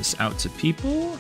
this out to people.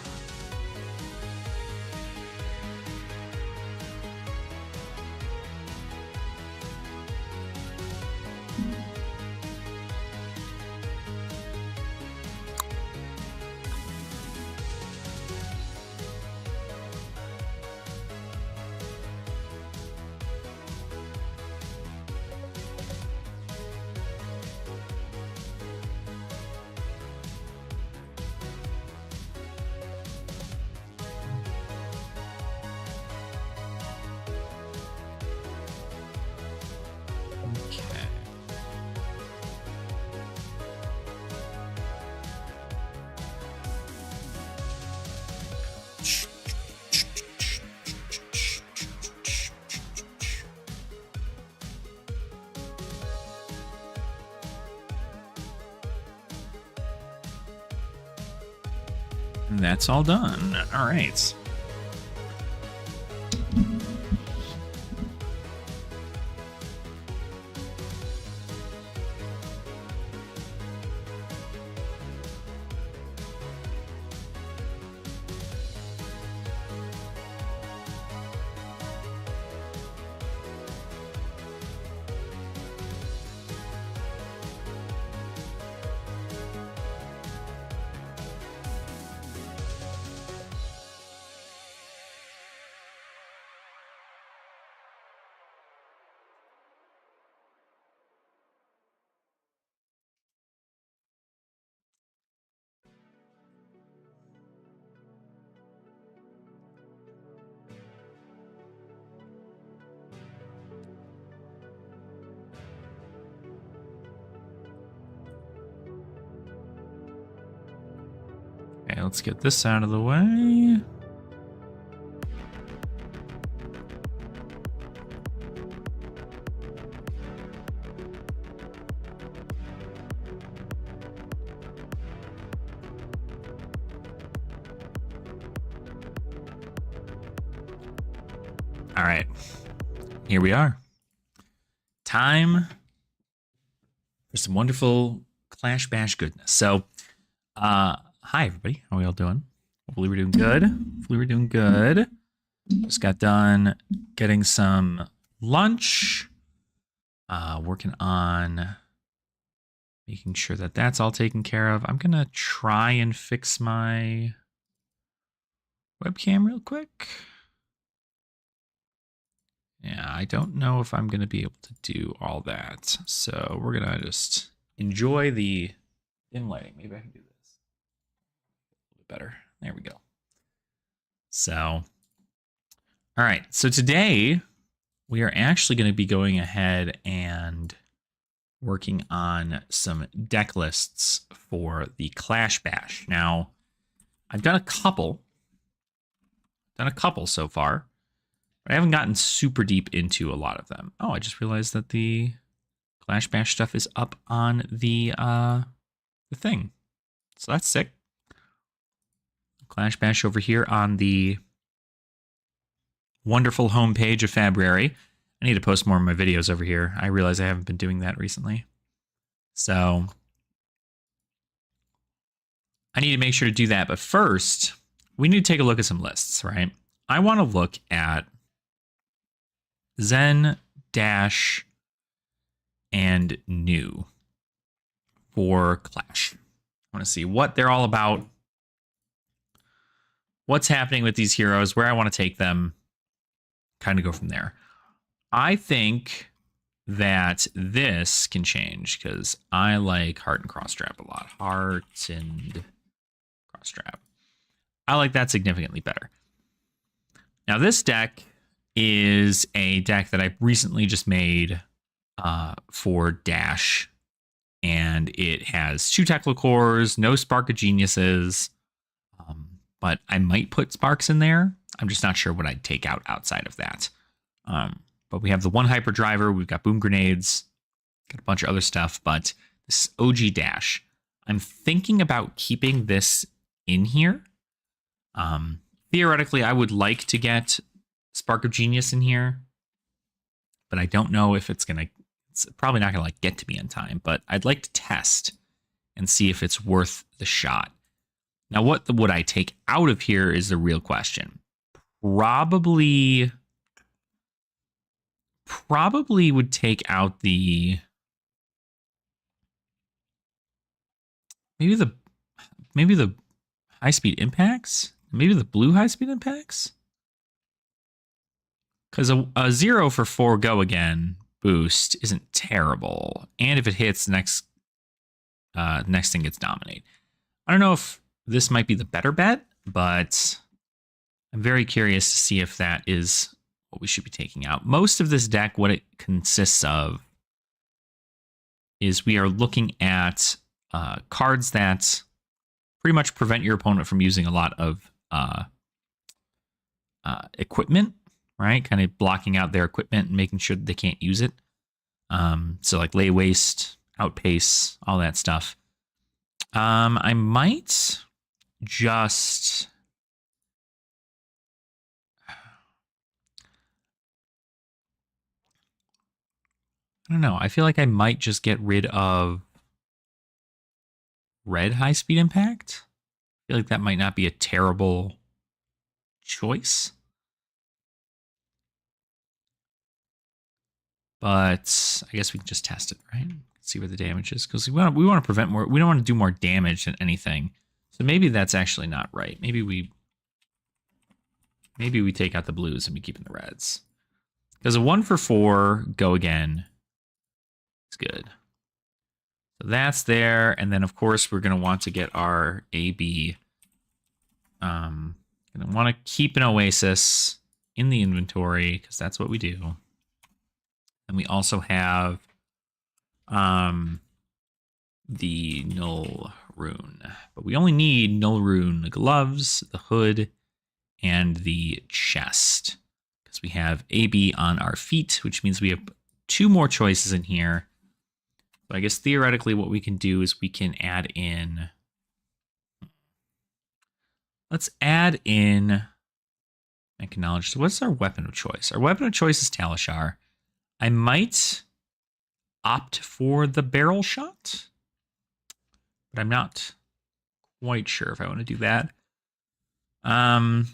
And that's all done. All right. Okay, let's get this out of the way. All right, here we are. Time for some wonderful Clash Bash goodness. So, hi everybody, how are we all doing? Hopefully we're doing good. Hopefully we're doing good. Just got done getting some lunch. Working on making sure that that's all taken care of. I'm gonna try and fix my webcam real quick. Yeah, I don't know if I'm going to be able to do all that. So we're going to just enjoy the dim lighting. Maybe I can do this a little bit better. There we go. So, all right. So today we are actually going to be going ahead and working on some deck lists for the Clash Bash. Now, I've done a couple so far. I haven't gotten super deep into a lot of them. Oh, I just realized that the Clash Bash stuff is up on the thing. So that's sick. Clash Bash over here on the wonderful homepage of Fabrary. I need to post more of my videos over here. I realize I haven't been doing that recently. So I need to make sure to do that. But first, we need to take a look at some lists, right? I want to look at Zen, Dash, and New for Clash. I want to see what they're all about, what's happening with these heroes, where I want to take them, kind of go from there. I think that this can change because I like Heart and Crossstrap a lot. Heart and Crossstrap. I like that significantly better. Now this deck is a deck that I recently just made for Dash, and it has 2 Technical Cores, no Spark of Geniuses, but I might put Sparks in there. I'm just not sure what I'd take out outside of that. But we have the 1 Hyperdriver, we've got Boom Grenades, got a bunch of other stuff, but this is OG Dash. I'm thinking about keeping this in here. Theoretically, I would like to get Spark of Genius in here, but I don't know if it's probably not gonna like get to me in time, but I'd like to test and see if it's worth the shot. Now, what would I take out of here is the real question. Probably would take out the maybe the high speed impacts, maybe the blue high speed impacts, because a 0 for 4 go again boost isn't terrible, and if it hits, next thing gets dominate. I don't know if this might be the better bet, but I'm very curious to see if that is what we should be taking out. Most of this deck, what it consists of, is we are looking at cards that pretty much prevent your opponent from using a lot of equipment, right? Kind of blocking out their equipment and making sure that they can't use it. So like lay waste, outpace, all that stuff. I might just... I don't know. I feel like I might just get rid of red high speed impact. I feel like that might not be a terrible choice. But I guess we can just test it, right? See where the damage is, because we want to prevent more. We don't want to do more damage than anything. So maybe that's actually not right. Maybe we take out the blues and we keep in the reds. Because a 1 for 4 go again. It's good. So that's there, and then of course we're gonna want to get our AB. Gonna want to keep an Oasis in the inventory because that's what we do. And we also have the Null Rune, but we only need Null Rune, the gloves, the hood, and the chest, because we have AB on our feet, which means we have 2 more choices in here. So I guess theoretically what we can do is we can add in... Let's add in... Acknowledge. So what's our weapon of choice? Our weapon of choice is Talishar. I might opt for the barrel shot, but I'm not quite sure if I want to do that. Because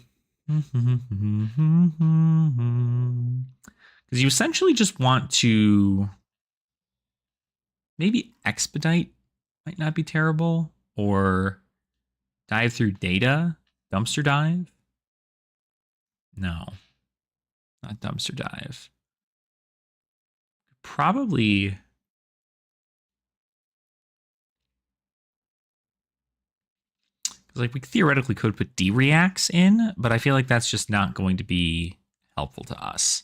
you essentially just want to... Maybe Expedite might not be terrible, or Dive Through Data, Dumpster Dive. No, not Dumpster Dive. Probably... Like, we theoretically could put D-Reacts in, but I feel like that's just not going to be helpful to us.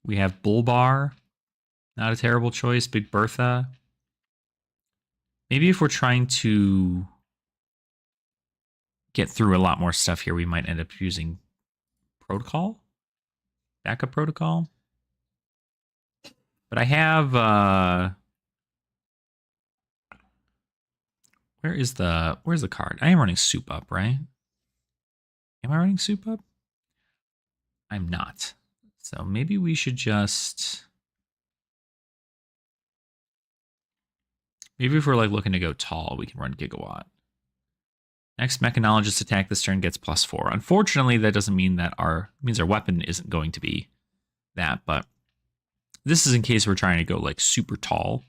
We have Bull Bar. Not a terrible choice. Big Bertha. Maybe if we're trying to get through a lot more stuff here, we might end up using Protocol. Backup Protocol. But I have... where's the card? I am running Soup Up, right? Am I running Soup Up? I'm not. So maybe we should just... Maybe if we're like looking to go tall, we can run Gigawatt. Next Mechanologist attack this turn gets +4. Unfortunately, that doesn't mean that our weapon isn't going to be that, but this is in case we're trying to go like super tall.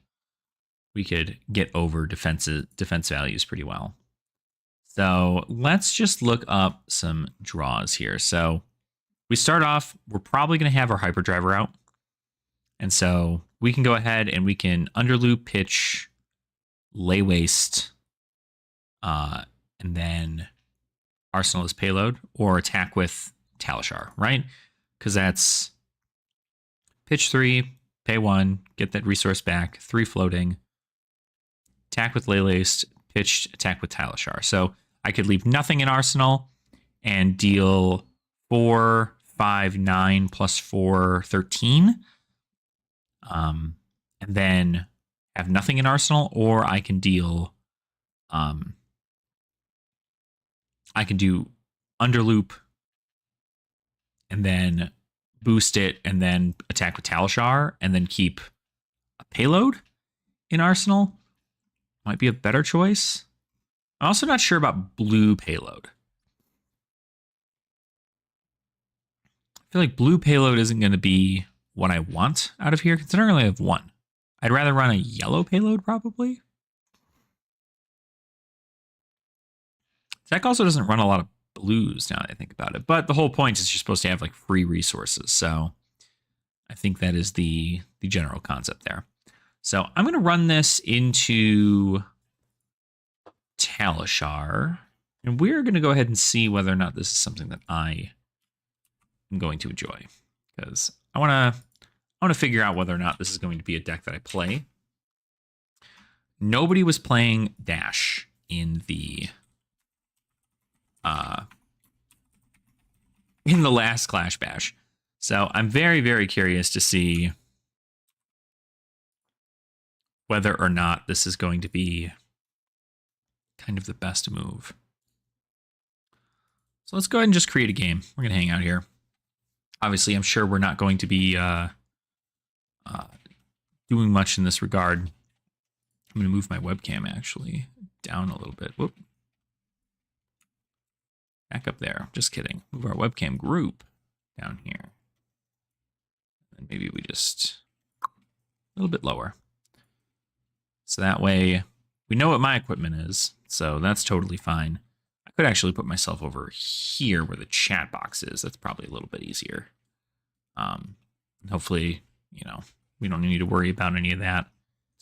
We could get over defense values pretty well. So let's just look up some draws here. So we start off, we're probably going to have our Hyperdriver out. And so we can go ahead and we can Underloop, pitch, lay waste, and then Arsenal as payload, or attack with Talishar, right? Because that's pitch 3, pay 1, get that resource back, 3 floating, attack with lay waste, pitch, attack with Talishar. So I could leave nothing in Arsenal and deal 4, 5, 9 plus 4, 13. And then have nothing in Arsenal, or I can deal... I can do Underloop and then boost it and then attack with Talishar and then keep a payload in Arsenal. might be a better choice. I'm also not sure about blue payload. I feel like blue payload isn't going to be what I want out of here, considering I only have one. I'd rather run a yellow payload, probably. Deck also doesn't run a lot of blues now that I think about it. But the whole point is you're supposed to have like free resources. So I think that is the general concept there. So I'm going to run this into Talishar. And we're going to go ahead and see whether or not this is something that I am going to enjoy. Because I want to figure out whether or not this is going to be a deck that I play. Nobody was playing Dash in the last Clash Bash. So I'm very, very curious to see whether or not this is going to be kind of the best move. So let's go ahead and just create a game. We're going to hang out here. Obviously, I'm sure we're not going to be doing much in this regard. I'm going to move my webcam actually down a little bit. Whoop. Back up there. Just kidding. Move our webcam group down here. And maybe we just a little bit lower. So that way we know what my equipment is. So that's totally fine. I could actually put myself over here where the chat box is. That's probably a little bit easier. Hopefully, you know, we don't need to worry about any of that.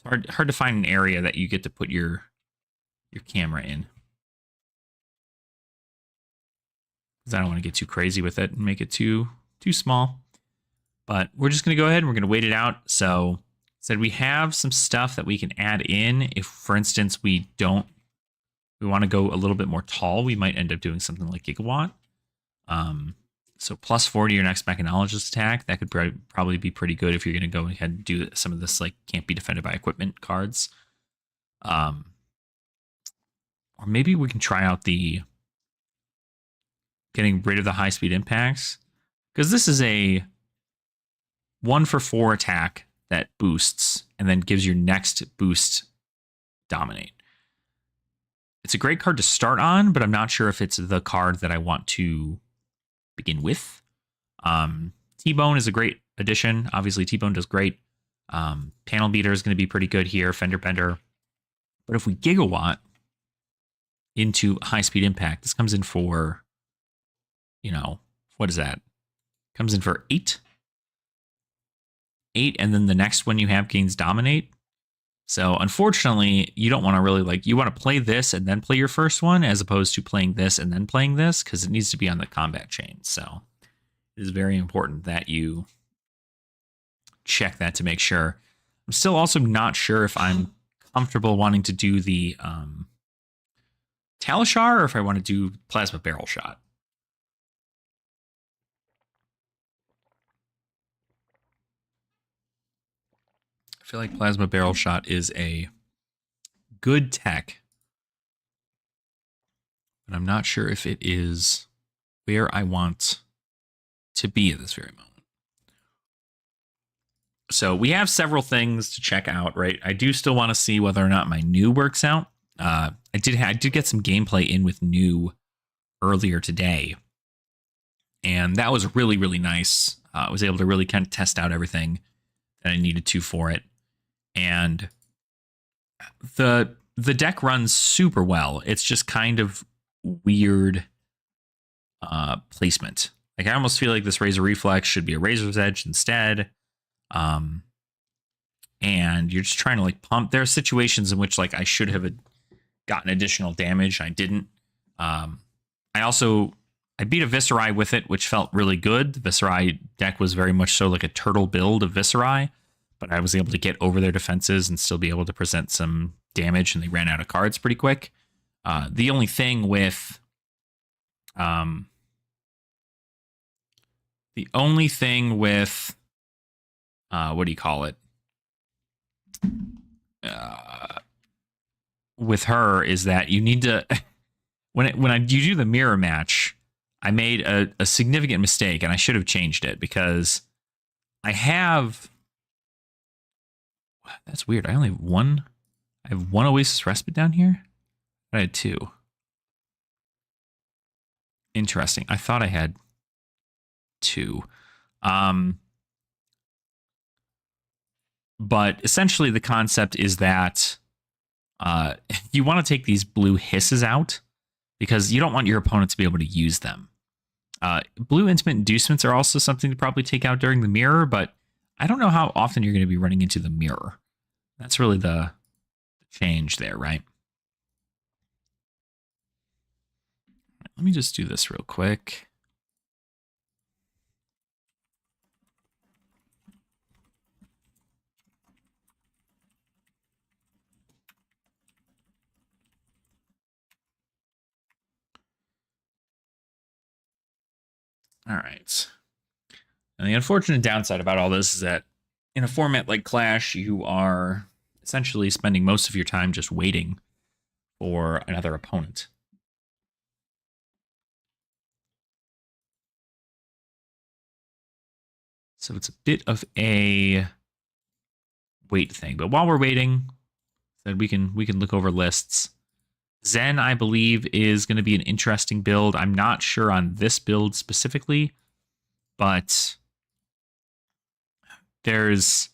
It's hard to find an area that you get to put your camera in. Because I don't want to get too crazy with it and make it too small. But we're just going to go ahead and we're going to wait it out. So said we have some stuff that we can add in. If, for instance, we want to go a little bit more tall, we might end up doing something like Gigawatt. So plus 4 to your next Mechanologist attack. That could probably be pretty good if you're going to go ahead and do some of this like can't be defended by equipment cards. Or maybe we can try out the getting rid of the high speed impacts, because this is a 1-for-4 attack that boosts and then gives your next boost dominate. It's a great card to start on, but I'm not sure if it's the card that I want to begin with. T-Bone is a great addition. Obviously, T-Bone does great. Panel Beater is going to be pretty good here. Fender Bender. But if we Gigawatt into high speed impact, this comes in for, you know, what is that? Comes in for 8. 8, and then the next one you have gains dominate. So unfortunately, you don't want to really you want to play this and then play your first one, as opposed to playing this and then playing this, because it needs to be on the combat chain. So it is very important that you check that to make sure. I'm still also not sure if I'm comfortable wanting to do the Talishar or if I want to do Plasma Barrel Shot. I feel like Plasma Barrel Shot is a good tech, but I'm not sure if it is where I want to be at this very moment. So we have several things to check out, right? I do still want to see whether or not my new works out. I did get some gameplay in with new earlier today, and that was really, really nice. I was able to really kind of test out everything that I needed to for it. And the deck runs super well. It's just kind of weird placement. Like I almost feel like this Razor Reflex should be a Razor's Edge instead. And you're just trying to like pump. There are situations in which like I should have gotten additional damage. I didn't. I beat a Viserai with it, which felt really good. The Viserai deck was very much so like a turtle build of Viserai. But I was able to get over their defenses and still be able to present some damage, and they ran out of cards pretty quick. The only thing with what do you call it? With her is that you need to you do the mirror match. I made a significant mistake, and I should have changed it because I have. That's weird. I only have one. I have one Oasis Respite down here? I had two. Interesting. I thought I had two. But essentially the concept is that you want to take these blue hisses out because you don't want your opponent to be able to use them. Blue intimate inducements are also something to probably take out during the mirror, but I don't know how often you're going to be running into the mirror. That's really the change there, right? Let me just do this real quick. All right. And the unfortunate downside about all this is that in a format like Clash, you are essentially spending most of your time just waiting for another opponent. So it's a bit of a wait thing. But while we're waiting, we can look over lists. Zen, I believe, is going to be an interesting build. I'm not sure on this build specifically, but there's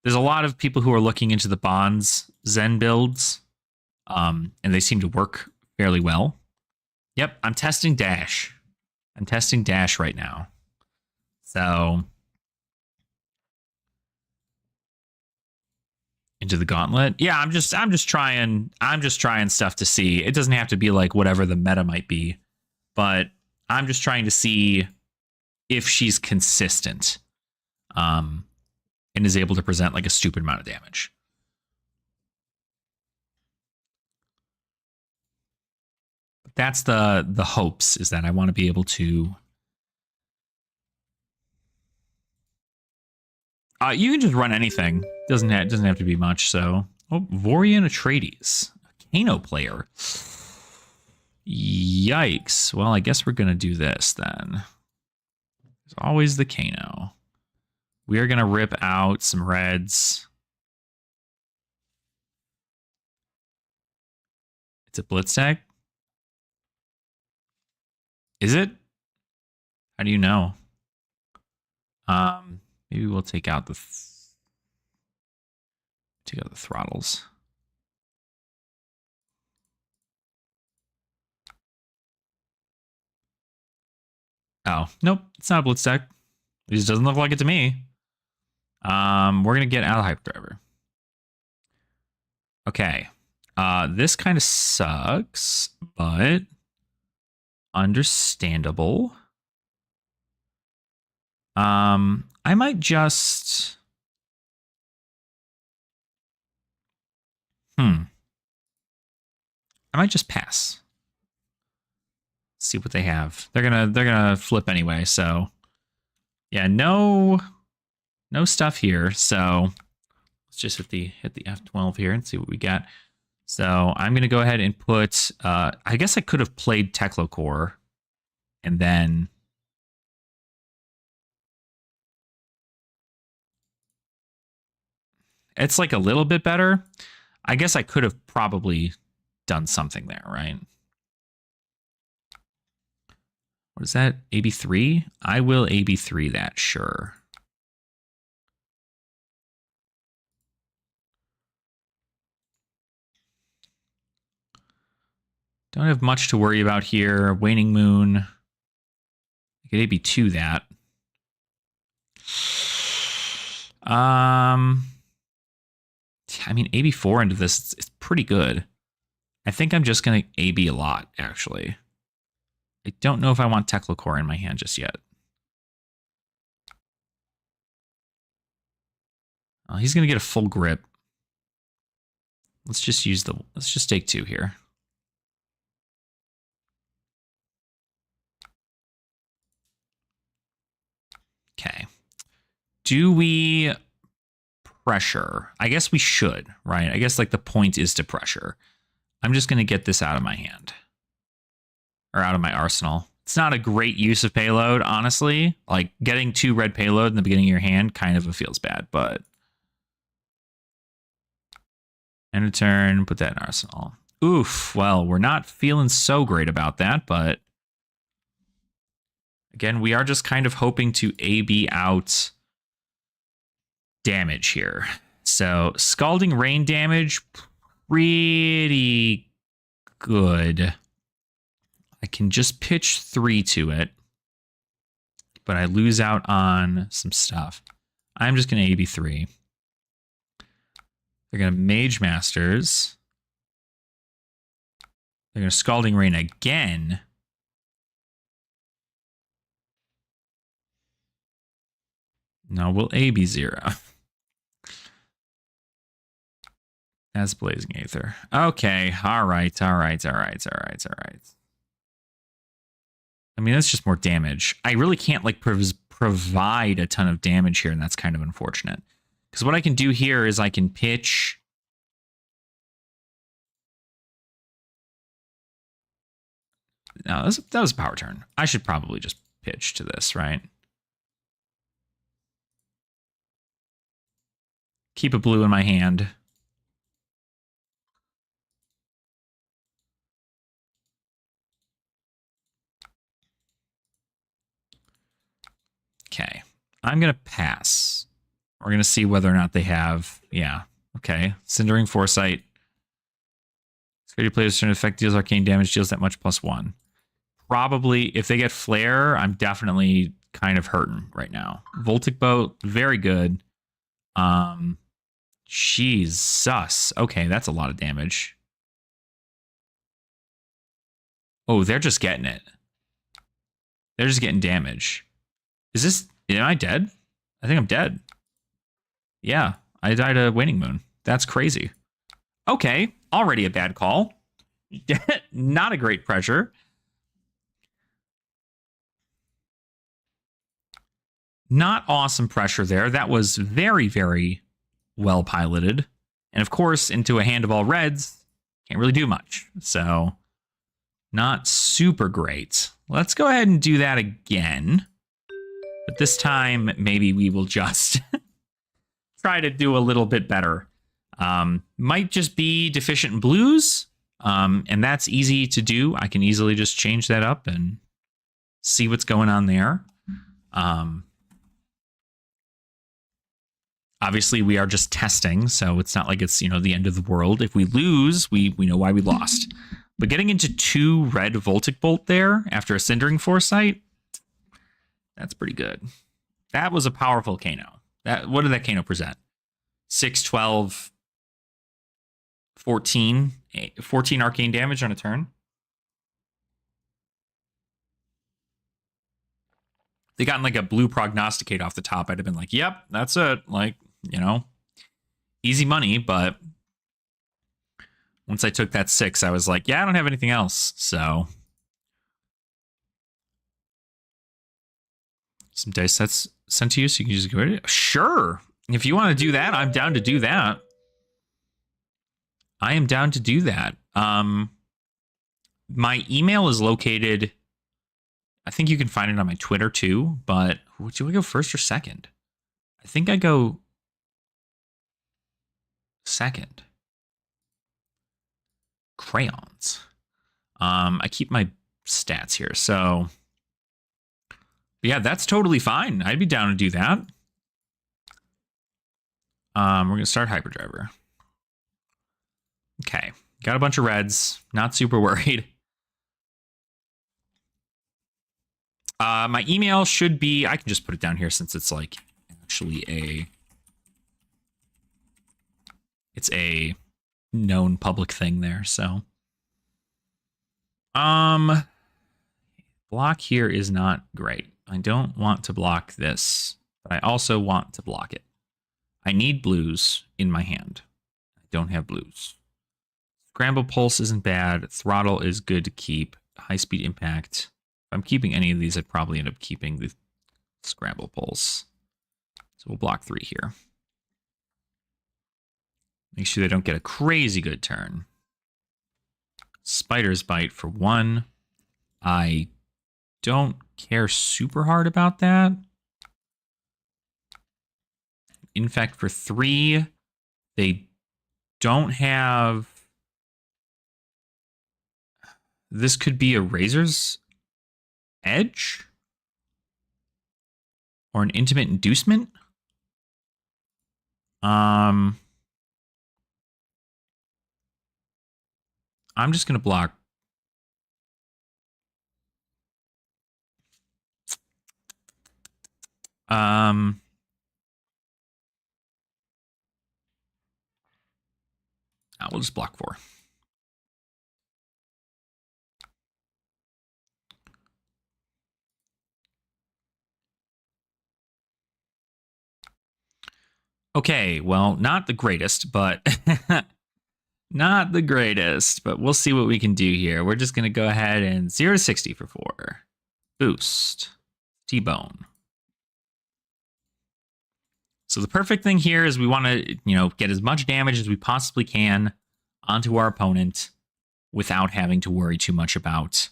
a lot of people who are looking into the Bonds Zen builds, and they seem to work fairly well. Yep, I'm testing Dash. I'm testing Dash right now. So into the gauntlet. Yeah, I'm just trying stuff to see. It doesn't have to be like whatever the meta might be, but I'm just trying to see if she's consistent. And is able to present like a stupid amount of damage. But that's the hopes, is that I want to be able to you can just run anything. Doesn't have to be much. So, Vorian Atreides, a Kano player. Yikes. Well, I guess we're gonna do this then. There's always the Kano. We are gonna rip out some reds. It's a blitz tag. Is it? How do you know? Maybe we'll take out the throttles. Oh, nope, it's not a blitz tag. It just doesn't look like it to me. We're gonna get out of hyperdriver. Okay. This kind of sucks, but understandable. I might just I might just pass. See what they have. They're gonna flip anyway, so yeah, no stuff here. So let's just hit the F12 here and see what we got. So I'm gonna go ahead and put I guess I could have played Teclocore and then it's like a little bit better. I guess I could have probably done something there, right? What is that? AB3? I will AB3 that, sure. Don't have much to worry about here. Waning Moon. I could AB2 that. I mean, AB4 into this is pretty good. I think I'm just going to AB a lot, actually. I don't know if I want Teclocore in my hand just yet. He's going to get a full grip. Let's just take 2 here. Okay. Do we pressure? I guess we should, right? I guess like the point is to pressure. I'm just going to get this out of my hand. Or out of my arsenal. It's not a great use of payload, honestly. Like, getting 2 red payload in the beginning of your hand kind of feels bad, but End of turn, put that in arsenal. Oof, well, we're not feeling so great about that, but again, we are just kind of hoping to AB out damage here. So, Scalding Rain damage, pretty good. I can just pitch 3 to it, but I lose out on some stuff. I'm just going to AB 3. They're going to Mage Masters. They're going to Scalding Rain again. No, we'll AB 0. That's Blazing Aether. Okay, all right. I mean, that's just more damage. I really can't like provide a ton of damage here, and that's kind of unfortunate. Because what I can do here is I can pitch. No, that was a power turn. I should probably just pitch to this, right? Keep a blue in my hand. Okay. I'm going to pass. We're going to see whether or not they have... Yeah. Okay. Cindering Foresight. Security player's turn effect deals arcane damage, deals that much +1. Probably, if they get Flare, I'm definitely kind of hurting right now. Voltic Boat, very good. Jesus. Okay, that's a lot of damage. Oh, they're just getting it. They're just getting damage. Is this... Am I dead? I think I'm dead. Yeah, I died a Waning Moon. That's crazy. Okay, already a bad call. Not a great pressure. Not awesome pressure there. That was very, very well piloted. And of course, into a hand of all reds, can't really do much. So, not super great. Let's go ahead and do that again. But this time, maybe we will just try to do a little bit better. Might just be deficient in blues. And that's easy to do. I can easily just change that up and see what's going on there. Obviously, we are just testing, so it's not like it's, the end of the world. If we lose, we know why we lost. But getting into 2 red Voltic Bolt there after a Cindering Foresight, that's pretty good. That was a powerful Kano. What did that Kano present? 6, 12, 14 arcane damage on a turn. If they gotten like a blue Prognosticate off the top, I'd have been like, yep, that's it. Like, easy money. But once I took that 6, I was like, yeah, I don't have anything else. So some dice sets sent to you so you can just go ahead. Sure. If you want to do that, I'm down to do that. I am down to do that. My email is located. I think you can find it on my Twitter too, but do I go first or second? I think I go second. Crayons. I keep my stats here, so yeah, that's totally fine. I'd be down to do that. We're gonna start Hyperdriver. Okay, got a bunch of reds. Not super worried. My email should be, I can just put it down here since it's like actually it's a known public thing there. So, block here is not great. I don't want to block this, but I also want to block it. I need blues in my hand. I don't have blues. Scramble Pulse isn't bad. Throttle is good to keep. High Speed Impact. If I'm keeping any of these, I'd probably end up keeping the Scramble Pulse. So we'll block 3 here. Make sure they don't get a crazy good turn. Spider's Bite for 1. I don't care super hard about that. Infect for 3. They don't have... This could be a Razor's Edge? Or an Intimate Inducement? I'm just going to block. We'll just block 4. Okay, well, not the greatest, but not the greatest, but we'll see what we can do here. We're just going to go ahead and 0 to 60 for 4. Boost. T-Bone. So the perfect thing here is we want to, get as much damage as we possibly can onto our opponent without having to worry too much about,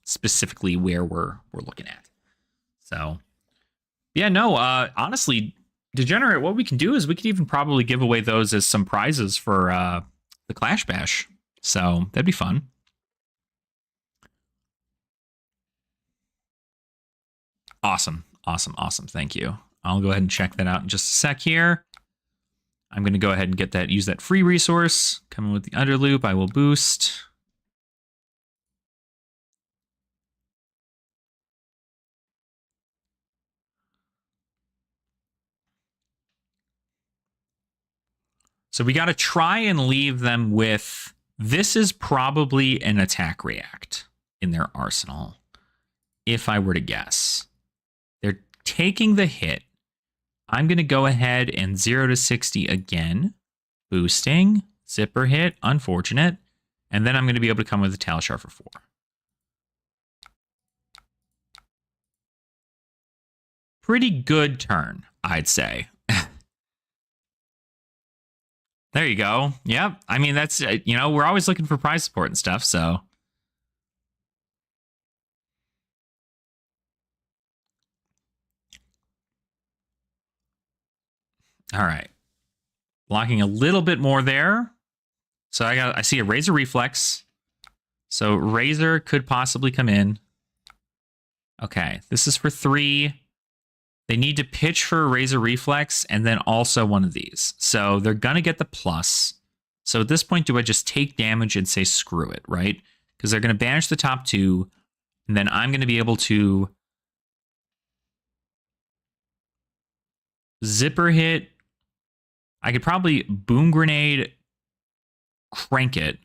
specifically where we're looking at. So, yeah, no, honestly, Degenerate, what we can do is we could even probably give away those as some prizes for the Clash Bash. So that'd be fun. Awesome. Thank you. I'll go ahead and check that out in just a sec here. I'm going to go ahead and use that free resource. Coming with the Underloop, I will boost. So we got to try and leave them with, this is probably an attack react in their arsenal, if I were to guess. They're taking the hit. I'm going to go ahead and 0 to 60 again. Boosting. Zipper hit. Unfortunate. And then I'm going to be able to come with a Talishar for 4. Pretty good turn, I'd say. There you go. Yep. I mean, that's, we're always looking for prize support and stuff, so. All right. Blocking a little bit more there. So I see a Razor Reflex. So Razor could possibly come in. Okay, this is for 3. They need to pitch for a Razor Reflex and then also one of these. So they're going to get the plus. So at this point, do I just take damage and say screw it, right? Because they're going to banish the top 2. And then I'm going to be able to Zipper hit. I could probably Boom Grenade, crank it,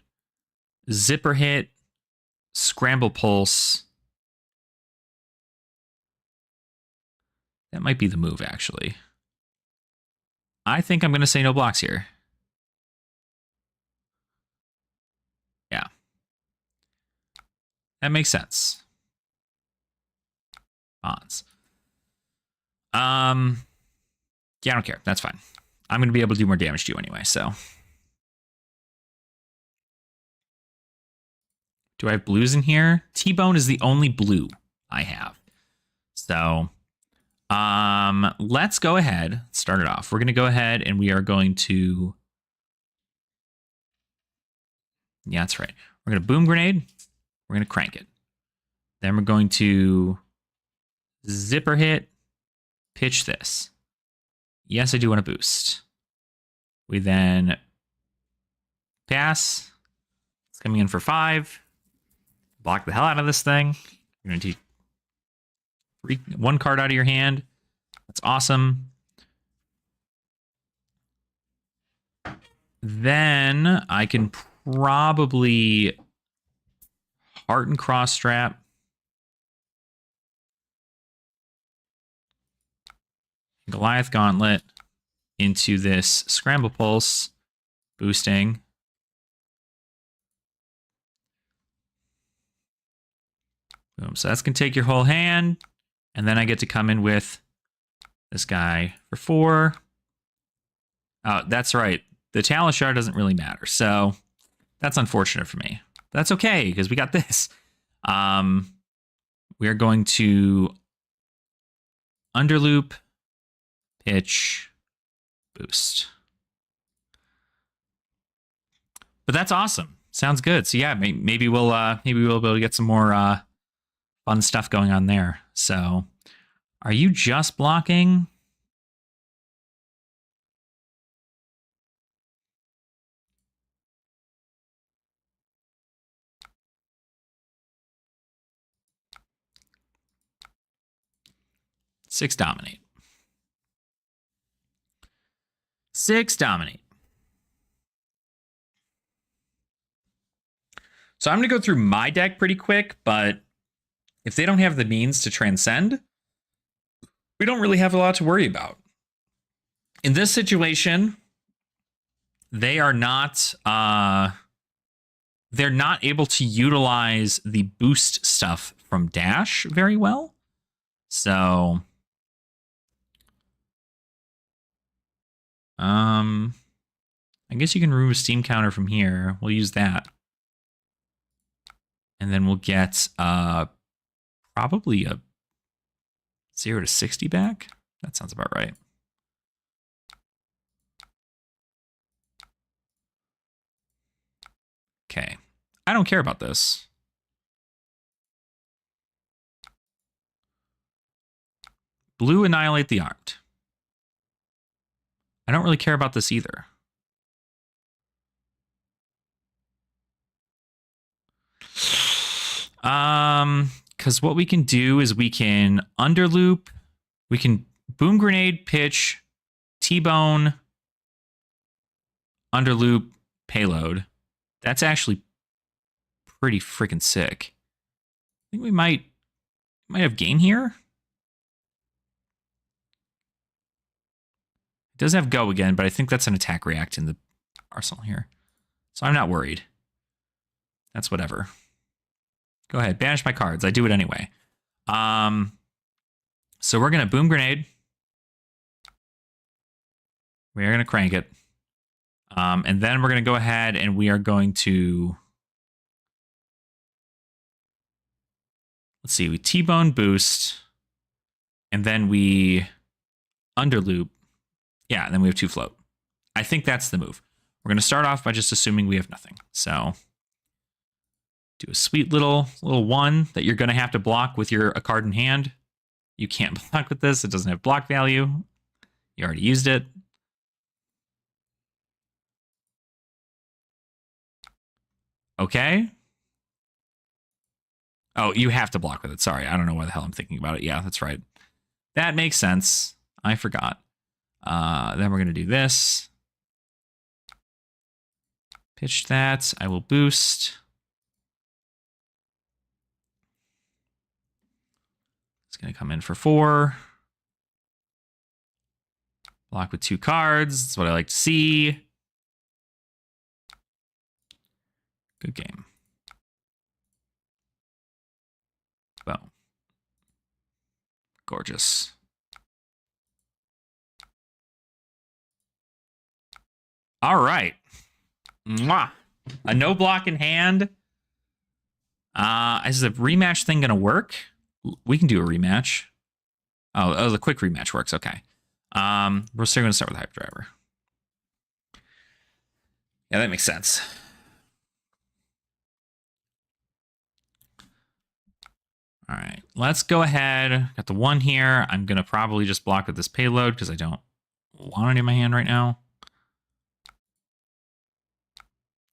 Zipper hit, Scramble Pulse. That might be the move, actually. I think I'm going to say no blocks here. Yeah. That makes sense. Bonds. Yeah, I don't care. That's fine. I'm going to be able to do more damage to you anyway, so. Do I have blues in here? T-Bone is the only blue I have. So, let's go ahead. Start it off. We're going to go ahead and we are going to... Yeah, that's right. We're going to Boom Grenade. We're going to crank it. Then we're going to Zipper hit, pitch this. Yes, I do want to boost. We then pass. It's coming in for 5. Block the hell out of this thing. You're going to take 1 card out of your hand. That's awesome. Then I can probably Heart and Cross Strap. Goliath Gauntlet into this Scramble Pulse, boosting. Boom. So that's going to take your whole hand. And then I get to come in with this guy for 4. Oh, that's right. The Talishar doesn't really matter. So that's unfortunate for me. That's okay, because we got this. We are going to Underloop pitch, boost. But that's awesome. Sounds good. So yeah, maybe we'll be able to get some more fun stuff going on there. So, are you just blocking? Six dominate. Six dominate. So I'm going to go through my deck pretty quick, but if they don't have the means to transcend, we don't really have a lot to worry about. In this situation, they are not they're not able to utilize the boost stuff from Dash very well. So I guess you can remove a steam counter from here. We'll use that. And then we'll get probably a 0 to 60 back. That sounds about right. Okay. I don't care about this. Blue annihilate the art. I don't really care about this either. Because what we can do is we can underloop, we can boom grenade, pitch, T-bone, underloop, payload. That's actually pretty freaking sick. I think we might have gain here. It does have go again, but I think that's an attack react in the arsenal here. So I'm not worried. That's whatever. Go ahead, banish my cards. I do it anyway. So we're gonna boom grenade. We are gonna crank it. And then we're gonna go ahead and we are going to, let's see, we T-bone boost, and then we underloop. Yeah, and then we have 2 float. I think that's the move. We're gonna start off by just assuming we have nothing. So do a sweet little one that you're gonna have to block with a card in hand. You can't block with this. It doesn't have block value. You already used it. Okay. Oh, you have to block with it. Sorry, I don't know why the hell I'm thinking about it. Yeah, that's right. That makes sense. I forgot. Then we're going to do this. Pitch that. I will boost. It's going to come in for 4. Block with 2 cards. That's what I like to see. Good game. Boom. Gorgeous. All right. Mwah. A no block in hand. Is the rematch thing going to work? We can do a rematch. Oh, the quick rematch works. Okay. We're still going to start with Hyperdriver. Yeah, that makes sense. All right, let's go ahead. Got the 1 here. I'm going to probably just block with this payload because I don't want it in my hand right now.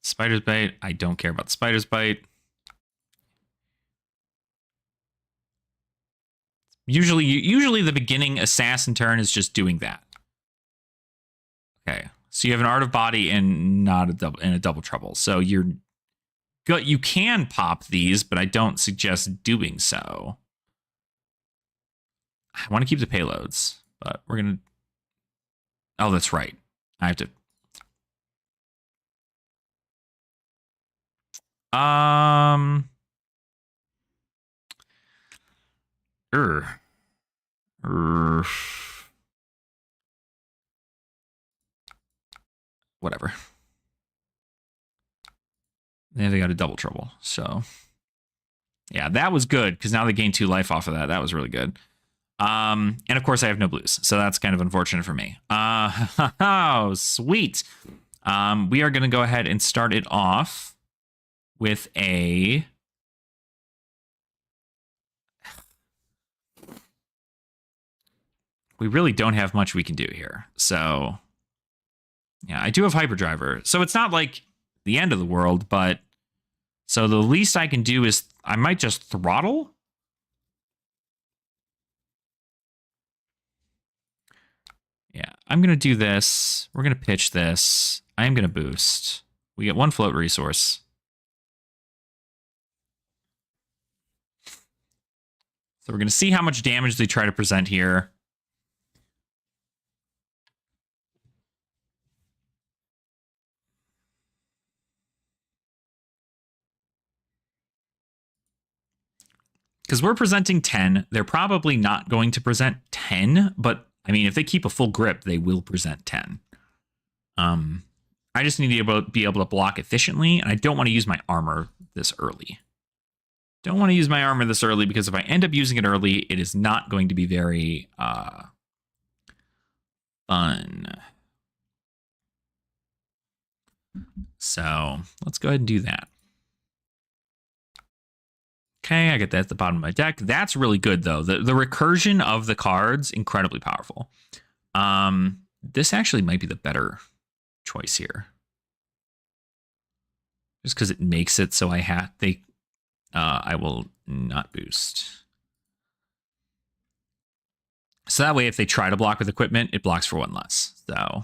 Spider's Bite. I don't care about the Spider's Bite. Usually the beginning assassin turn is just doing that. Okay, so you have an Art of Body and not a double trouble. So you can pop these, but I don't suggest doing so. I want to keep the payloads, but we're gonna. Oh, that's right. I have to. Whatever. They got a double trouble. So, yeah, that was good because now they gain 2 life off of that. That was really good. And of course I have no blues, so that's kind of unfortunate for me. Oh, sweet. We are going to go ahead and start it off with a... We really don't have much we can do here. So, yeah, I do have Hyperdriver. So it's not like the end of the world, but... So the least I can do is I might just throttle. Yeah, I'm going to do this. We're going to pitch this. I am going to boost. We get one float resource. So we're going to see how much damage they try to present here. Because we're presenting 10. They're probably not going to present 10, but I mean, if they keep a full grip, they will present 10. I just need to be able to block efficiently, and I don't want to use my armor this early. Don't want to use my armor this early, because if I end up using it early, it is not going to be very fun. So let's go ahead and do that. Okay, I get that at the bottom of my deck. That's really good, though. The recursion of the cards, incredibly powerful. This actually might be the better choice here. Just because it makes it so I will not boost. So that way, if they try to block with equipment, it blocks for one less. So,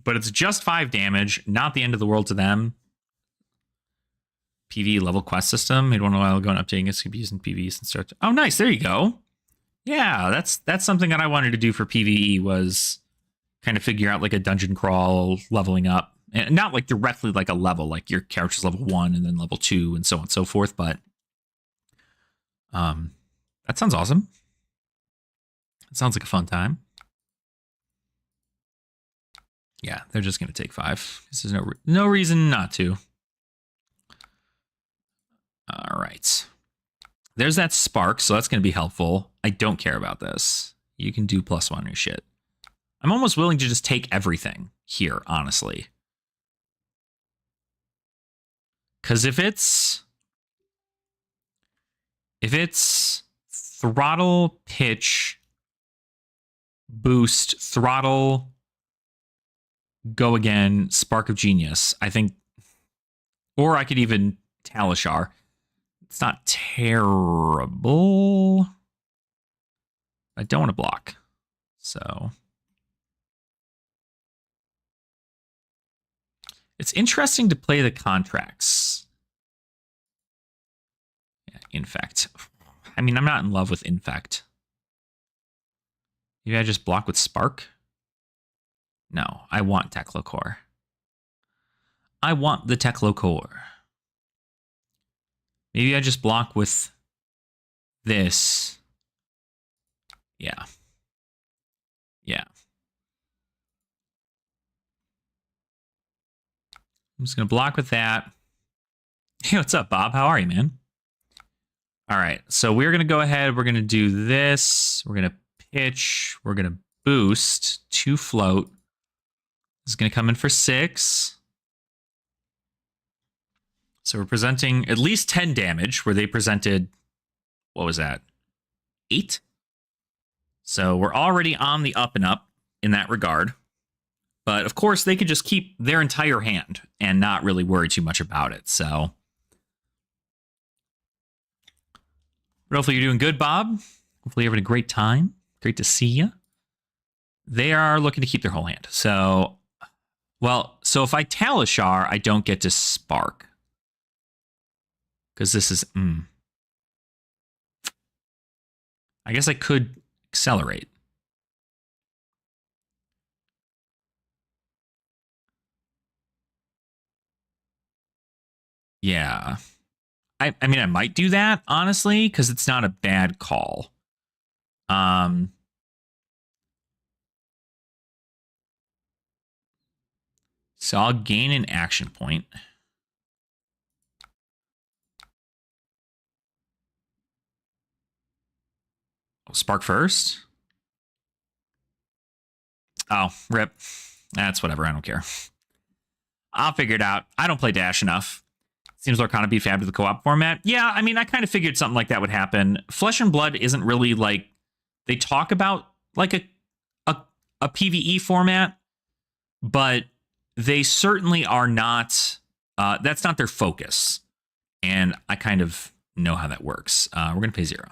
but it's just 5 damage, not the end of the world to them. PV level quest system. Made one a while ago and updating it. Could be used in PvE and start. Oh, nice. There you go. Yeah, that's something that I wanted to do for PvE, was kind of figure out like a dungeon crawl leveling up. And not like directly like a level, like your character's level 1 and then level 2 and so on and so forth. But that sounds awesome. It sounds like a fun time. Yeah, they're just going to take 5. Because there's no reason not to. All right. There's that spark, so that's going to be helpful. I don't care about this. You can do +1 on your shit. I'm almost willing to just take everything here, honestly. Because if it's throttle, pitch, boost, throttle, go again, spark of genius, I think, or I could even Talishar. It's not terrible. I don't want to block. So it's interesting to play the contracts. Yeah, Infect. I mean, I'm not in love with Infect. Maybe I just block with Spark? No, I want Techlocore. I want the Techlocore. Maybe I just block with this. Yeah. Yeah. I'm just going to block with that. Hey, what's up, Bob? How are you, man? All right. So we're going to go ahead. We're going to do this. We're going to pitch. We're going to boost 2 float. This is going to come in for 6. So we're presenting at least 10 damage, where they presented, what was that? 8? So we're already on the up and up in that regard. But of course, they could just keep their entire hand and not really worry too much about it. So, but hopefully you're doing good, Bob. Hopefully you're having a great time. Great to see you. They are looking to keep their whole hand. So, well, so if I Talishar, I don't get to Spark. Because this is... I guess I could accelerate. Yeah. I mean, I might do that, honestly, because it's not a bad call. So I'll gain an action point. Spark first. Oh, rip. That's whatever. I don't care. I'll figure it out. I don't play Dash enough. Seems Lorcana beat Fab to the co-op format. Yeah, I mean, I kind of figured something like that would happen. Flesh and Blood isn't really like... They talk about like a PvE format, but they certainly are not... that's not their focus. And I kind of know how that works. We're going to pay 0.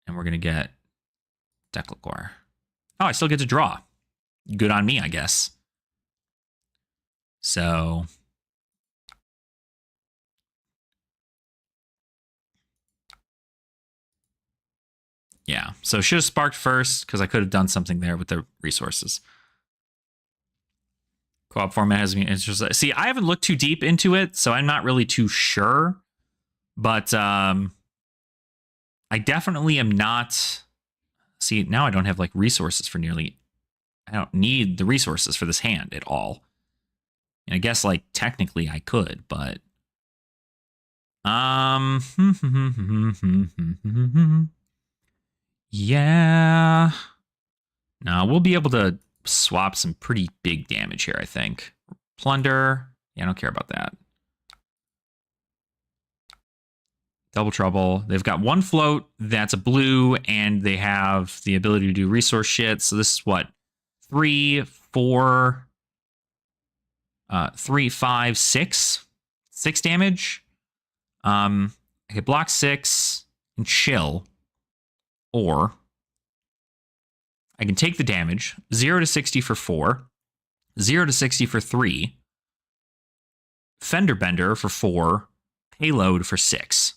And we're going to get Declacor. Oh, I still get to draw. Good on me, I guess. So... yeah, so should have sparked first because I could have done something there with the resources. Co-op format has me interested. See, I haven't looked too deep into it, so I'm not really too sure. But I definitely am not... See, now I don't have like resources for nearly... I don't need the resources for this hand at all. And I guess like technically I could, but... yeah. No, we'll be able to swap some pretty big damage here, I think. Plunder. Yeah, I don't care about that. Double Trouble. They've got one float that's a blue, and they have the ability to do resource shit. So this is what? 3, 4, 3, 5, 6. 6 damage. I could block 6 and chill. Or I can take the damage, 0 to 60 for 4, 0 to 60 for 3, Fender Bender for 4, Payload for 6.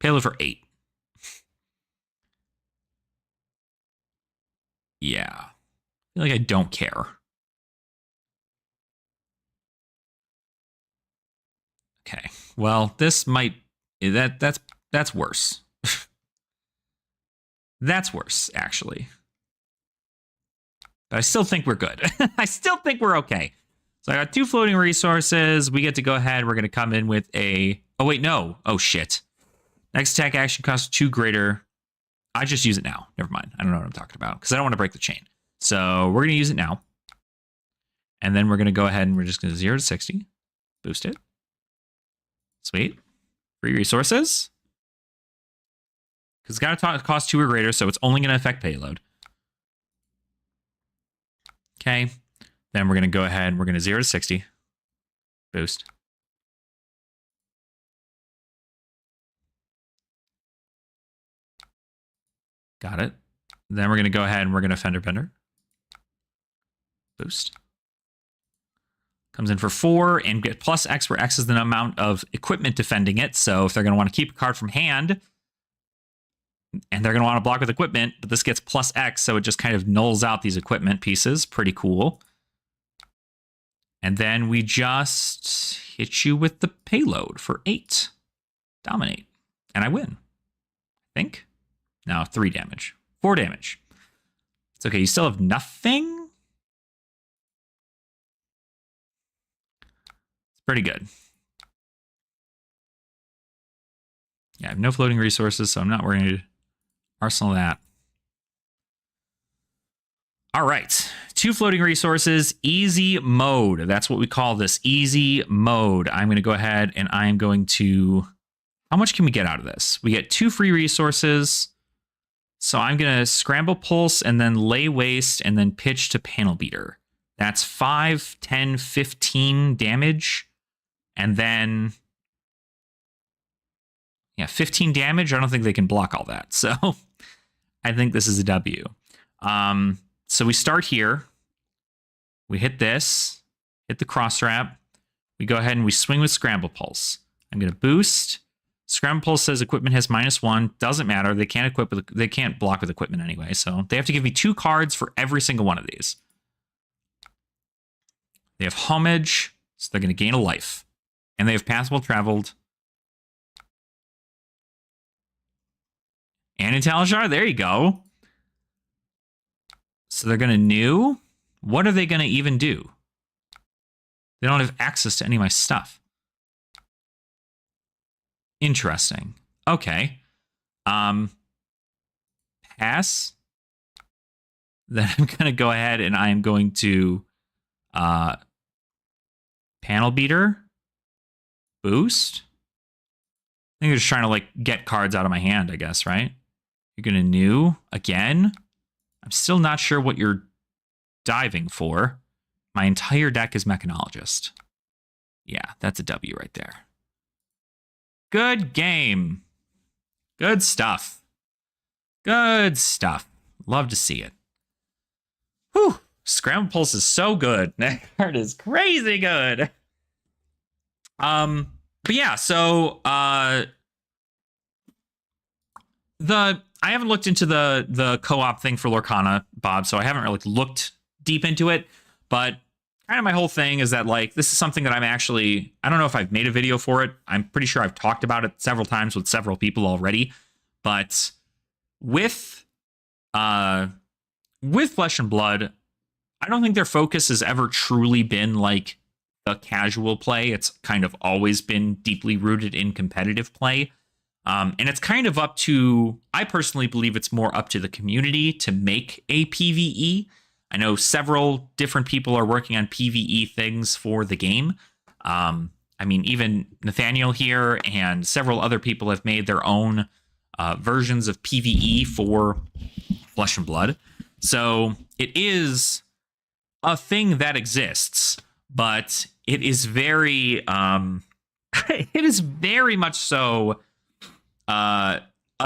Payload for 8. Yeah. I feel like I don't care. Okay. Well, this might... That's worse. That's worse, actually. But I still think we're good. I still think we're okay. So I got 2 floating resources. We get to go ahead. We're going to come in with a... Oh, wait, no. Oh, shit. Next attack action costs 2 greater. I just use it now. Never mind. I don't know what I'm talking about because I don't want to break the chain. So we're going to use it now. And then we're going to go ahead and we're just going to 0 to 60. Boost it. Sweet. Free resources. Because it's got to cost 2 or greater, so it's only going to affect payload. Okay. Then we're going to go ahead and we're going to 0 to 60. Boost. Got it. Then we're going to go ahead and we're going to Fender Bender. Boost. Comes in for 4 and get plus X, where X is the amount of equipment defending it. So if they're going to want to keep a card from hand, and they're going to want to block with equipment, but this gets plus X, so it just kind of nulls out these equipment pieces. Pretty cool. And then we just hit you with the payload for 8. Dominate. And I win. I think. No, 3 damage. 4 damage. It's okay. You still have nothing? It's pretty good. Yeah, I have no floating resources, so I'm not worried. Arsenal that. All right. 2 floating resources. Easy mode. That's what we call this. Easy mode. I'm going to go ahead and I'm going to... How much can we get out of this? We get 2 free resources. So I'm going to Scramble Pulse and then Lay Waste and then Pitch to Panel Beater. That's 5, 10, 15 damage. And then... yeah, 15 damage. I don't think they can block all that. So I think this is a W. So we start here. We hit this. Hit the cross wrap. We go ahead and we swing with Scramble Pulse. I'm going to boost. Scramble Pulse says equipment has -1. Doesn't matter. They can't equip with, they can't block with equipment anyway. So they have to give me 2 cards for every single one of these. They have Homage, so they're going to gain a life. And they have Passable Traveled. And Intelligent, there you go. So they're going to new. What are they going to even do? They don't have access to any of my stuff. Interesting. Okay. Pass. Then I'm going to go ahead and I am going to panel beater. Boost. I think they're just trying to like get cards out of my hand, I guess, right? You're going to new again. I'm still not sure what you're diving for. My entire deck is Mechanologist. Yeah, that's a W right there. Good game. Good stuff. Good stuff. Love to see it. Whew. Scramble Pulse is so good. That card is crazy good. But yeah, so I haven't looked into the co-op thing for Lorcana, Bob, so I haven't really looked deep into it. But kind of my whole thing is that like this is something that I'm actually, I don't know if I've made a video for it. I'm pretty sure I've talked about it several times with several people already. But with Flesh and Blood, I don't think their focus has ever truly been like the casual play. It's kind of always been deeply rooted in competitive play. And it's kind of up to, I personally believe it's more up to the community to make a PvE. I know several different people are working on PvE things for the game. I mean, even Nathaniel here and several other people have made their own versions of PvE for Flesh and Blood. So it is a thing that exists, but it is very, it is very much so a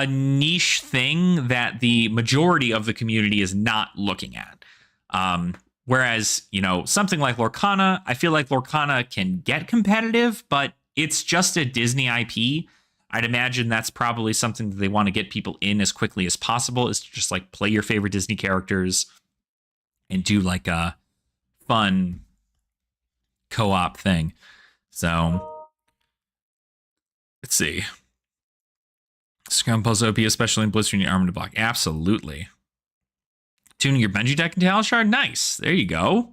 niche thing that the majority of the community is not looking at. Whereas, you know, something like Lorcana, I feel like Lorcana can get competitive, but it's just a Disney IP. I'd imagine that's probably something that they want to get people in as quickly as possible, is to just like play your favorite Disney characters and do like a fun co-op thing. So let's see. Scrum Puzzle OP, especially in blistering your armor to block. Absolutely. Tuning your Benji deck into Talishard? Nice. There you go.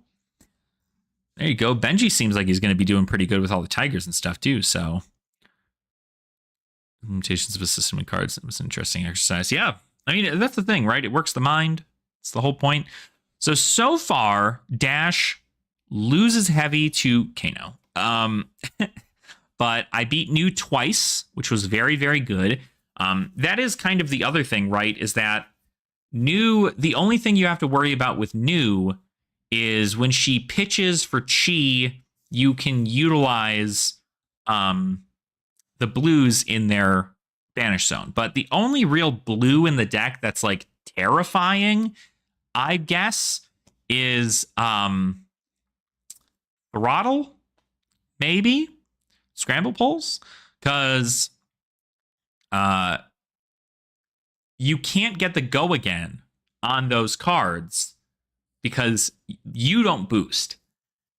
There you go. Benji seems like he's going to be doing pretty good with all the tigers and stuff too, so. Limitations of a system and cards. It was an interesting exercise. Yeah. I mean, that's the thing, right? It works the mind. It's the whole point. So far, Dash loses heavy to Kano. But I beat New twice, which was very, very good. That is kind of the other thing, right? Is that New, the only thing you have to worry about with New is when she pitches for Chi, you can utilize the blues in their banish zone. But the only real blue in the deck that's like terrifying, I guess, is Throttle, maybe Scramble Pulse, because you can't get the go again on those cards because you don't boost,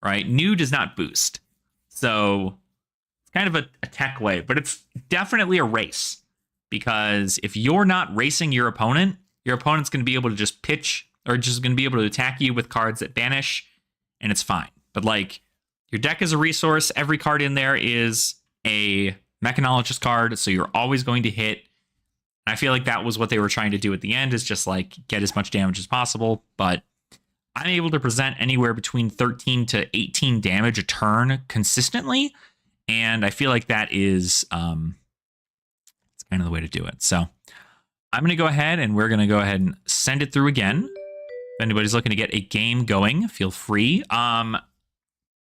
right? New does not boost. So it's kind of a tech way, but it's definitely a race, because if you're not racing your opponent's going to be able to just pitch, or just going to be able to attack you with cards that banish, and it's fine. But like, your deck is a resource. Every card in there is a Mechanologist card, so you're always going to hit. I feel like that was what they were trying to do at the end, is just like get as much damage as possible. But I'm able to present anywhere between 13 to 18 damage a turn consistently, and I feel like that is it's kind of the way to do it. So I'm going to go ahead and we're going to go ahead and send it through again. If anybody's looking to get a game going, feel free.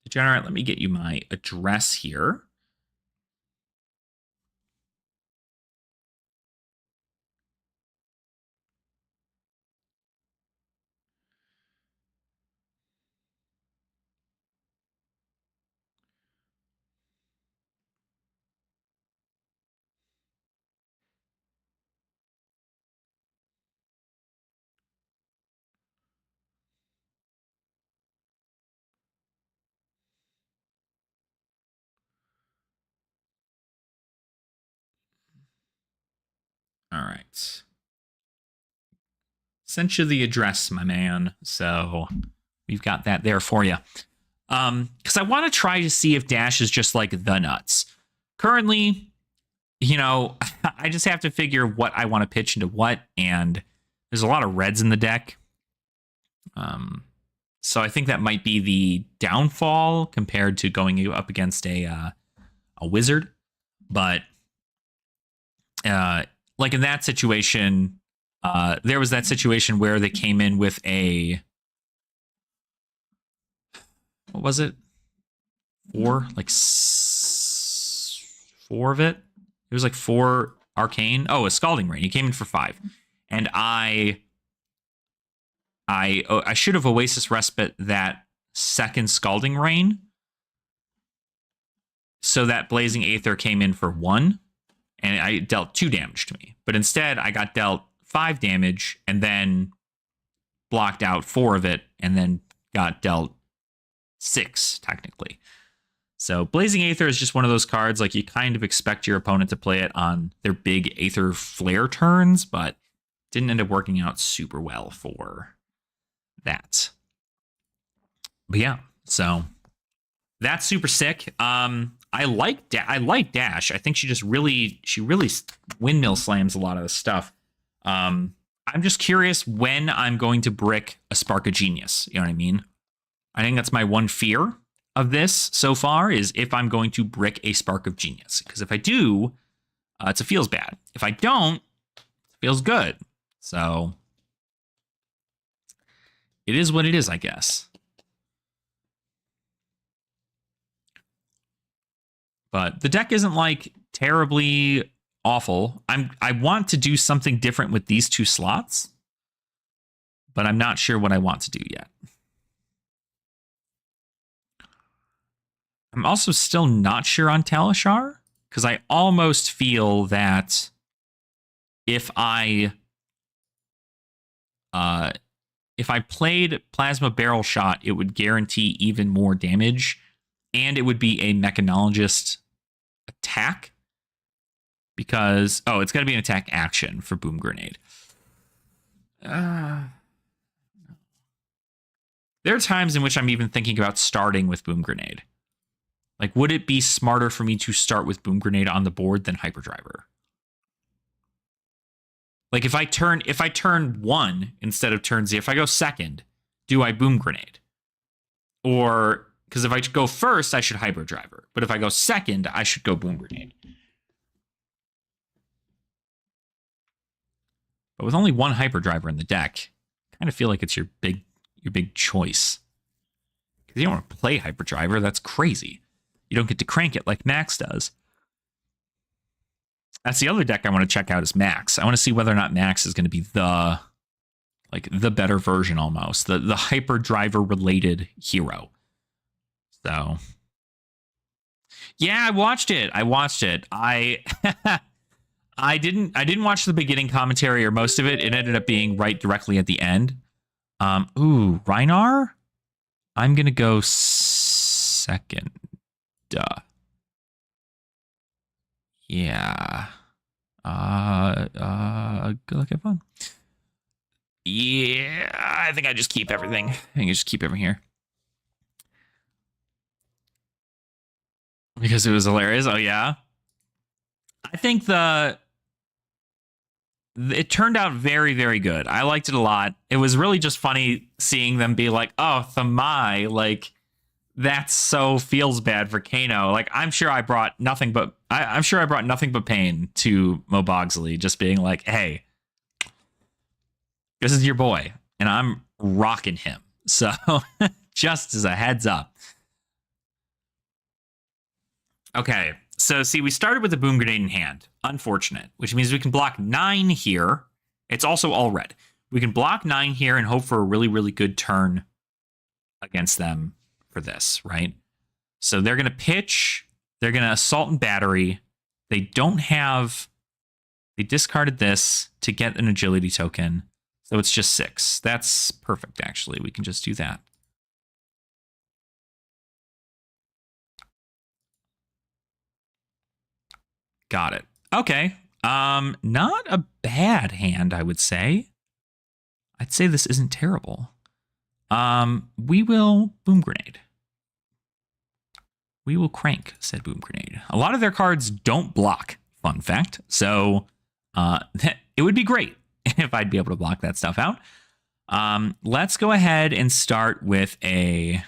Degenerate, let me get you my address here. All right. Sent you the address, my man. So we've got that there for you. Because I want to try to see if Dash is just like the nuts. Currently, you know, I just have to figure what I want to pitch into what, and there's a lot of reds in the deck. So I think that might be the downfall compared to going up against a wizard. But like in that situation, there was that situation where they came in with a, what was it? Four of it. It was like 4 arcane. Oh, a Scalding Rain. He came in for 5, and I should have Oasis Respite that second Scalding Rain, so that Blazing Aether came in for 1, and I dealt 2 damage to me. But instead, I got dealt 5 damage, and then blocked out 4 of it, and then got dealt 6, technically. So Blazing Aether is just one of those cards, like you kind of expect your opponent to play it on their big Aether Flare turns, but didn't end up working out super well for that. But yeah, so that's super sick. I like Dash. I think she really windmill slams a lot of the stuff. I'm just curious when I'm going to brick a Spark of Genius. You know what I mean? I think that's my one fear of this so far, is if I'm going to brick a Spark of Genius. Because if I do, it feels bad. If I don't, it feels good. So it is what it is, I guess. But the deck isn't like terribly awful. I want to do something different with these 2 slots, but I'm not sure what I want to do yet. I'm also still not sure on Talishar, because I almost feel that if I played Plasma Barrel Shot, it would guarantee even more damage, and it would be a Mechanologist attack, because it's got to be an attack action for Boom Grenade. There are times in which I'm even thinking about starting with Boom Grenade. Like, would it be smarter for me to start with Boom Grenade on the board than Hyperdriver? Like, if I turn 1 instead of turn 0, if I go second, do I Boom Grenade? Or, because if I go first, I should Hyperdriver. But if I go second, I should go Boom Grenade. But with only 1 Hyperdriver in the deck, I kind of feel like it's your big choice. Because you don't want to play Hyperdriver. That's crazy. You don't get to crank it like Max does. That's the other deck I want to check out, is Max. I want to see whether or not Max is going to be the better version, almost. The Hyperdriver related hero. So yeah, I watched it. I didn't watch the beginning commentary or most of it. It ended up being right directly at the end. Reinar? I'm gonna go second. Yeah. Good luck, have fun. Yeah, I think I just keep everything. Here. Because it was hilarious. Oh, yeah. I think it turned out very, very good. I liked it a lot. It was really just funny seeing them be like, oh, Thamai, like, that so feels bad for Kano. Like, I'm sure I brought nothing but pain to Mo Bogsley, just being like, hey, this is your boy, and I'm rocking him. So just as a heads up. Okay, so see, we started with the Boom Grenade in hand. Unfortunate, which means we can block 9 here. It's also all red. We can block 9 here and hope for a really, really good turn against them for this, right? So they're going to pitch. They're going to Assault and Battery. They discarded this to get an Agility token. So it's just 6. That's perfect, actually. We can just do that. Got it. Okay. Not a bad hand, I would say. I'd say this isn't terrible. We will Boom Grenade. We will crank, said Boom Grenade. A lot of their cards don't block Fun fact. So it would be great if I'd be able to block that stuff out. Let's go ahead and start with a...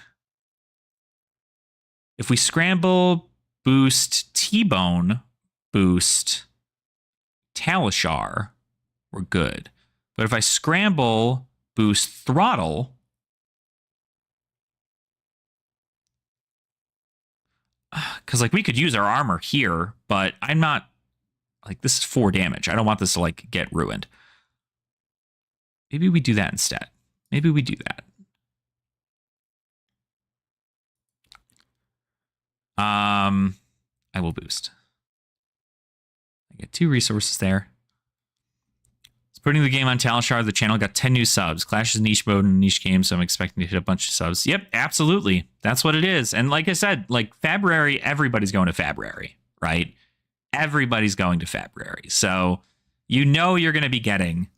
If we scramble, boost T-Bone, boost Talishar, we're good. But if I scramble, boost Throttle, because like we could use our armor here, but I'm not, like, this is 4 damage. I don't want this to like get ruined. Maybe we do that instead. Maybe we do that. I will boost. I get 2 resources there. It's putting the game on Talishar. The channel got 10 new subs. Clash is niche mode and niche game, so I'm expecting to hit a bunch of subs. Yep, absolutely. That's what it is. And like I said, like February, everybody's going to February, right? Everybody's going to February. So you know you're going to be getting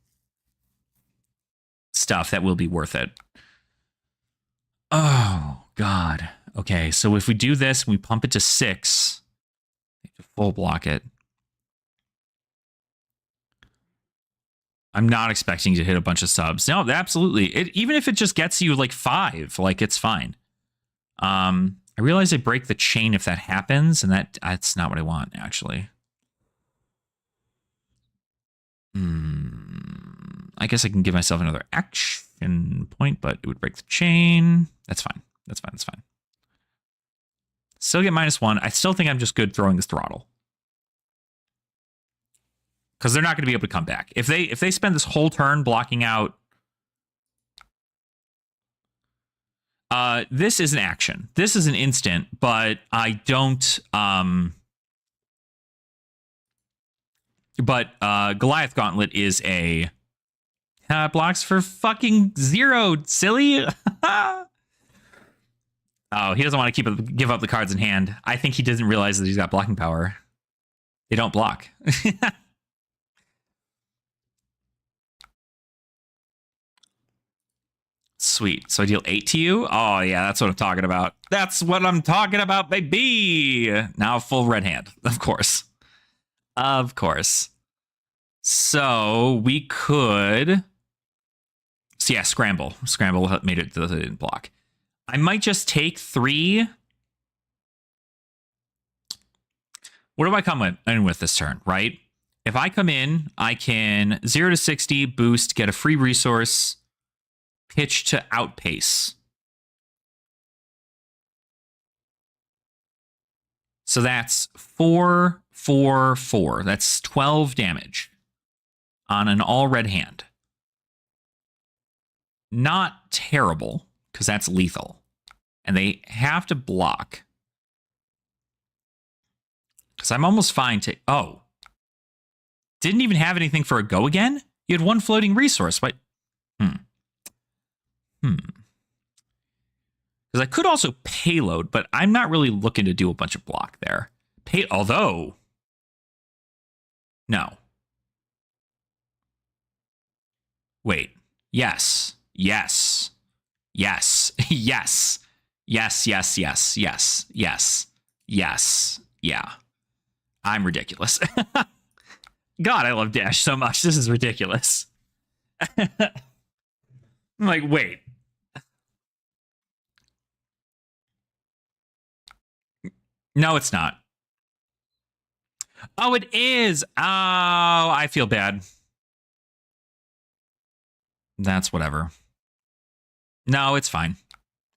stuff that will be worth it. Oh, God. Okay, so if we do this, we pump it to 6. We have to full block it. I'm not expecting to hit a bunch of subs. No, absolutely. Even if it just gets you like 5, like it's fine. I realize I break the chain if that happens, and that's not what I want, actually. I guess I can give myself another action point, but it would break the chain. That's fine. That's fine. That's fine. Still get -1. I still think I'm just good throwing this Throttle. Because they're not going to be able to come back. If they spend this whole turn blocking out... this is an action. This is an instant, but I don't... But Goliath Gauntlet is a... blocks for fucking 0, silly. Oh, he doesn't want to give up the cards in hand. I think he doesn't realize that he's got blocking power. They don't block. Sweet. So I deal 8 to you? Oh, yeah, that's what I'm talking about. That's what I'm talking about, baby. Now full red hand, of course. Of course. So we could... So yeah, Scramble. Scramble made it so they didn't block. I might just take 3. What do I come in with this turn, right? If I come in, I can 0 to 60, boost, get a free resource, pitch to outpace. So that's 4, 4, 4. That's 12 damage on an all red hand. Not terrible, because that's lethal. And they have to block. Because I'm almost fine to... Oh. Didn't even have anything for a go again? You had 1 floating resource. What? Because I could also payload, but I'm not really looking to do a bunch of block there. Although... No. Wait. Yes. Yes. Yes. Yes. Yes, yes, yes, yes, yes, yes, yeah. I'm ridiculous. God, I love Dash so much. This is ridiculous. I'm like, wait. No, it's not. Oh, it is. Oh, I feel bad. That's whatever. No, it's fine.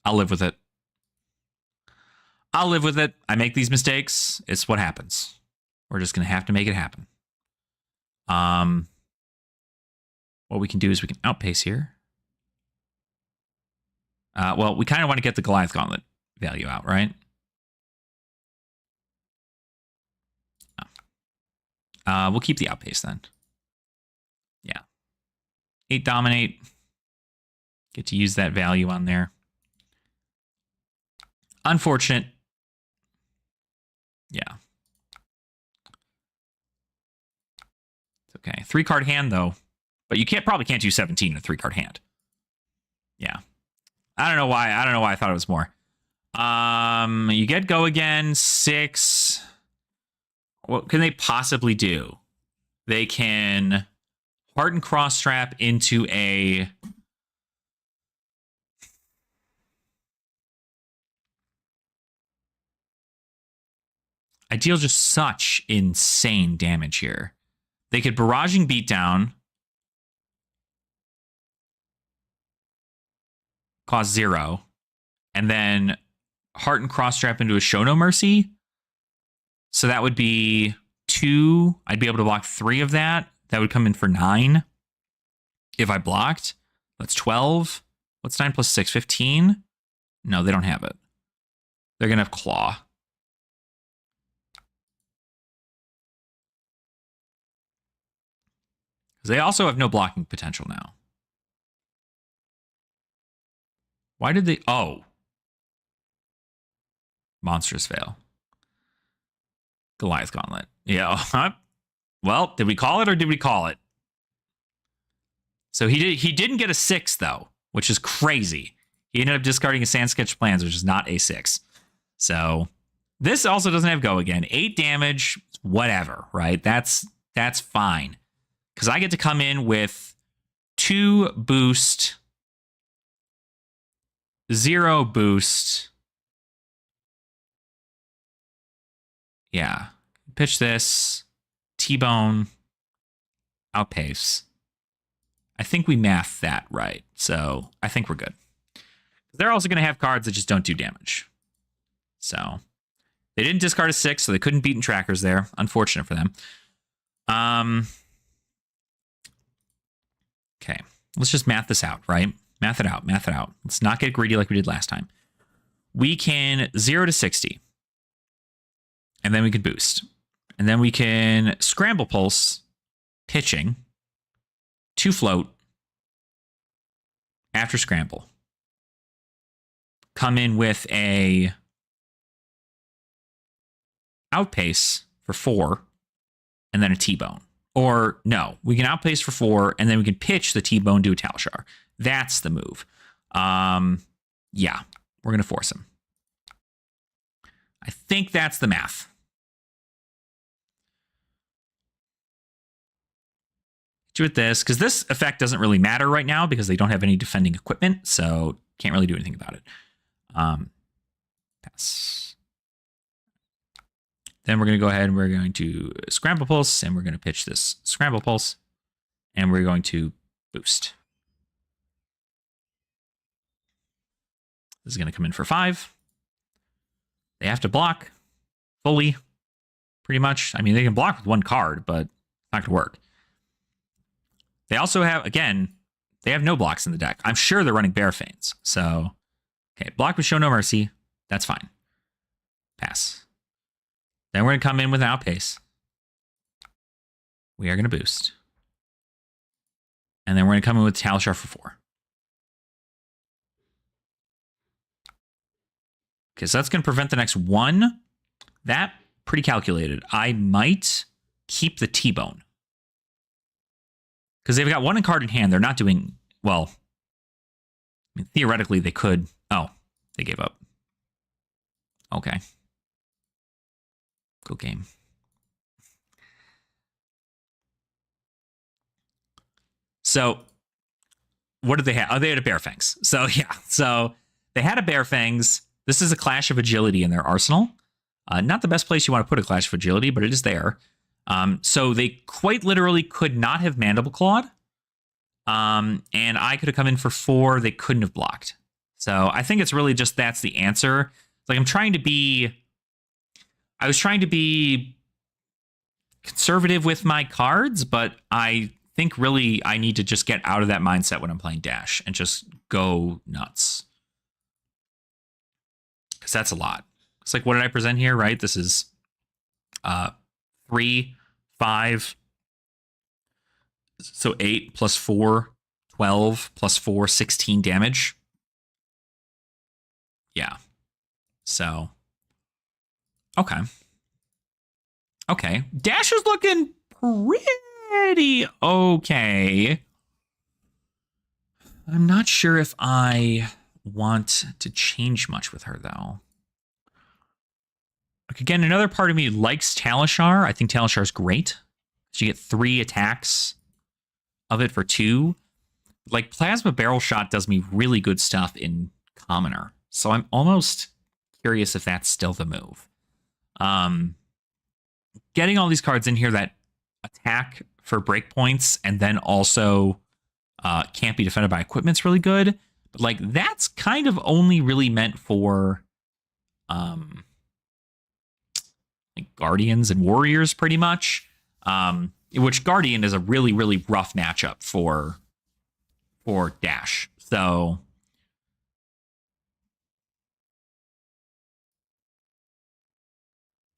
I'll live with it. I'll live with it. I make these mistakes. It's what happens. We're just going to have to make it happen. What we can do is we can outpace here. Well, we kind of want to get the Goliath Gauntlet value out, right? We'll keep the outpace then. Yeah. 8 dominate. Get to use that value on there. Unfortunate. Yeah. It's okay. 3-card hand, though. But you probably can't do 17 in a 3-card hand. Yeah. I don't know why. I don't know why I thought it was more. You get go again. 6. what can they possibly do? They can heart and cross strap into a... I deal just such insane damage here. They could barraging beatdown, cost 0, and then heart and cross strap into a show no mercy. So that would be 2. I'd be able to block 3 of that. That would come in for 9 if I blocked. That's 12. What's 9 plus 6? 15? No, they don't have it. They're going to have claw. They also have no blocking potential now. Why did they... Oh. Monstrous fail. Goliath Gauntlet. Yeah. Well, did we call it or did we call it? So he didn't get a 6, though, which is crazy. He ended up discarding his Sand Sketch Plans, which is not a 6. So this also doesn't have go again. 8 damage, whatever, right? That's fine. Because I get to come in with 2 boost, 0 boost. Yeah. Pitch this. T-bone. Outpace. I think we mathed that right. So I think we're good. They're also going to have cards that just don't do damage. So they didn't discard a 6, so they couldn't beat in trackers there. Unfortunate for them. Okay, let's just math this out, right? Math it out, math it out. Let's not get greedy like we did last time. We can 0 to 60. And then we can boost. And then we can scramble pulse, pitching, 2 float, after scramble. Come in with a outpace for 4, and then a T-bone. Or no, we can outpace for 4, and then we can pitch the T-bone to a Talshar. That's the move. Yeah, we're going to force him. I think that's the math. Do with this, because this effect doesn't really matter right now because they don't have any defending equipment, so can't really do anything about it. Pass. Then we're going to go ahead and we're going to Scramble Pulse, and we're going to pitch this Scramble Pulse, and we're going to boost. This is going to come in for 5. They have to block fully, pretty much. I mean, they can block with 1 card, but it's not going to work. They also have, again, they have no blocks in the deck. I'm sure they're running Bear Feigns. So, okay, block with Show No Mercy. That's fine. Pass. Then we're going to come in with an outpace. We are going to boost. And then we're going to come in with Talshar for 4. Okay, so that's going to prevent the next 1. That, pretty calculated. I might keep the T-bone. Because they've got 1 card in hand. They're not doing, well, I mean, theoretically they could. Oh, they gave up. Okay. Go game. So, what did they have? Oh, they had a Bear Fangs. So, yeah. So, they had a Bear Fangs. This is a Clash of Agility in their arsenal. Not the best place you want to put a Clash of Agility, but it is there. So, they quite literally could not have Mandible Clawed. And I could have come in for 4. They couldn't have blocked. So, I think it's really just that's the answer. Like, I was trying to be conservative with my cards, but I think really I need to just get out of that mindset when I'm playing Dash and just go nuts. Because that's a lot. It's like, what did I present here, right? This is 3, 5. So 8 plus 4, 12 plus 4, 16 damage. Yeah. So, okay. Okay. Dash is looking pretty okay. I'm not sure if I want to change much with her, though. Again, another part of me likes Talishar. I think Talishar is great. So you get 3 attacks of it for 2. Like, Plasma Barrel Shot does me really good stuff in Commoner. So I'm almost curious if that's still the move. Getting all these cards in here that attack for breakpoints and then also can't be defended by equipment's really good. But, like, that's kind of only really meant for like Guardians and Warriors, pretty much. Which Guardian is a really, really rough matchup for Dash. So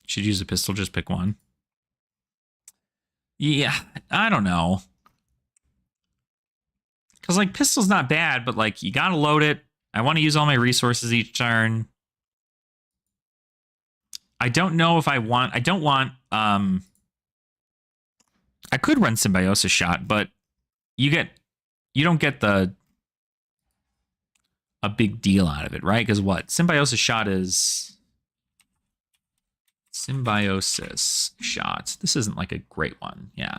should use a pistol, just pick one. Yeah, I don't know. Because, like, pistol's not bad, but, like, you gotta load it. I want to use all my resources each turn. I don't know if I want... I don't want... I could run Symbiosis Shot, but you don't get a big deal out of it, right? Because what? Symbiosis Shot is... Symbiosis Shot. This isn't, like, a great one. Yeah.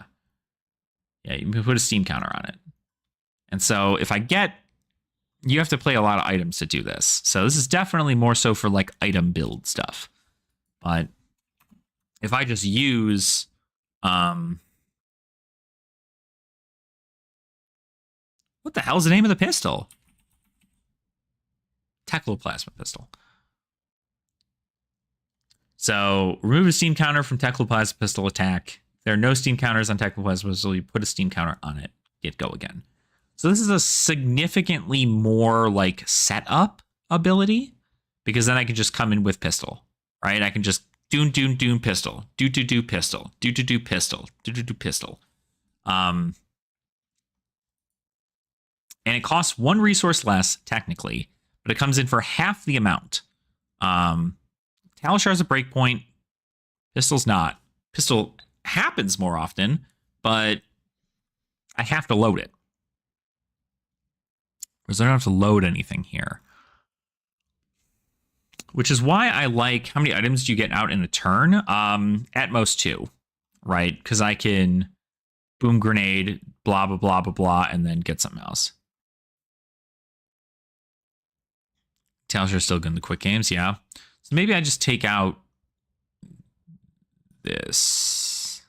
Yeah, you can put a Steam counter on it. And so if I get... You have to play a lot of items to do this. So this is definitely more so for, like, item build stuff. But if I just use... what the hell is the name of the pistol? Tecloplasma pistol. So remove a steam counter from Tecloplasma pistol attack. There are no steam counters on Tecloplasma pistol. You put a steam counter on it. Get go again. So this is a significantly more like setup ability, because then I can just come in with pistol, right? I can just doom pistol, do pistol, do pistol, do pistol. And it costs 1 resource less technically, but it comes in for half the amount. Talishar's a breakpoint. Pistol's not. Pistol happens more often, but I have to load it. Whereas I don't have to load anything here. Which is why I like... How many items do you get out in a turn? At most 2, right? Because I can boom grenade, blah, blah, blah, blah, blah, and then get something else. Talishar's still good in the quick games, yeah. So maybe I just take out this.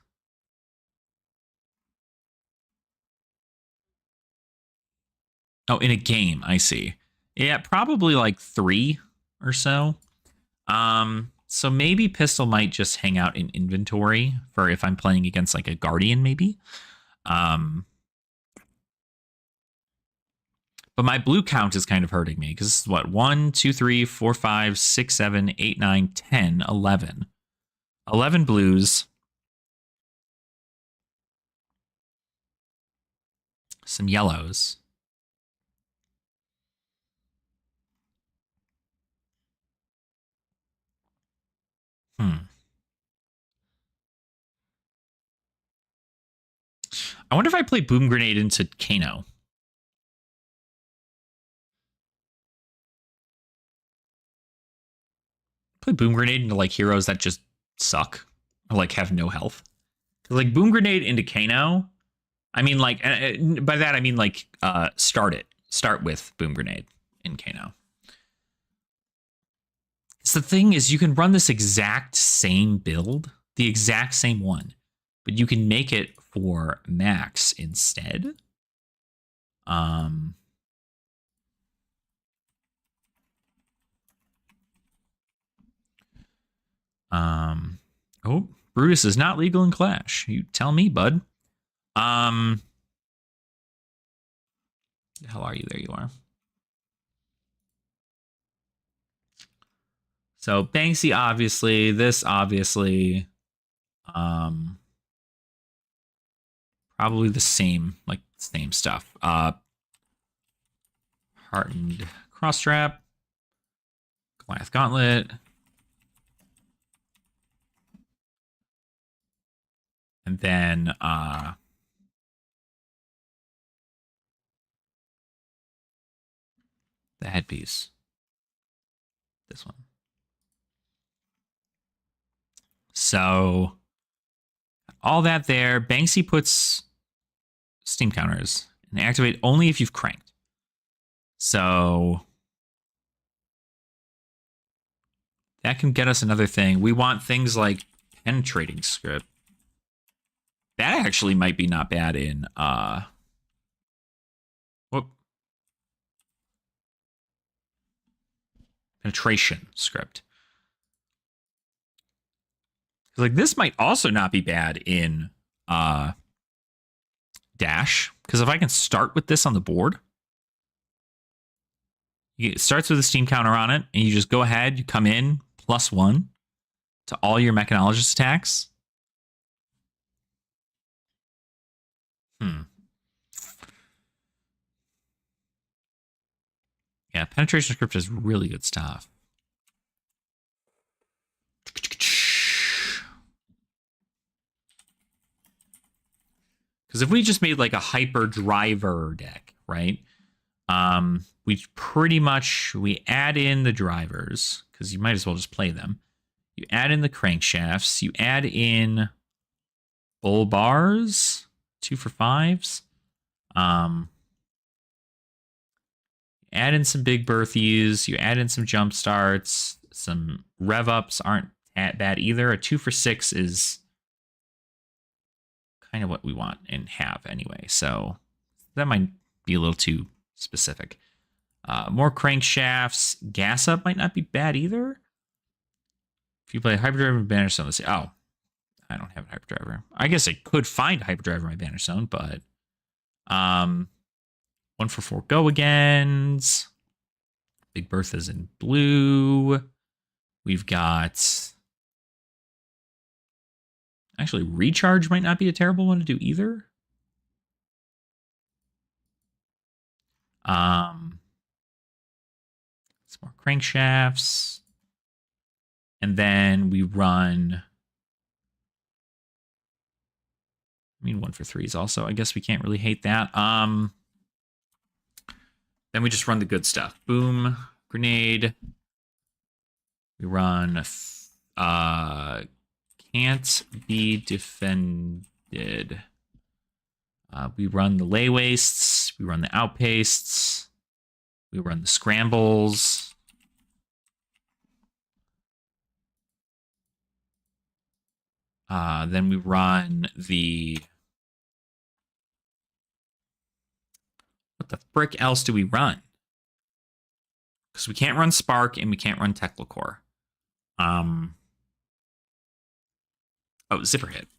Oh, in a game, I see. Yeah, probably like 3 or so. So maybe pistol might just hang out in inventory for if I'm playing against like a Guardian, maybe. But my blue count is kind of hurting me because this is what? 1, 2, 3, 4, 5, 6, 7, 8, 9, 10, 11. 11 blues. Some yellows. I wonder if I play Boom Grenade into Kano. Play Boom Grenade into like heroes that just suck or like have no health. Like Boom Grenade into Kano. I mean, like, by that I mean like start it. Start with Boom Grenade in Kano. So the thing is, you can run this exact same build, the exact same one, but you can make it for Max instead. Oh, Brutus is not legal in Clash. You tell me, bud. The hell are you? There you are. So Banksy, obviously. This, obviously. Probably the same, like, same stuff. Hardened Crossstrap. Goliath Gauntlet. And then, the headpiece. This one. So all that there. Banksy puts steam counters and activate only if you've cranked. So that can get us another thing. We want things like penetrating script. That actually might be not bad in penetration script. Like this might also not be bad in dash, because if I can start with this on the board, it starts with a steam counter on it, and you just go ahead, you come in +1 to all your mechanologist attacks. Yeah, penetration script is really good stuff. Because if we just made like a hyper driver deck, right? We pretty much, we add in the drivers, because you might as well just play them. You add in the crankshafts. You add in bull bars, 2 for 5s. Add in some big Berthies. You add in some jump starts. Some rev ups aren't that bad either. A 2 for 6 is kind of what we want and have anyway. So that might be a little too specific. More crankshafts. Gas up might not be bad either. If you play Hyperdriver and Banner Zone, let's see. Oh, I don't have a Hyperdriver. I guess I could find a Hyperdriver in my Banner Zone, but 1 for 4 go agains. Big Bertha's in blue. We've got... Actually, Recharge might not be a terrible one to do either. Some more crankshafts. And then we run... I mean, 1 for 3s also. I guess we can't really hate that. Then we just run the good stuff. Boom, grenade. We run can't be defended. We run the lay wastes. We run the outpastes. We run the scrambles. Then we run the... What the frick else do we run? Because we can't run Spark and we can't run Teclacore. Oh, Zipper Hit.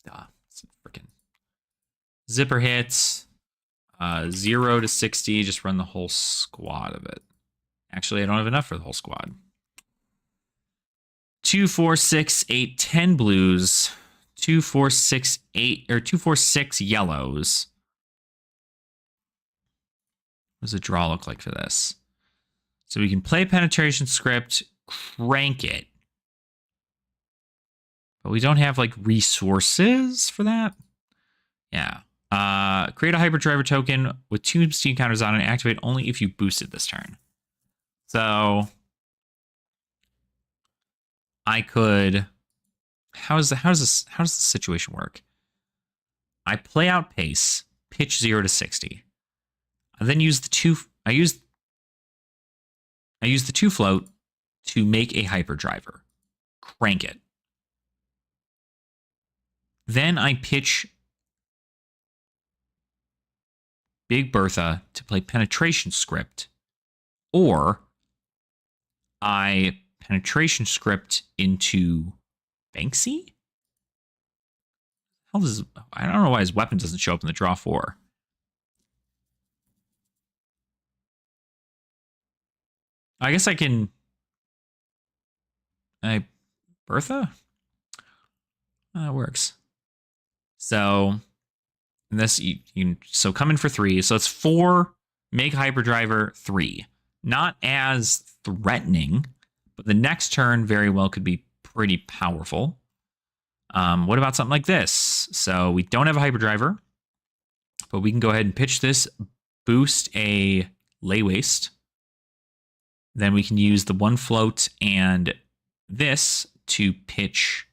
Freaking Zipper Hits. 0 to 60. Just run the whole squad of it. Actually, I don't have enough for the whole squad. 2, 4, 6, 8, 10 blues. 2, 4, 6, 8, or 2, 4, 6 yellows. What does a draw look like for this? So we can play penetration script, crank it. But we don't have like resources for that. Yeah. Create a hyperdriver token with 2 steam counters on it and activate only if you boost it this turn. So I could... How does the situation work? I play out pace, pitch 0 to 60. I then use the 2. I use the 2 float to make a hyperdriver. Crank it. Then I pitch Big Bertha to play penetration script, or I penetration script into Banksy? I don't know why his weapon doesn't show up in the draw 4. I guess I can... Bertha? That works. So, and this, so come in for 3. So it's 4, make hyperdriver 3. Not as threatening, but the next turn very well could be pretty powerful. What about something like this? So we don't have a hyperdriver, but we can go ahead and pitch this, boost a lay waste. Then we can use the 1 float and this to pitch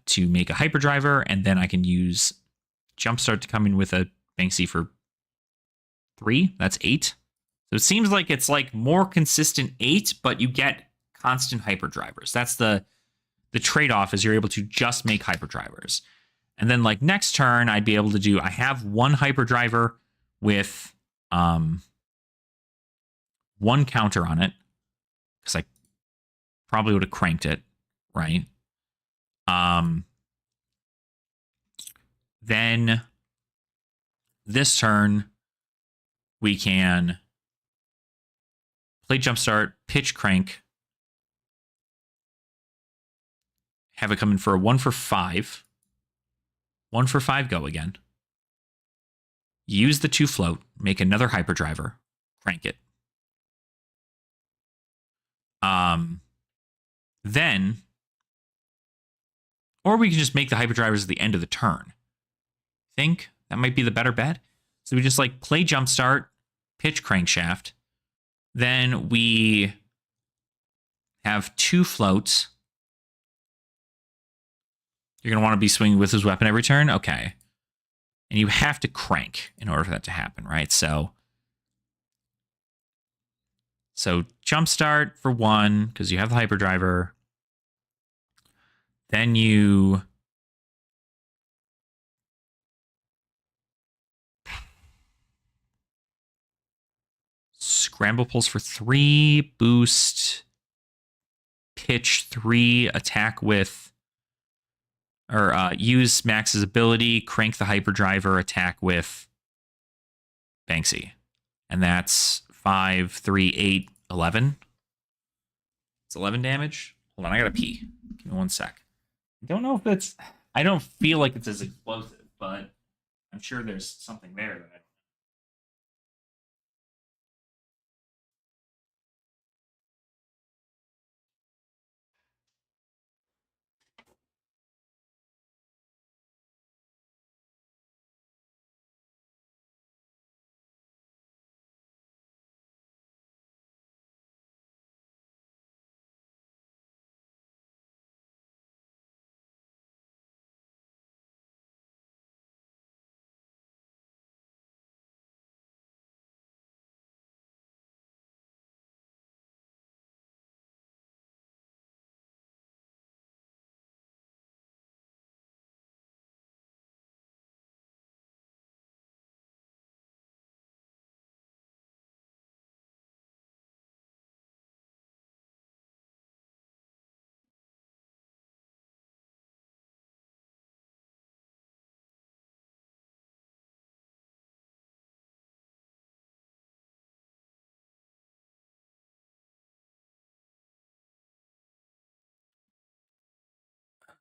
to make a hyperdriver, and then I can use Jumpstart to come in with a Banksy for 3. That's 8. So it seems like it's like more consistent 8, but you get constant hyperdrivers. That's the trade-off, is you're able to just make hyperdrivers. And then like next turn, I'd be able to do, I have 1 hyperdriver with 1 counter on it, because I probably would have cranked it, right? Then this turn, we can play Jumpstart, pitch Crank, have it come in for a 1 for 5. 1 for 5 go again. Use the 2 float, make another hyperdriver, crank it. Then, or we can just make the hyperdrivers at the end of the turn. Think that might be the better bet. So we just like play Jumpstart, pitch Crankshaft. Then we have 2 floats. You're going to want to be swinging with his weapon every turn? Okay. And you have to crank in order for that to happen, right? So Jumpstart for 1, because you have the hyperdriver. Then you Scramble Pulse for 3, boost, pitch 3, attack with, or use Max's ability, crank the hyperdriver, attack with Banksy. And that's 5, 3, 8, 11. It's 11 damage. Hold on, I gotta pee. Give me 1 sec. I don't know if that's, I don't feel like it's as explosive, but I'm sure there's something there that I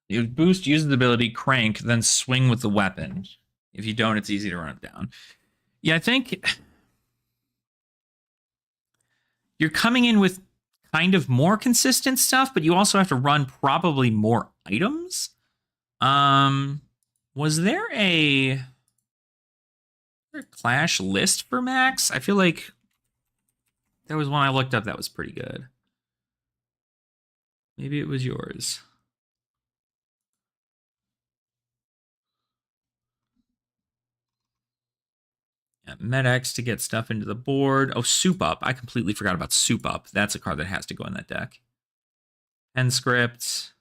You boost, use the ability, crank, then swing with the weapon. If you don't, it's easy to run it down. Yeah, I think you're coming in with kind of more consistent stuff, but you also have to run probably more items. Was there a Clash list for Max? I feel like there was one I looked up that was pretty good. Maybe it was yours. Yeah, MedX to get stuff into the board. Oh, Soup Up. I completely forgot about Soup Up. That's a card that has to go in that deck. Pen Script.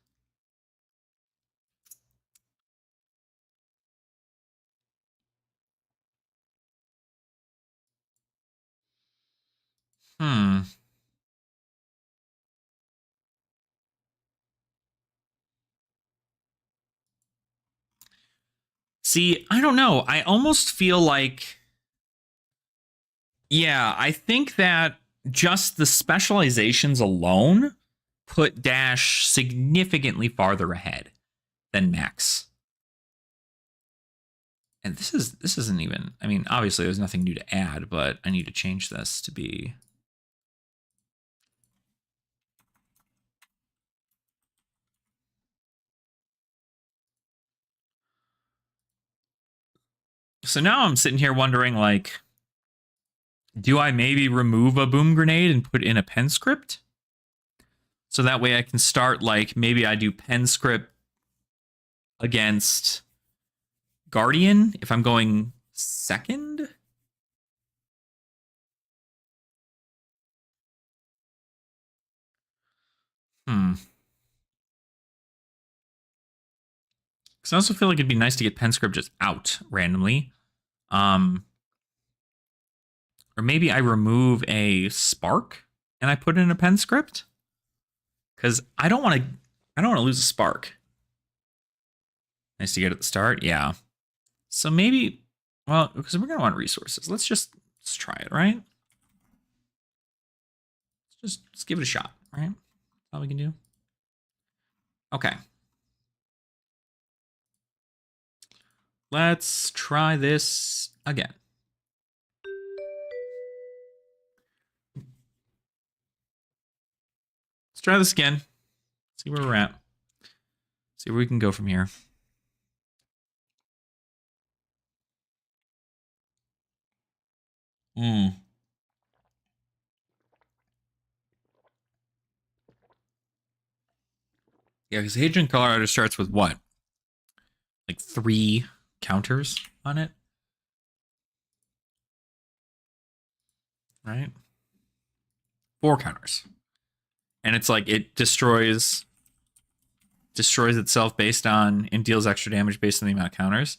See, I don't know. I almost feel like, yeah, I think that just the specializations alone put Dash significantly farther ahead than Max. And this isn't even, I mean, obviously there's nothing new to add, but I need to change this to be. So now I'm sitting here wondering, like, do I maybe remove a Boom Grenade and put in a Pen Script? So that way I can start, like, maybe I do pen script against Guardian if I'm going second. Because I also feel like it'd be nice to get pen script just out randomly. Or maybe I remove a spark and I put in a pen script. Because I don't want to lose a spark. Nice to get at the start, yeah. So maybe, well, because we're gonna want resources. Let's try it, right? Let's give it a shot, right? That's all we can do. Okay. Let's try this again. Let's try this again. See where we're at. See where we can go from here. Yeah, because Hadrian Colorado starts with what? Like 3 counters on it? Right? 4 counters. And it's like it destroys itself based on and deals extra damage based on the amount of counters.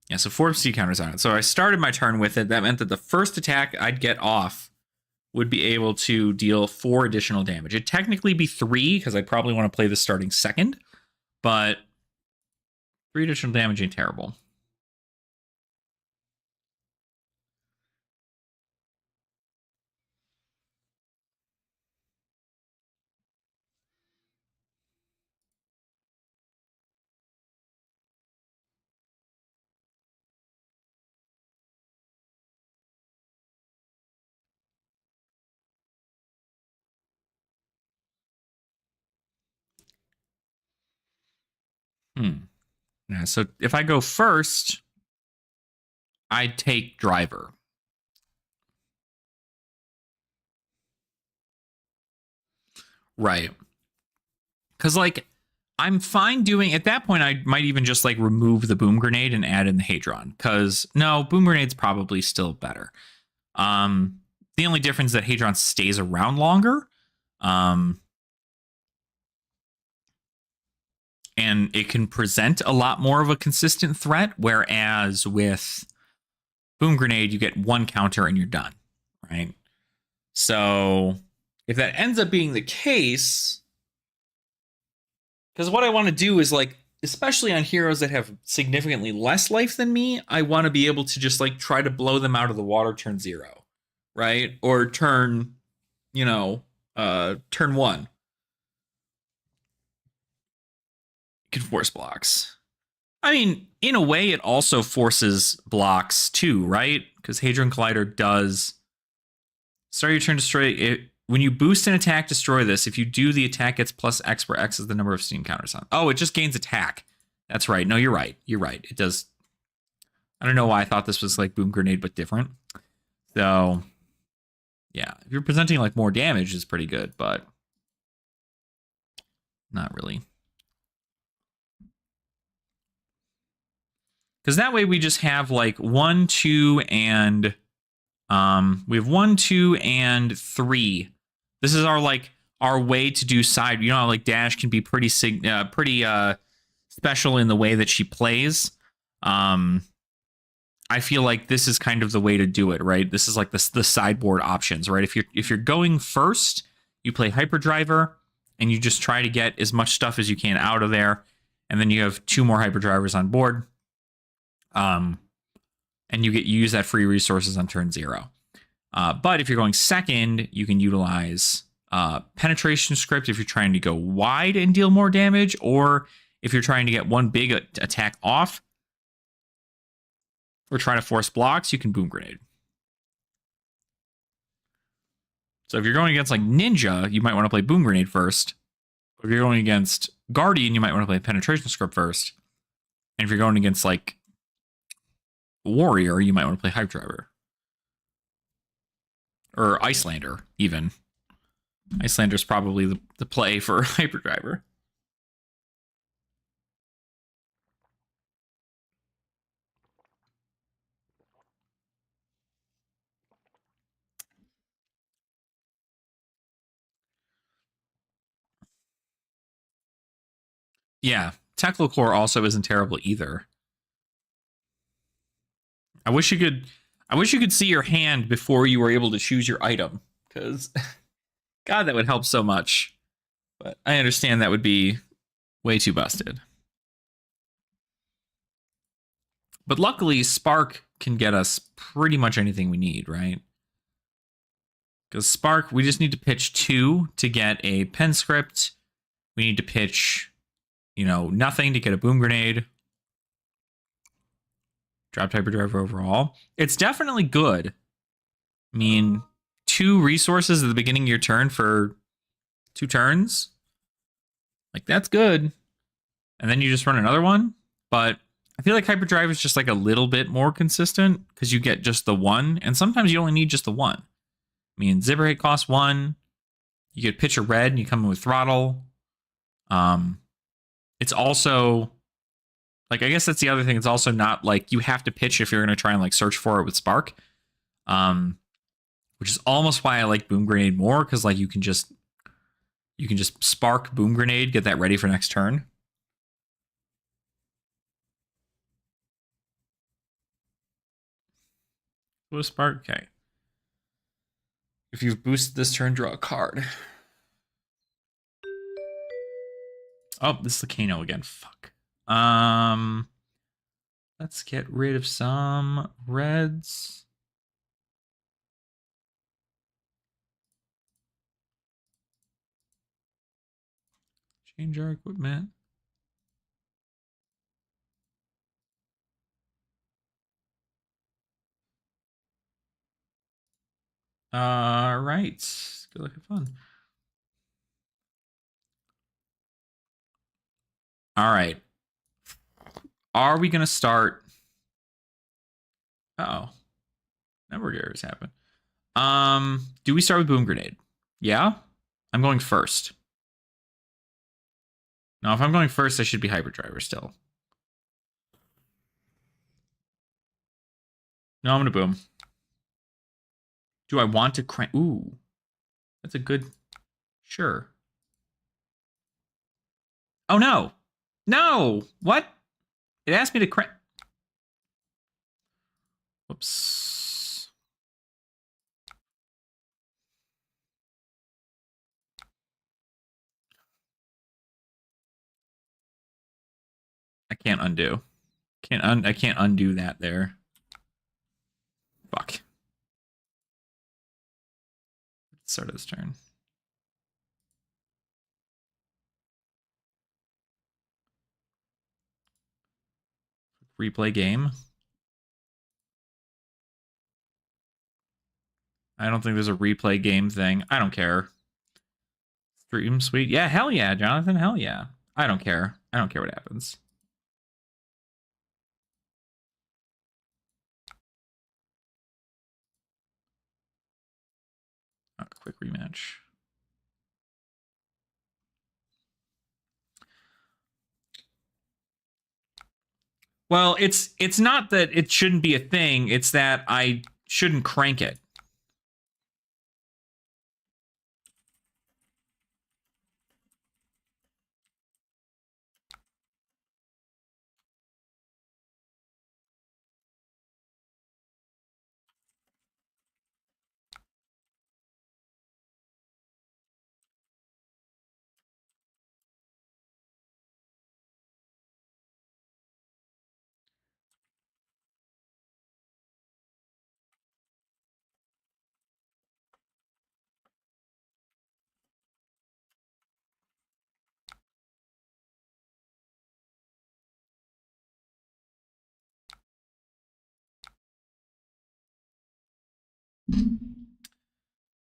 Yeah, so 4 MST counters on it. So I started my turn with it. That meant that the first attack I'd get off would be able to deal 4 additional damage. It'd technically be 3 because I probably want to play this starting second, but 3 additional damage ain't terrible. Yeah, so if I go first, I take driver. Right. Because, like, I'm fine doing, at that point, I might even just, like, remove the boom grenade and add in the Hadron. Because, no, boom grenade's probably still better. The only difference is that Hadron stays around longer. And it can present a lot more of a consistent threat, whereas with boom grenade, you get 1 counter and you're done, right? So if that ends up being the case, because what I want to do is, like, especially on heroes that have significantly less life than me, I want to be able to just, like, try to blow them out of the water turn 0, right? Or turn 1. Can force blocks. I mean, in a way, it also forces blocks too, right? Because Hadron Collider does start your turn, destroy it. When you boost an attack, destroy this. If you do, the attack gets plus X, where X is the number of steam counters on. Oh, it just gains attack. That's right. No, you're right. You're right. It does. I don't know why I thought this was like boom grenade, but different. So, yeah, if you're presenting like more damage, is pretty good, but not really. Because that way we just have like 1, 2, and we have 1, 2, and 3. This is our way to do side. You know, like Dash can be pretty special in the way that she plays. I feel like this is kind of the way to do it, right? This is like the sideboard options, right? If you're going first, you play Hyperdriver and you just try to get as much stuff as you can out of there, and then you have 2 more Hyperdrivers on board. And you use that free resources on turn 0. But if you're going second, you can utilize penetration script if you're trying to go wide and deal more damage, or if you're trying to get 1 big attack off, or try to force blocks, you can boom grenade. So if you're going against like Ninja, you might want to play boom grenade first. If you're going against Guardian, you might want to play penetration script first. And if you're going against like Warrior, you might want to play Hype Driver. Or Icelander, even. Icelander's probably the play for Hyperdriver. Yeah, Core also isn't terrible either. I wish you could. I wish you could see your hand before you were able to choose your item, because God, that would help so much. But I understand that would be way too busted. But luckily, Spark can get us pretty much anything we need, right? Because Spark, we just need to pitch 2 to get a pen script. We need to pitch, nothing to get a boom grenade. Drop Hyperdriver overall. It's definitely good. I mean, 2 resources at the beginning of your turn for 2 turns. Like, that's good. And then you just run another one. But I feel like Hyperdrive is just like a little bit more consistent because you get just the 1. And sometimes you only need just the 1. I mean, Zipper Hit costs 1. You get pitch a red and you come in with Throttle. It's also, like, I guess that's the other thing. It's also not like you have to pitch if you're going to try and like search for it with Spark. Which is almost why I like Boom Grenade more, because like you can just Spark Boom Grenade, get that ready for next turn. What a Spark? Okay. If you've boosted this turn, draw a card. Oh, this is Kano again. Fuck. Let's get rid of some reds. Change our equipment. All right. Good luck, have fun. All right. Are we gonna start? Uh-oh. Network errors happen. Do we start with Boom Grenade? Yeah? I'm going first. Now, if I'm going first, I should be Hyperdriver still. No, I'm gonna boom. Do I want to crank? Ooh. That's a good... Sure. Oh, no. No! What? It asked me to crank... Whoops. I can't undo. I can't undo that there. Fuck. Start of this turn. Replay game. I don't think there's a replay game thing. I don't care. Stream sweet. Yeah, hell yeah, Jonathan. Hell yeah. I don't care. I don't care what happens. A quick rematch. Well, it's not that it shouldn't be a thing. It's that I shouldn't crank it.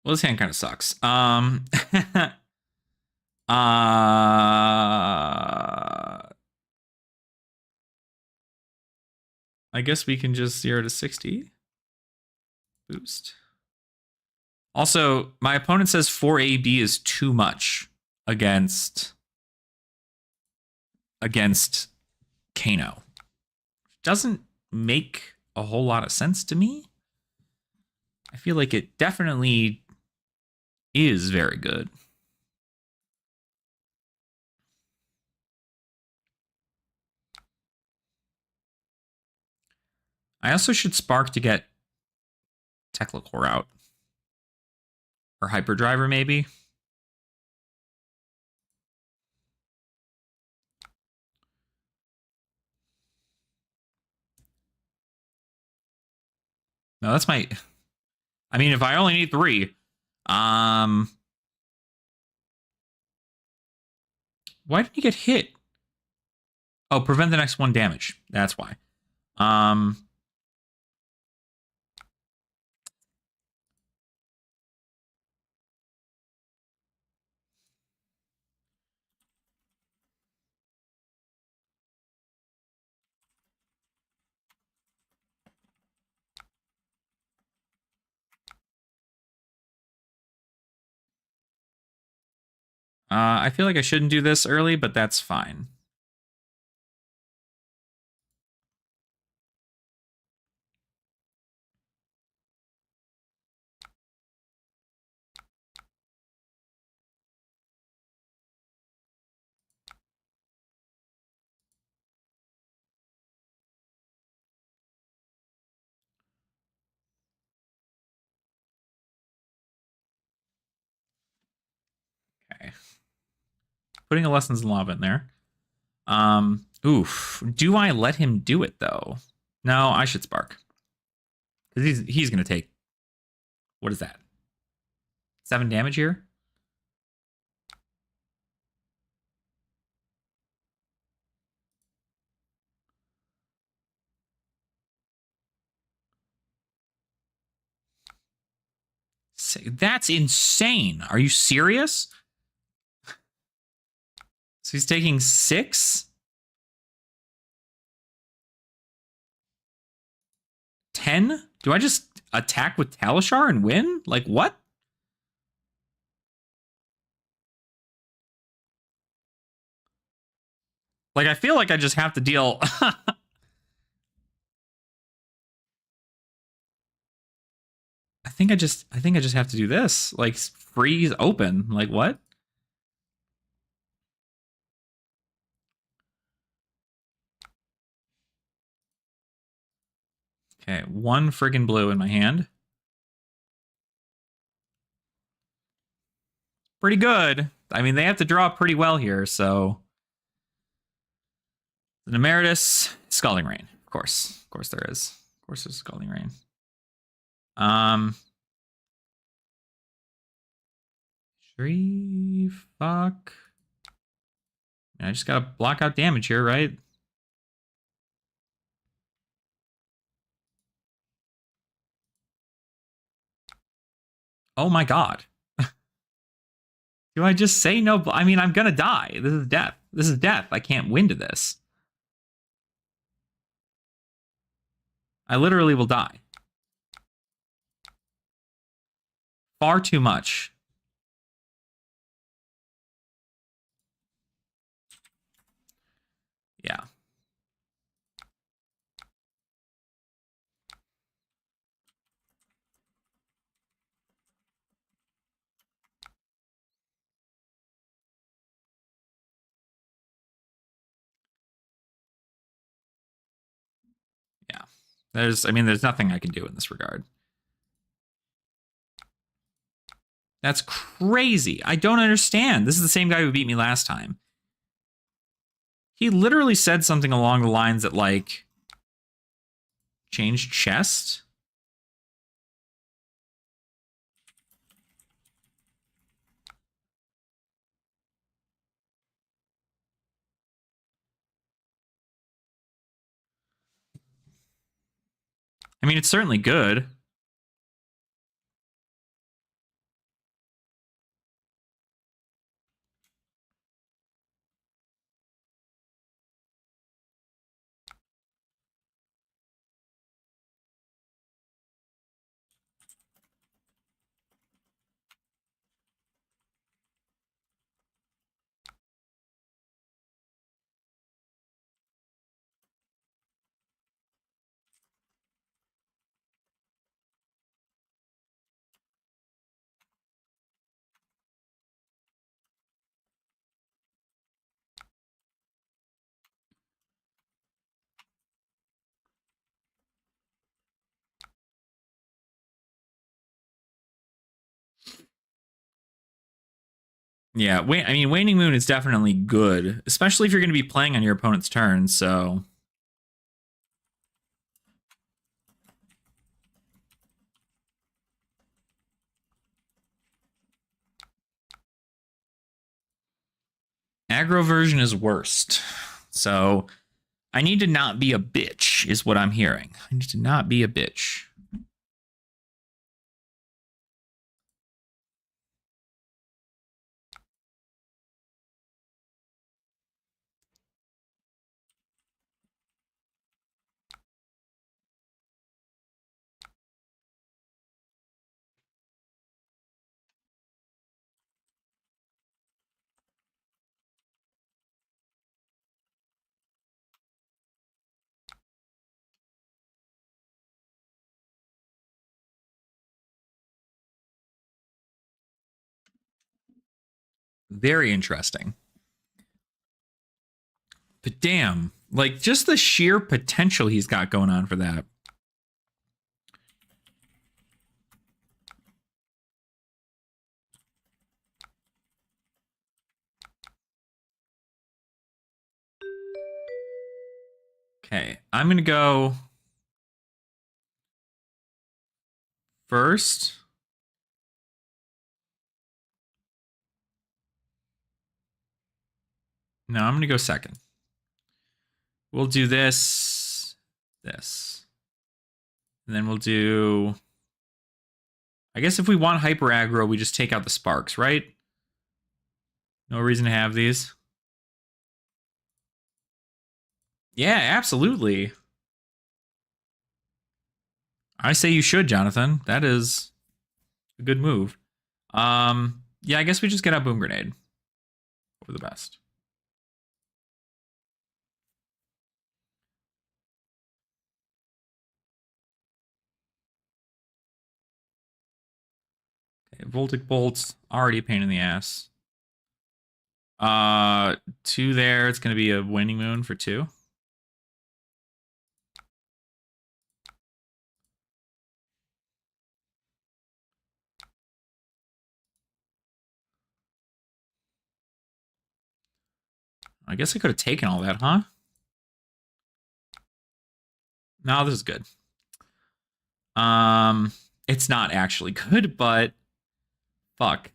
Well, this hand kind of sucks. I guess we can just 0 to 60. Boost. Also, my opponent says 4 AB is too much against Kano. Doesn't make a whole lot of sense to me. I feel like it definitely is very good. I also should Spark to get Tekla out. Or Hyperdriver, maybe. No, that's my... I mean, if I only need 3... Why did he get hit? Oh, prevent the next 1 damage. That's why. I feel like I shouldn't do this early, but that's fine. Okay. Putting a Lessons in Lava in there. Oof. Do I let him do it, though? No, I should Spark. Because he's going to take... What is that? 7 damage here? That's insane. Are you serious? So he's taking 6? 10? Do I just attack with Talishar and win? Like, what? Like, I feel like I just have to deal... I think I just have to do this. Like, freeze open. Like, what? Okay, 1 friggin' blue in my hand. Pretty good. I mean, they have to draw pretty well here, so... The Emeritus, Scalding Rain. Of course there is. Of course there's Scalding Rain. Tree, fuck. I just gotta block out damage here, right? Oh my god. Do I just say no? I mean, I'm gonna die. This is death. This is death. I can't win to this. I literally will die. Far too much. Yeah. Yeah. There's nothing I can do in this regard. That's crazy. I don't understand. This is the same guy who beat me last time. He literally said something along the lines that, like, change chest? I mean, it's certainly good. Yeah, I mean, Waning Moon is definitely good, especially if you're going to be playing on your opponent's turn. So aggro version is worst. So I need to not be a bitch, is what I'm hearing. I need to not be a bitch. Very interesting. But damn, like just the sheer potential he's got going on for that. Okay, I'm going to go first. No, I'm going to go second. We'll do this. And then we'll do... I guess if we want hyper aggro, we just take out the sparks, right? No reason to have these. Yeah, absolutely. I say you should, Jonathan. That is a good move. Yeah, I guess we just get out Boom Grenade. For the best. Okay, Voltic Bolt's already a pain in the ass. 2 there. It's going to be a Waning Moon for 2. I guess I could have taken all that, huh? No, this is good. It's not actually good, but fuck.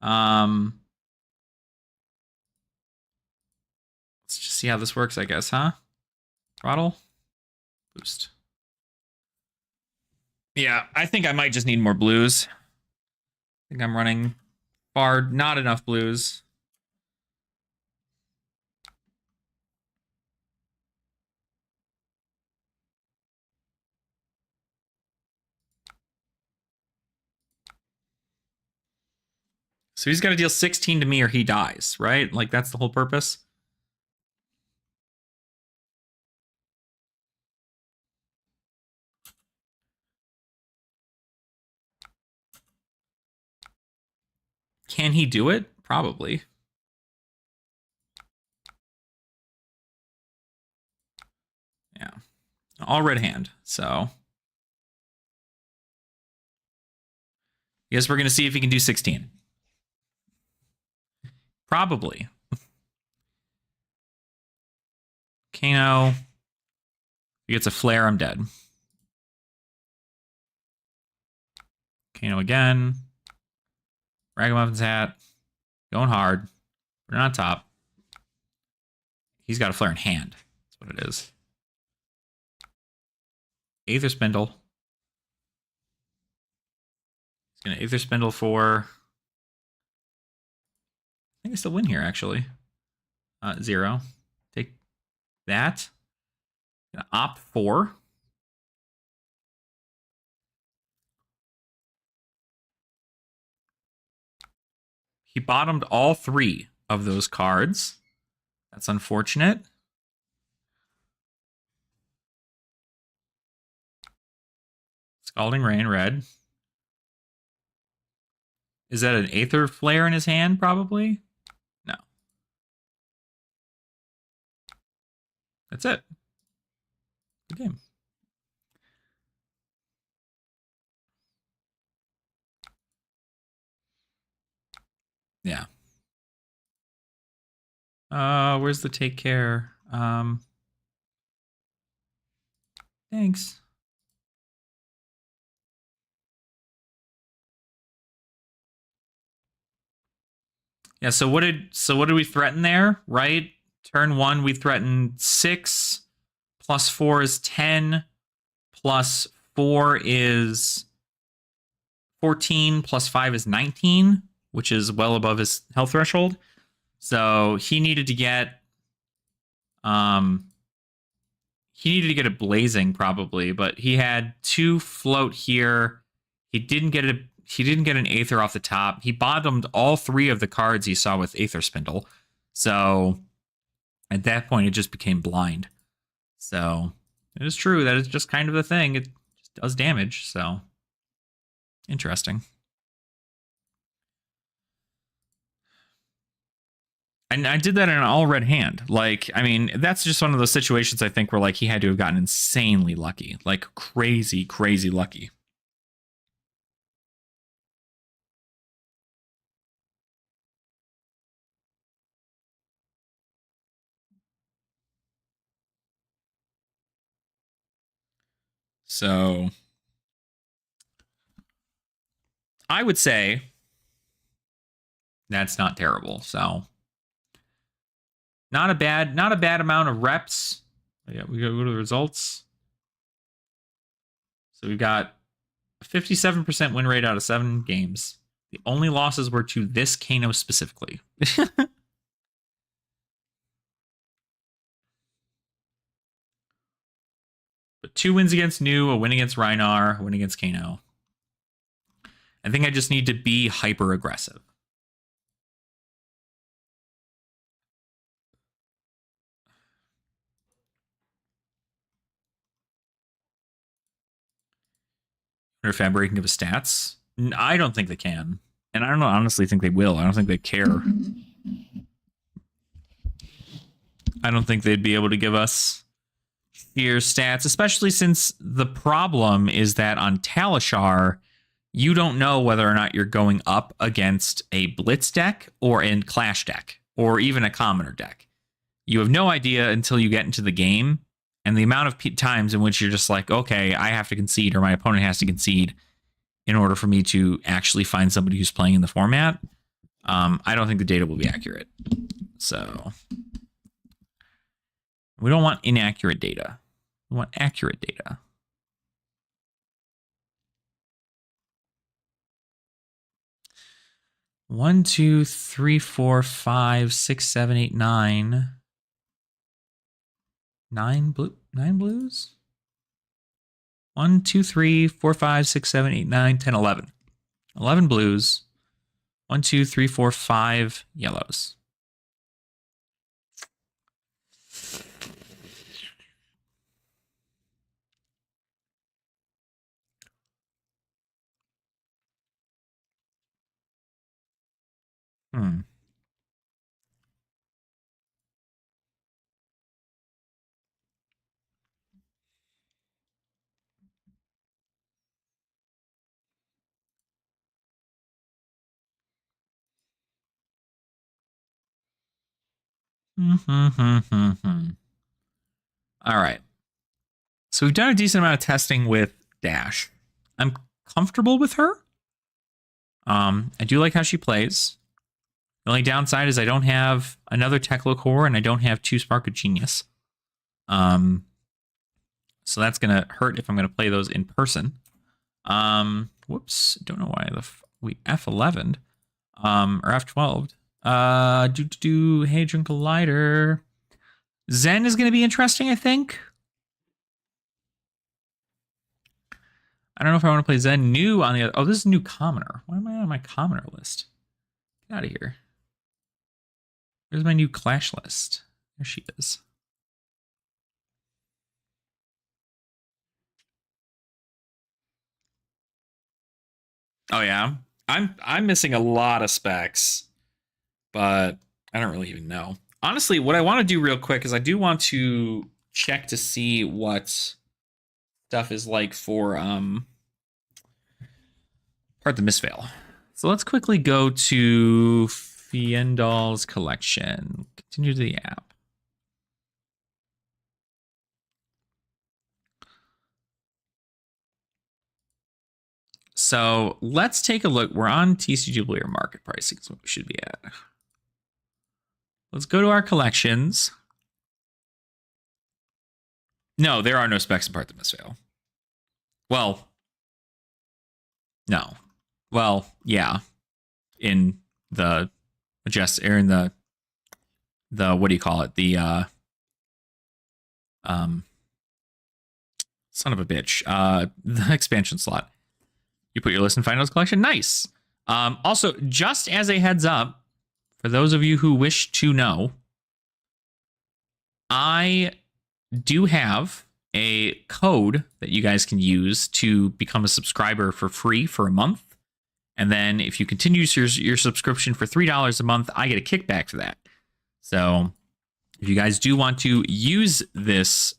Let's just see how this works, I guess, huh? Throttle. Boost. Yeah, I think I might just need more blues. I think I'm running far not enough blues. So he's got to deal 16 to me or he dies, right? Like, that's the whole purpose. Can he do it? Probably. Yeah. All red hand. So I guess we're going to see if he can do 16. Probably. Kano. If he gets a flare, I'm dead. Kano again. Ragamuffin's hat. Going hard. We're on top. He's got a flare in hand. That's what it is. Aether Spindle. He's going to Aether Spindle for... I think I still win here, actually. 0. Take that. Gonna opt 4. He bottomed all 3 of those cards. That's unfortunate. Scalding Rain, red. Is that an Aether Flare in his hand, probably? No. That's it. Good game. Yeah. Where's the take care? Thanks. Yeah, so what did we threaten there, right? Turn 1 we threatened 6 plus 4 is 10 plus 4 is 14 plus 5 is 19, which is well above his health threshold. So he needed to get it blazing probably, but he had 2 float here. He didn't get an Aether off the top. He bottomed all 3 of the cards he saw with Aether Spindle. So at that point it just became blind. So it is true that it's just kind of the thing. It just does damage, so interesting. And I did that in an all red hand. Like, I mean, that's just one of those situations I think where like he had to have gotten insanely lucky. Like crazy, crazy lucky. So I would say that's not terrible. So not a bad amount of reps. Yeah, we go to the results. So we've got a 57% win rate out of 7 games. The only losses were to this Kano specifically. But 2 wins against New, a win against Rhinar, a win against Kano. I think I just need to be hyper aggressive. Or Fabry can give us stats. I don't think they can. And I don't honestly think they will. I don't think they care. I don't think they'd be able to give us your stats, especially since the problem is that on Talishar, you don't know whether or not you're going up against a Blitz deck or a Clash deck or even a Commoner deck. You have no idea until you get into the game, and the amount of times in which you're just like, okay, I have to concede or my opponent has to concede in order for me to actually find somebody who's playing in the format. I don't think the data will be accurate. So we don't want inaccurate data. We want accurate data. One, two, three, four, five, six, seven, eight, nine. 9 blues? 1, 2, 3, 4, 5, 6, 7, 8, 9, 10, 11. 11 blues. 1, 2, 3, 4, 5 yellows. Hmm. All right. So we've done a decent amount of testing with Dash. I'm comfortable with her. I do like how she plays. The only downside is I don't have another Tekla core and I don't have 2 Spark of Genius. So that's gonna hurt if I'm gonna play those in person. Whoops, don't know why we F11'd. Or F12'd. Hadron Collider. Zen is gonna be interesting, I think. I don't know if I want to play Zen. New on the other. Oh, this is new commoner. Why am I on my commoner list? Get out of here. Where's my new Clash list? There she is. Oh yeah, I'm missing a lot of specs, but I don't really even know. Honestly, what I want to do real quick is I do want to check to see what stuff is like for part the misfail. So let's quickly go to Fiendal's collection. Continue to the app. So let's take a look. We're on TCG Player market pricing. That's what we should be at. Let's go to our collections. No, there are no specs in Part the Misfail. Well, no. Well, yeah. In the Majestic, or in the what do you call it? The son of a bitch. The expansion slot. You put your list in finals collection. Nice. Also, just as a heads up, for those of you who wish to know, I do have a code that you guys can use to become a subscriber for free for a month. And then if you continue your subscription for $3 a month, I get a kickback for that. So if you guys do want to use this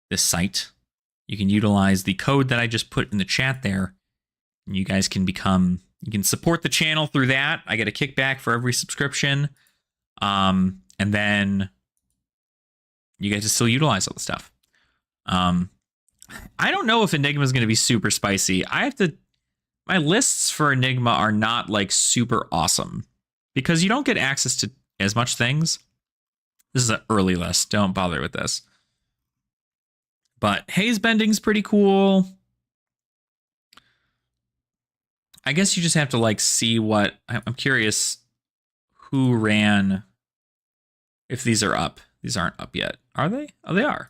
this site, you can utilize the code that I just put in the chat there. And you guys can you can support the channel through that. I get a kickback for every subscription. And then you get to still utilize all the stuff. I don't know if Enigma is going to be super spicy. My lists for Enigma are not like super awesome because you don't get access to as much things. This is an early list. Don't bother with this. But haze bending's pretty cool. I guess you just have to like see what I'm curious who ran, if these are up. These aren't up yet. Are they? Oh, they are.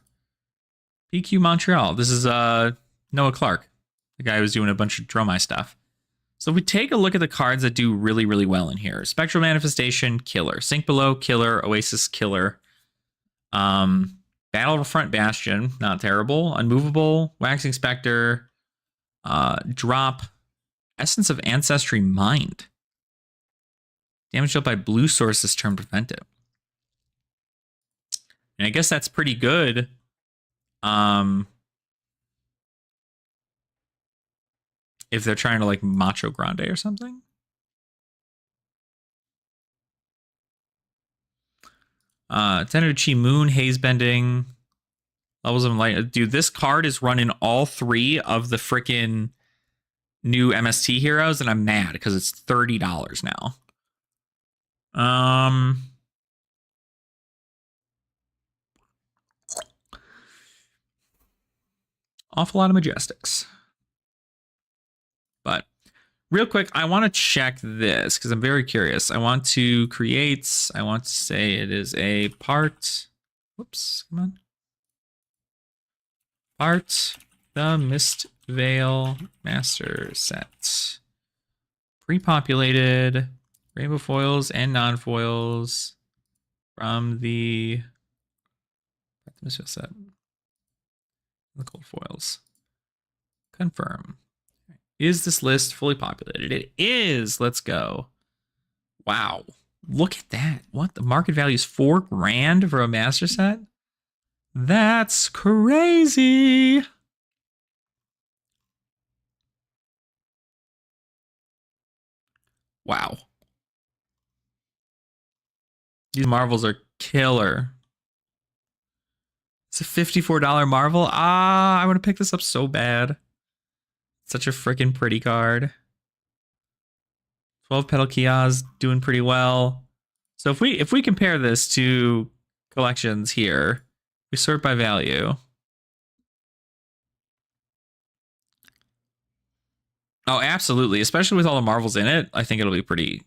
PQ Montreal. This is Noah Clark, the guy who was doing a bunch of Dromai stuff. So if we take a look at the cards that do really, really well in here. Spectral Manifestation, killer. Sink Below, killer. Oasis, killer. Battlefront Bastion, not terrible. Unmovable, Waxing Spectre, drop. Essence of Ancestry Mind. Damage dealt by blue sources turn preventive. And I guess that's pretty good. If they're trying to like Macho Grande or something. Tenuchi Moon, Haze Bending, Levels of Light. Dude, this card is running all three of the freaking new MST heroes, and I'm mad because it's $30 now. Awful lot of Majestics. But real quick, I want to check this because I'm very curious. I want to say it is a part. Whoops, come on. Part the Mistveil Master Set. Pre-populated rainbow foils and non-foils from the Mistveil set. The cold foils. Confirm. Is this list fully populated? It is. Let's go. Wow. Look at that. What? The market value is $4,000 for a master set? That's crazy. Wow. These Marvels are killer. It's a $54 Marvel. I want to pick this up so bad. Such a freaking pretty card. 12 Petal Kiosk doing pretty well. So if we compare this to collections here, we sort by value. Oh, absolutely. Especially with all the Marvels in it, I think it'll be pretty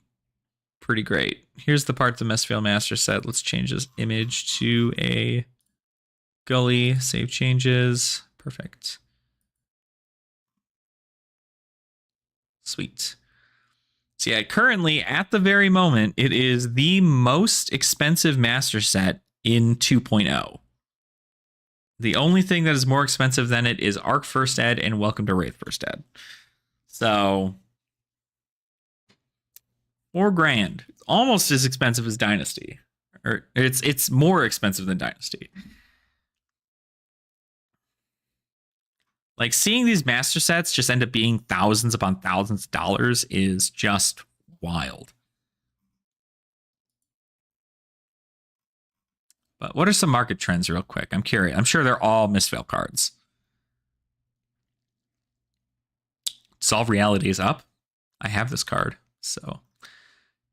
great. Here's the part of the Mistveil Master set. Let's change this image to a gully. Save changes. Perfect. Sweet. So yeah, currently at the very moment, it is the most expensive master set in 2.0. The only thing that is more expensive than it is Arc First Ed and Welcome to Wraith First Ed. So $4,000, almost as expensive as Dynasty, or it's more expensive than Dynasty. Like seeing these master sets just end up being thousands upon thousands of dollars is just wild. But what are some market trends real quick? I'm curious. I'm sure they're all Mistveil cards. Solve Reality is up. I have this card. So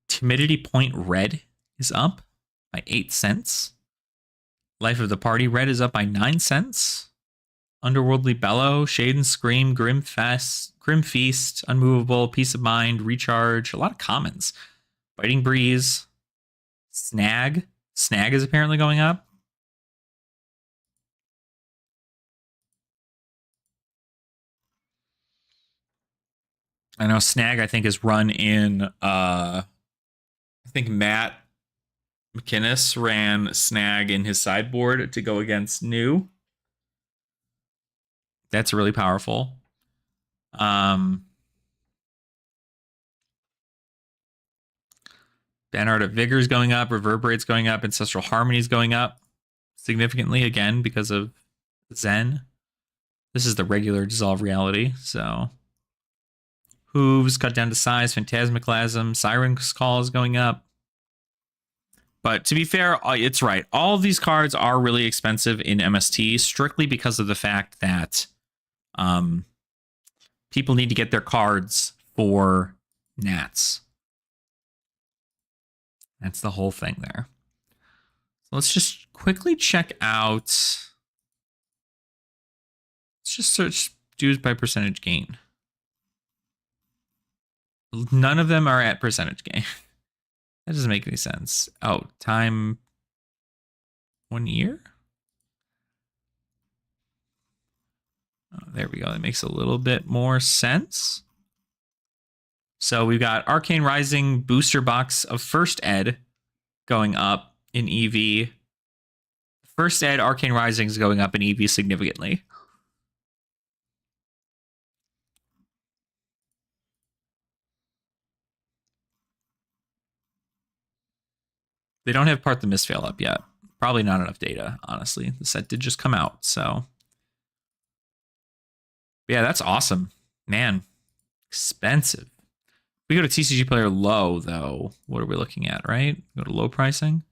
Timidity Point Red is up by 8 cents. Life of the Party Red is up by 9 cents. Underworldly Bellow, Shade and Scream, Grim Feast, Unmovable, Peace of Mind, Recharge. A lot of commons. Biting Breeze. Snag. Snag is apparently going up. I know Snag, I think, is run in, I think Matt McInnes ran Snag in his sideboard to go against New. That's really powerful. Banner Art of Vigor is going up, Reverberate's going up, Ancestral Harmony is going up significantly again because of Zen. This is the regular Dissolve Reality, so Hooves cut down to size, Phantasmaclasm, Siren's Call is going up. But to be fair, it's right. All of these cards are really expensive in MST strictly because of the fact that people need to get their cards for Nats. That's the whole thing there. So let's just quickly check out. Let's just search dues by percentage gain. None of them are at percentage gain. That doesn't make any sense. Oh, time 1 year? Oh, there we go. That makes a little bit more sense. So we've got Arcane Rising booster box of First Ed going up in EV. First Ed Arcane Rising is going up in EV significantly. They don't have Part the Mistveil up yet. Probably not enough data, honestly. The set did just come out, so. Yeah, that's awesome. Man, expensive. We go to TCG player low, though. What are we looking at, right? Go to low pricing.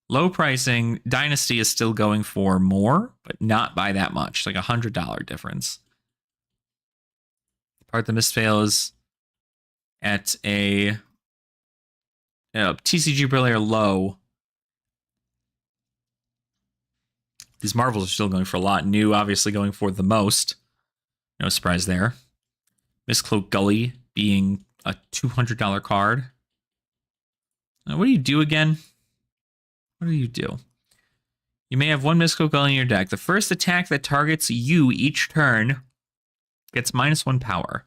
Low pricing, Dynasty is still going for more, but not by that much. Like $100 difference. Part the Mistveil is at a TCG player low. These Marvels are still going for a lot. New, obviously, going for the most. No surprise there. Mistcloak Gully being a $200 card. Now, what do you do again? What do you do? You may have one Mistcloak Gully in your deck. The first attack that targets you each turn gets -1 power.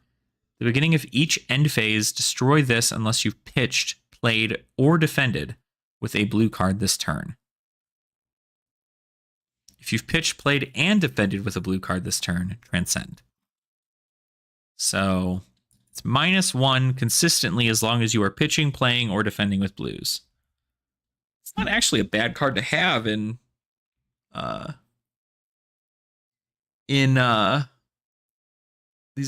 The beginning of each end phase, destroy this unless you've pitched, played, or defended with a blue card this turn. If you've pitched, played, and defended with a blue card this turn, transcend. So it's -1 consistently as long as you are pitching, playing, or defending with blues. It's not actually a bad card to have in these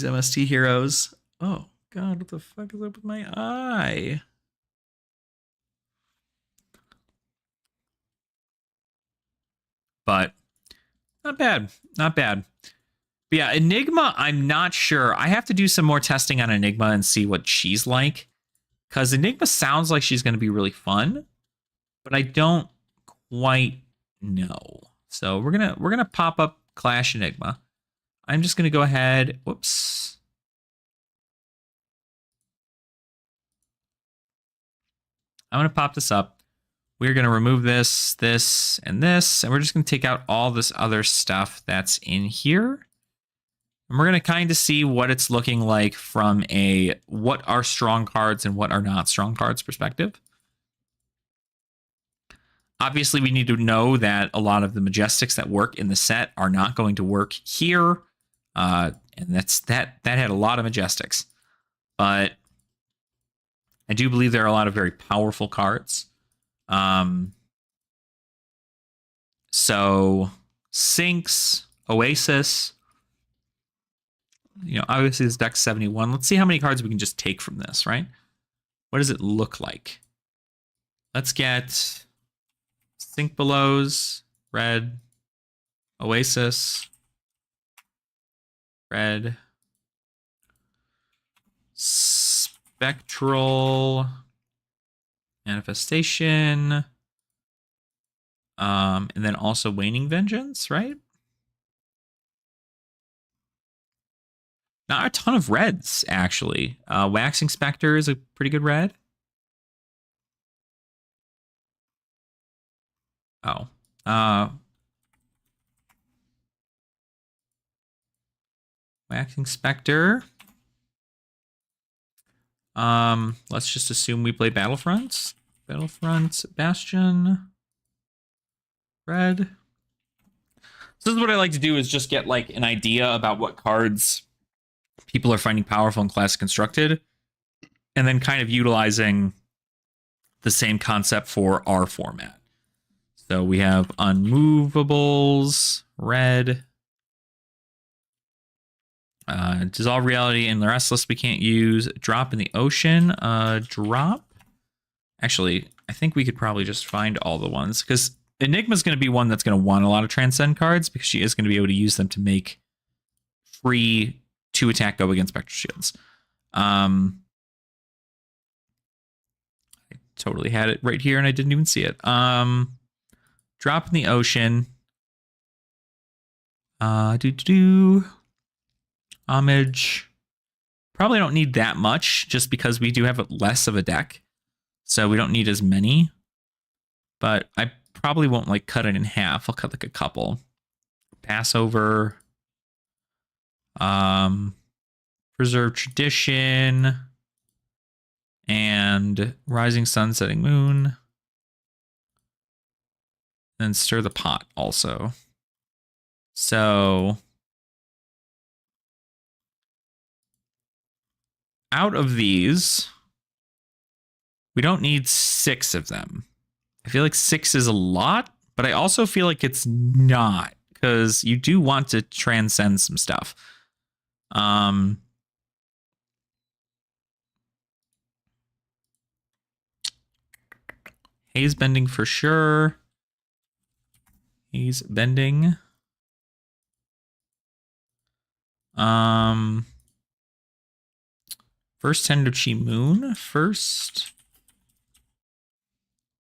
MST heroes. Oh God, what the fuck is up with my eye? But not bad. Not bad. But yeah, Enigma, I'm not sure. I have to do some more testing on Enigma and see what she's like. Because Enigma sounds like she's going to be really fun. But I don't quite know. So we're gonna pop up Clash Enigma. I'm just gonna go ahead. Whoops. I'm gonna pop this up. We're going to remove this, this, and this, and we're just going to take out all this other stuff that's in here. And we're going to kind of see what it's looking like from a what are strong cards and what are not strong cards perspective. Obviously, we need to know that a lot of the Majestics that work in the set are not going to work here. And that had a lot of Majestics. But I do believe there are a lot of very powerful cards. So Sinks, Oasis, obviously this deck's 71. Let's see how many cards we can just take from this, right? What does it look like? Let's get Sink Belows, red. Oasis, red. Spectral Manifestation. And then also Waning Vengeance, right? Not a ton of reds, actually. Waxing Spectre is a pretty good red. Oh. Waxing Spectre. Let's just assume we play Battlefronts. Battlefront, Bastion. Red. So this is what I like to do, is just get like an idea about what cards people are finding powerful in Classic Constructed, and then kind of utilizing the same concept for our format. So we have Unmovables, red. Dissolve Reality and the Restless we can't use. Drop in the Ocean. Drop. Actually, I think we could probably just find all the ones, because Enigma's going to be one that's going to want a lot of Transcend cards, because she is going to be able to use them to make free 2-attack go against Spectral Shields. I totally had it right here and I didn't even see it. Drop in the Ocean. Homage. Probably don't need that much, just because we do have less of a deck. So we don't need as many. But I probably won't like cut it in half. I'll cut like a couple. Passover. Preserve Tradition. And Rising Sun, Setting Moon. And Stir the Pot also. So out of these, we don't need 6 of them. I feel like 6 is a lot, but I also feel like it's not, because you do want to transcend some stuff. Haze Bending for sure. Haze Bending. First Tendochi Moon first.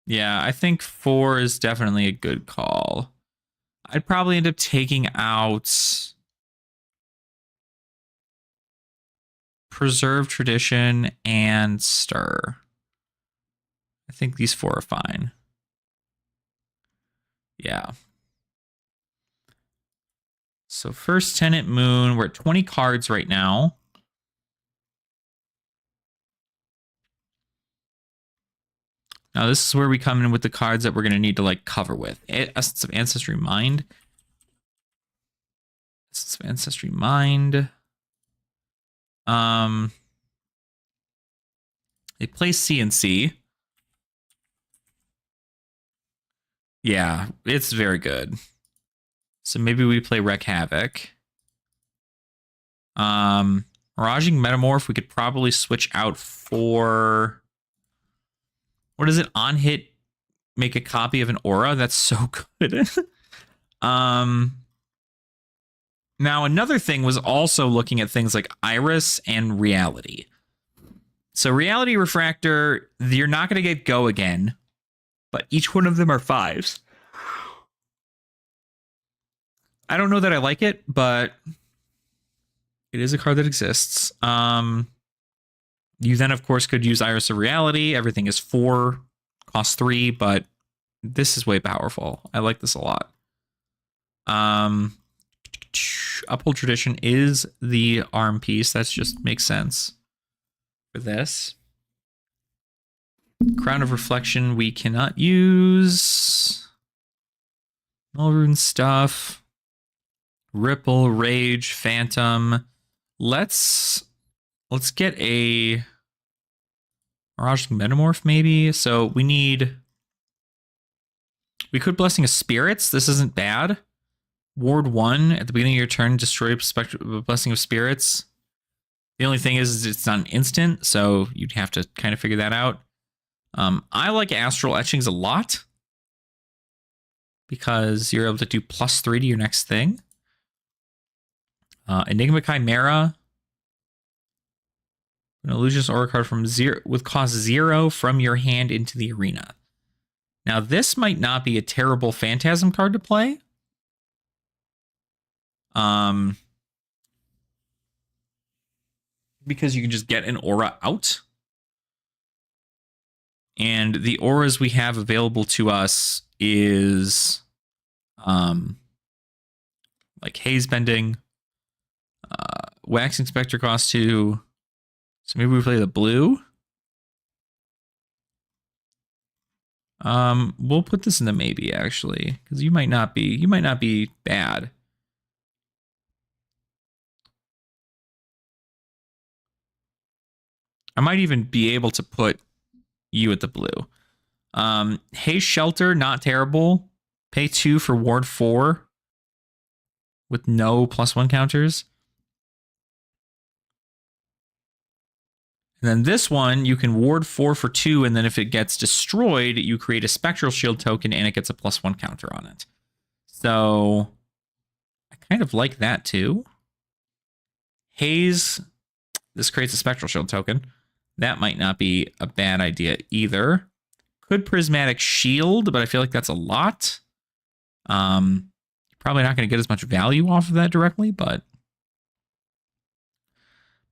Yeah, I think 4 is definitely a good call. I'd probably end up taking out Preserve Tradition and Stir. I think these 4 are fine. Yeah. So first Tenant Moon, we're at 20 cards right now. Now this is where we come in with the cards that we're going to need to like cover with. Essence of Ancestry Mind. Essence of Ancestry Mind. They play CNC. Yeah, it's very good. So maybe we play Wreak Havoc. Miraging Metamorph, we could probably switch out for... What is it? On hit, make a copy of an aura. That's so good. Now, another thing was also looking at things like Iris and Reality. So Reality Refractor, you're not going to get Go again, but each one of them are 5s. I don't know that I like it, but it is a card that exists. You then, of course, could use Iris of Reality. Everything is 4, costs 3, but this is way powerful. I like this a lot. Uphold Tradition is the arm piece. That just makes sense for this. Crown of Reflection we cannot use. Nullrune stuff. Ripple, Rage, Phantom. Let's get a Mirage Metamorph maybe. So we could Blessing of Spirits. This isn't bad. Ward 1 at the beginning of your turn, destroy Blessing of Spirits. The only thing is it's not an instant, so you'd have to kind of figure that out. I like Astral Etchings a lot because you're able to do +3 to your next thing. Enigma Chimera. An illusionist aura card from 0 with cost 0 from your hand into the arena. Now, this might not be a terrible Phantasm card to play. Because you can just get an aura out. And the auras we have available to us is like Haze Bending, Waxing Spectre cost 2. So maybe we play the blue. We'll put this in the maybe actually, because you might not be bad. I might even be able to put you at the blue. Haze Shelter, not terrible. Pay 2 for Ward 4 with no +1 counters. And then this one, you can Ward 4 for 2, and then if it gets destroyed, you create a Spectral Shield token, and it gets a +1 counter on it. So I kind of like that too. Haze, this creates a Spectral Shield token. That might not be a bad idea either. Could Prismatic Shield, but I feel like that's a lot. Probably not going to get as much value off of that directly, but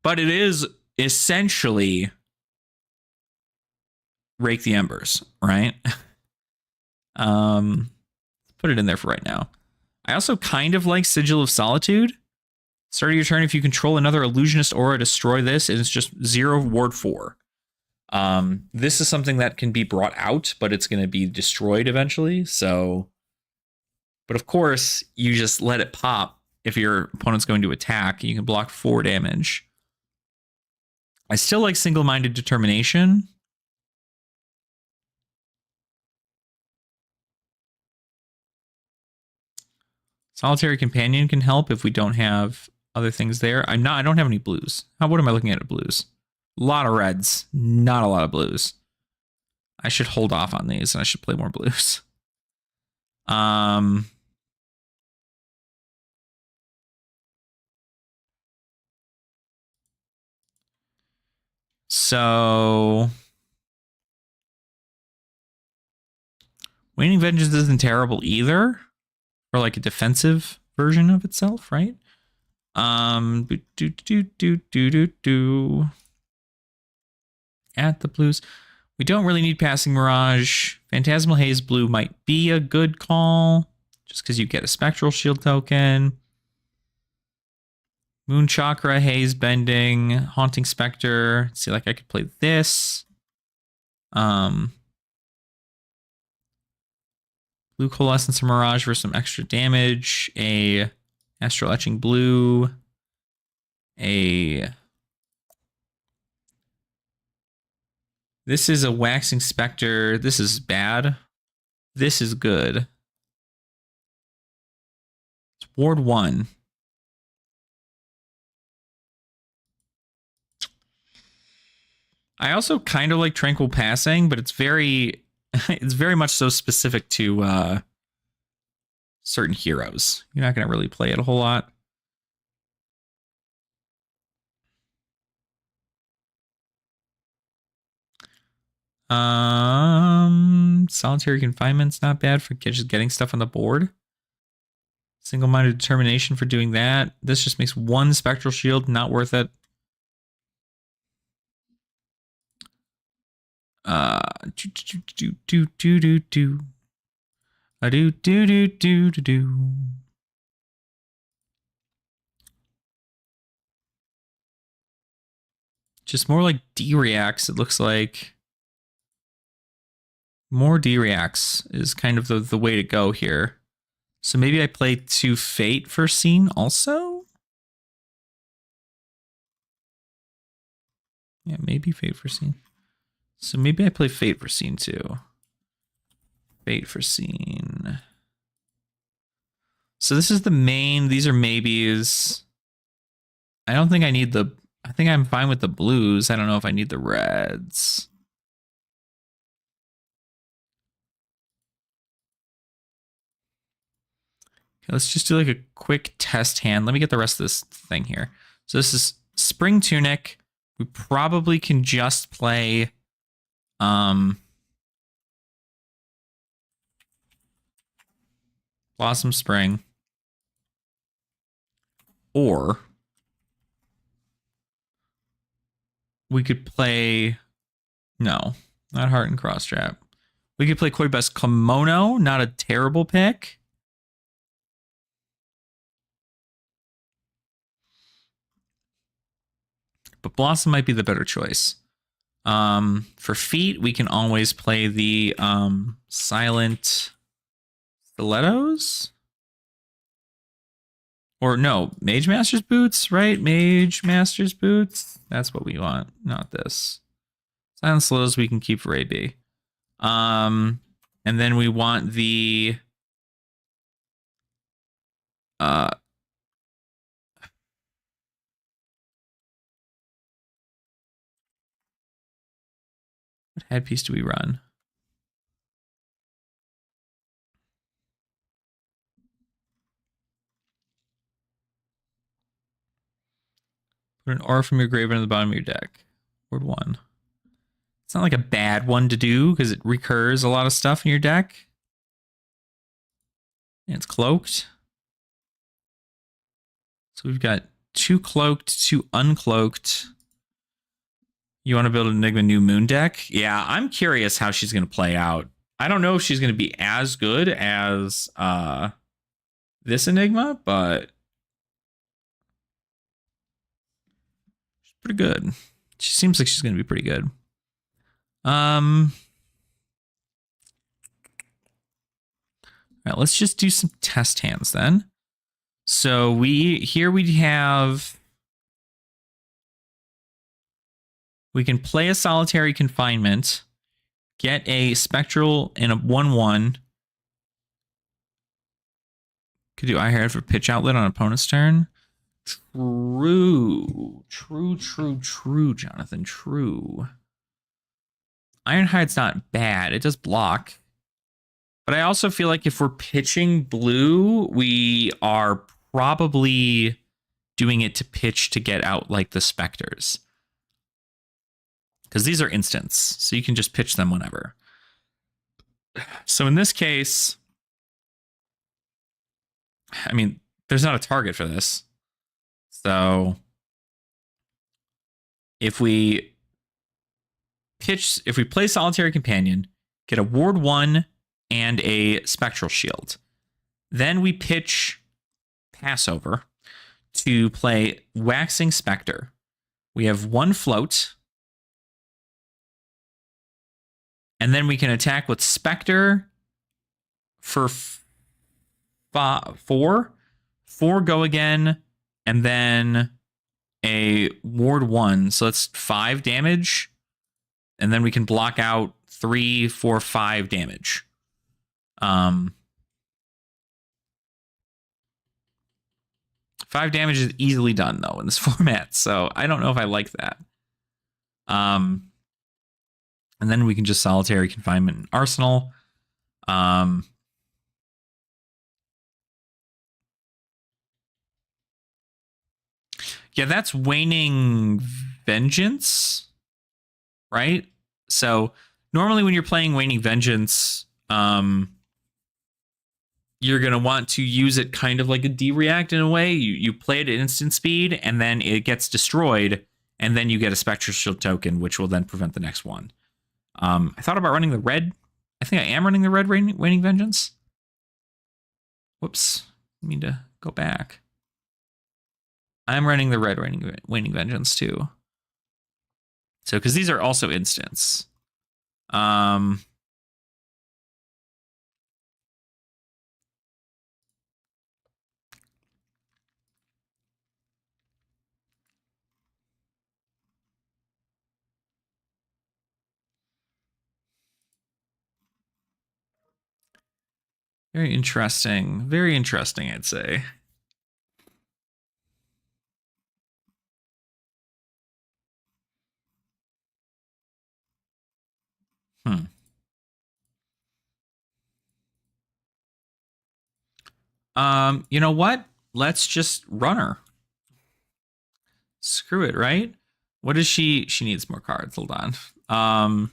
it is essentially Rake the Embers, right? Put it in there for right now. I also kind of like Sigil of Solitude. Start of your turn, if you control another illusionist aura, destroy this, and it's just 0 Ward 4. This is something that can be brought out, but it's going to be destroyed eventually. So, but of course, you just let it pop if your opponent's going to attack. You can block 4 damage. I still like Single-Minded Determination. Solitary Companion can help if we don't have other things there. I don't have any blues. What am I looking at blues? A lot of reds, not a lot of blues. I should hold off on these and I should play more blues. So Waning Vengeance isn't terrible either. Or like a defensive version of itself, right? At the blues. We don't really need Passing Mirage. Phantasmal Haze Blue might be a good call, just because you get a Spectral Shield token. Moon Chakra, Haze Bending, Haunting Spectre. See, like I could play this. Blue Coalescence or Mirage for some extra damage. A Astral Etching Blue. This is a Waxing Spectre. This is bad. This is good. It's Ward 1. I also kind of like Tranquil Passing, but it's very much so specific to certain heroes. You're not going to really play it a whole lot. Solitary Confinement's not bad for just getting stuff on the board. Single-Minded Determination for doing that. This just makes 1 Spectral Shield, not worth it. Just more like D-Reacts, it looks like. More D-Reacts is kind of the way to go here. So maybe I play 2 Fate for Scene also? Yeah, maybe Fate for Scene. So maybe I play Fate for Scene too. Fate for Scene. So this is the main. These are maybes. I don't think I need the... I think I'm fine with the blues. I don't know if I need the reds. let's just do like a quick test hand. Let me get the rest of this thing here. So this is Spring Tunic. We probably can just play Blossom Spring. Or we could play, no, not Heart and Cross Trap. We could play Koi Best Kimono, not a terrible pick. But Blossom might be the better choice. For feet, we can always play the Silent Stilettos. Or no, Mage Master's Boots, right? Mage Master's Boots. That's what we want, not this. Silent Stilettos we can keep for AB. And then we want the what headpiece do we run? Put an aura from your grave into the bottom of your deck. Word 1. It's not like a bad one to do because it recurs a lot of stuff in your deck. And it's cloaked. So we've got 2 cloaked, 2 uncloaked. You want to build an Enigma New Moon deck? Yeah, I'm curious how she's going to play out. I don't know if she's going to be as good as this Enigma, but she's pretty good. She seems like she's going to be pretty good. All right, let's just do some test hands then. So we have, we can play a Solitary Confinement, get a Spectral and a 1/1. Could do Eye Herald for pitch outlet on opponent's turn. True, Jonathan, true. Ironhide's not bad. It does block. But I also feel like if we're pitching blue, we are probably doing it to pitch to get out like the Specters. Because these are instants, so you can just pitch them whenever. So in this case, I mean, there's not a target for this. So if we play Solitary Companion, get a Ward 1 and a Spectral Shield, then we pitch Passover to play Waxing Spectre. We have 1 float, and then we can attack with Spectre for 4 go again, and then a Ward 1. So that's 5 damage. And then we can block out 3, 4, 5 damage. 5 damage is easily done, though, in this format. So I don't know if I like that. And then we can just Solitary Confinement in Arsenal. Yeah, that's Waning Vengeance, right? So normally when you're playing Waning Vengeance, you're going to want to use it kind of like a D-React in a way. You play it at instant speed, and then it gets destroyed, and then you get a Spectral Shield token, which will then prevent the next one. I thought about running the red. I think I am running the red Waning Vengeance. Whoops. I mean to go back. I'm running the red Waning Vengeance too. So, because these are also instants. Very interesting. Very interesting, I'd say. You know what? Let's just run her. Screw it, right? What is she? She needs more cards. Hold on.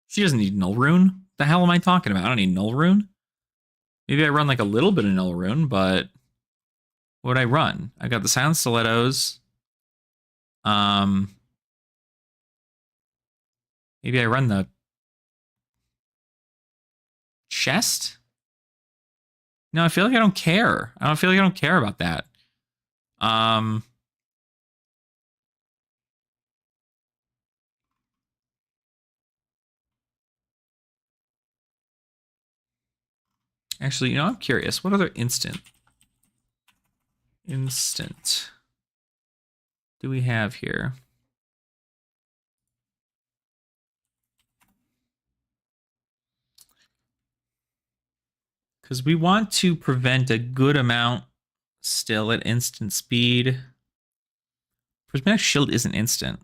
She doesn't need Null Rune. The hell am I talking about? I don't need Null Rune. Maybe I run like a little bit of Null Rune, but what would I run? I got the Silent Stilettos. Maybe I run the chest? No, I feel like I don't care. I don't feel like I don't care about that. Actually, you know, I'm curious. What other instant do we have here? Because we want to prevent a good amount still at instant speed. Prismatic Shield isn't instant.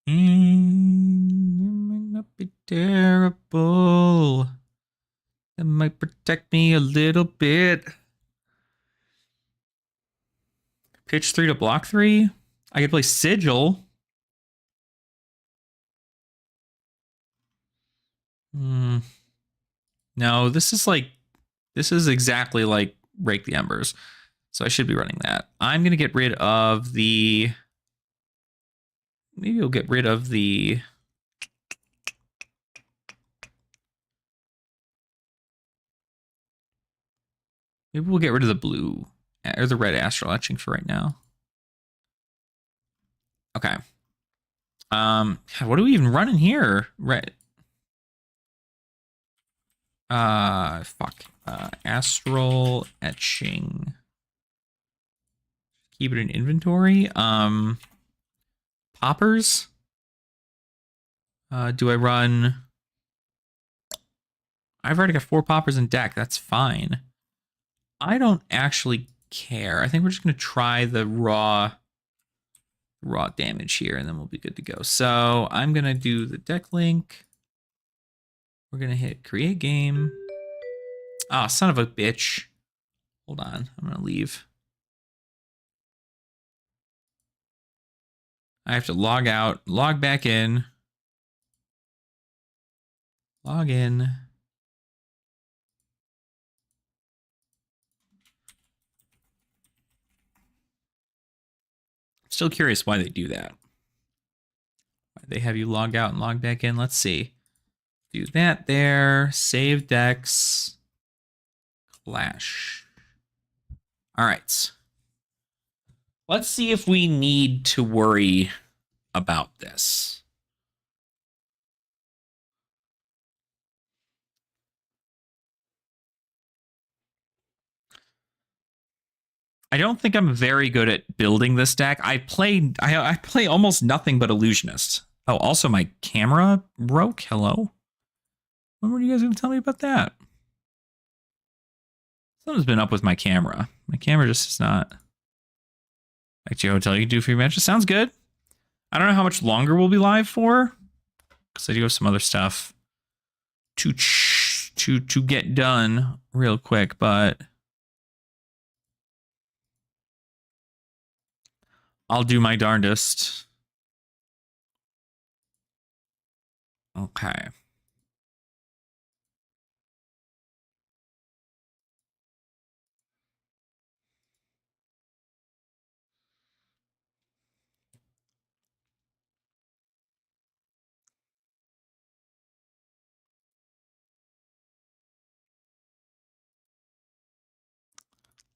It might not be terrible. It might protect me a little bit. Pitch 3 to block 3. I could play Sigil. No, this is exactly like Rake the Embers. So I should be running that. I'm going to get rid of the... Maybe we'll get rid of the... Maybe we'll get rid of the blue or the red Astral Etching for right now. Okay. What do we even run in here? Red. Fuck. Astral Etching. Keep it in inventory. Poppers. Do I run? I've already got 4 poppers in deck. That's fine. I don't actually care. I think we're just gonna try the raw damage here, and then we'll be good to go. So I'm gonna do the deck link. We're gonna hit create game. Oh, son of a bitch. Hold on, I'm gonna leave. I have to log out, log back in. Log in. Still curious why they do that. Why they have you log out and log back in. Let's see. Do that there. Save decks. Clash. All right. Let's see if we need to worry about this. I don't think I'm very good at building this deck. I play almost nothing but Illusionist. Oh, also my camera broke. Hello. When were you guys going to tell me about that? Something's been up with my camera. My camera just is not. Back to your hotel. You can do free matches. Sounds good. I don't know how much longer we'll be live for, because I do have some other stuff to get done real quick, but I'll do my darndest. Okay.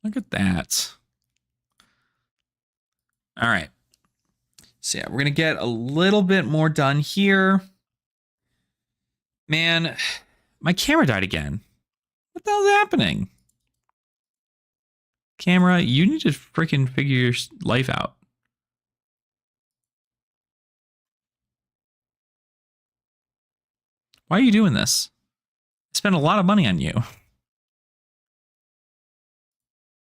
Look at that. All right. So yeah, we're going to get a little bit more done here. Man, my camera died again. What the hell's happening? Camera, you need to freaking figure your life out. Why are you doing this? I spent a lot of money on you.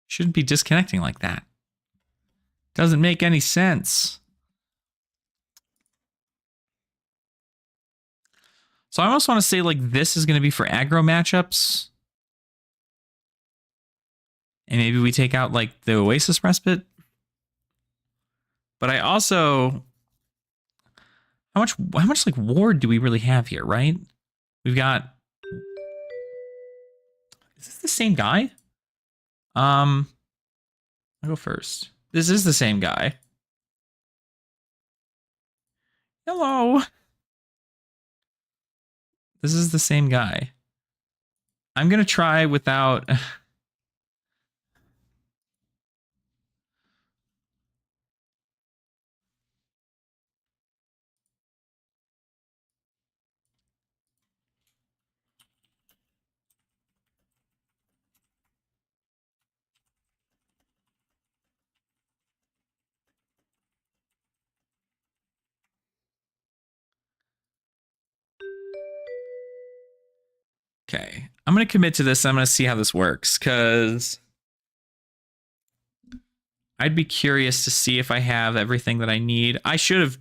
Shouldn't be disconnecting like that. Doesn't make any sense. So I almost want to say like this is going to be for aggro matchups. And maybe we take out like the Oasis Respite. But I also, how much like ward do we really have here, right? We've got, is this the same guy? I'll go first. This is the same guy. Hello. This is the same guy. I'm going to try without... Okay. I'm going to commit to this. I'm going to see how this works, because I'd be curious to see if I have everything that I need. I should have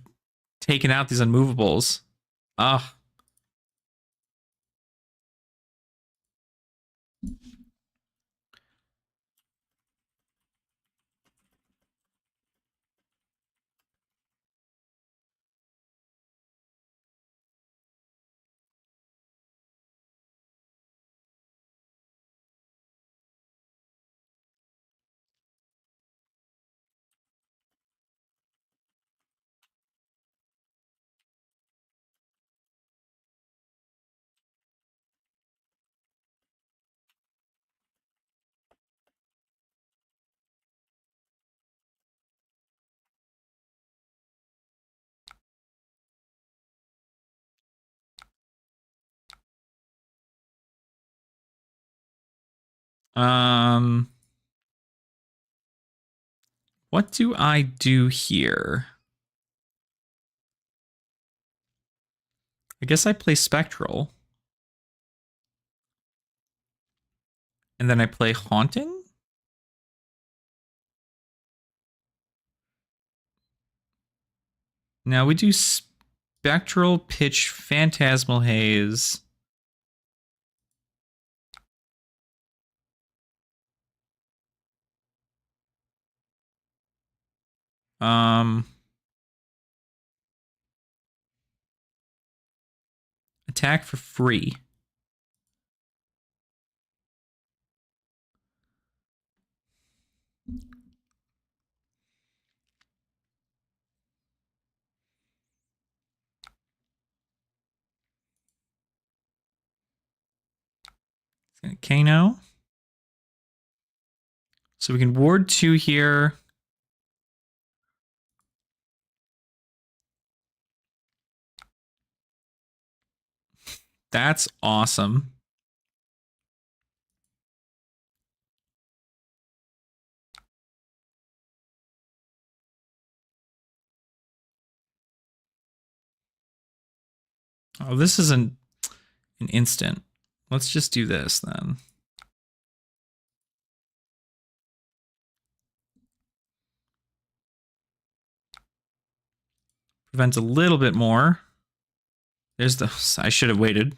taken out these unmovables. Ugh. What do I do here? I guess I play Spectral. And then I play Haunting? Now we do Spectral, Pitch, Phantasmal Haze. Attack for free. Kano. So we can ward 2 here. That's awesome. Oh, this isn't an instant. Let's just do this then. Prevents a little bit more. There's the... I should have waited.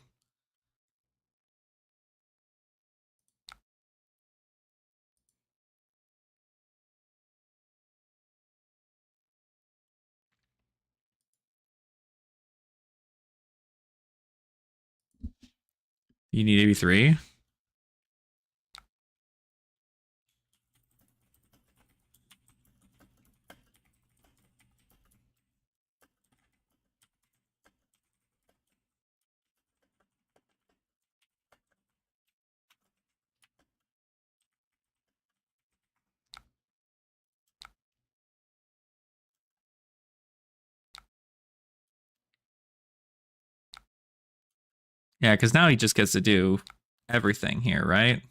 You need AB3. Yeah, because now he just gets to do everything here, right?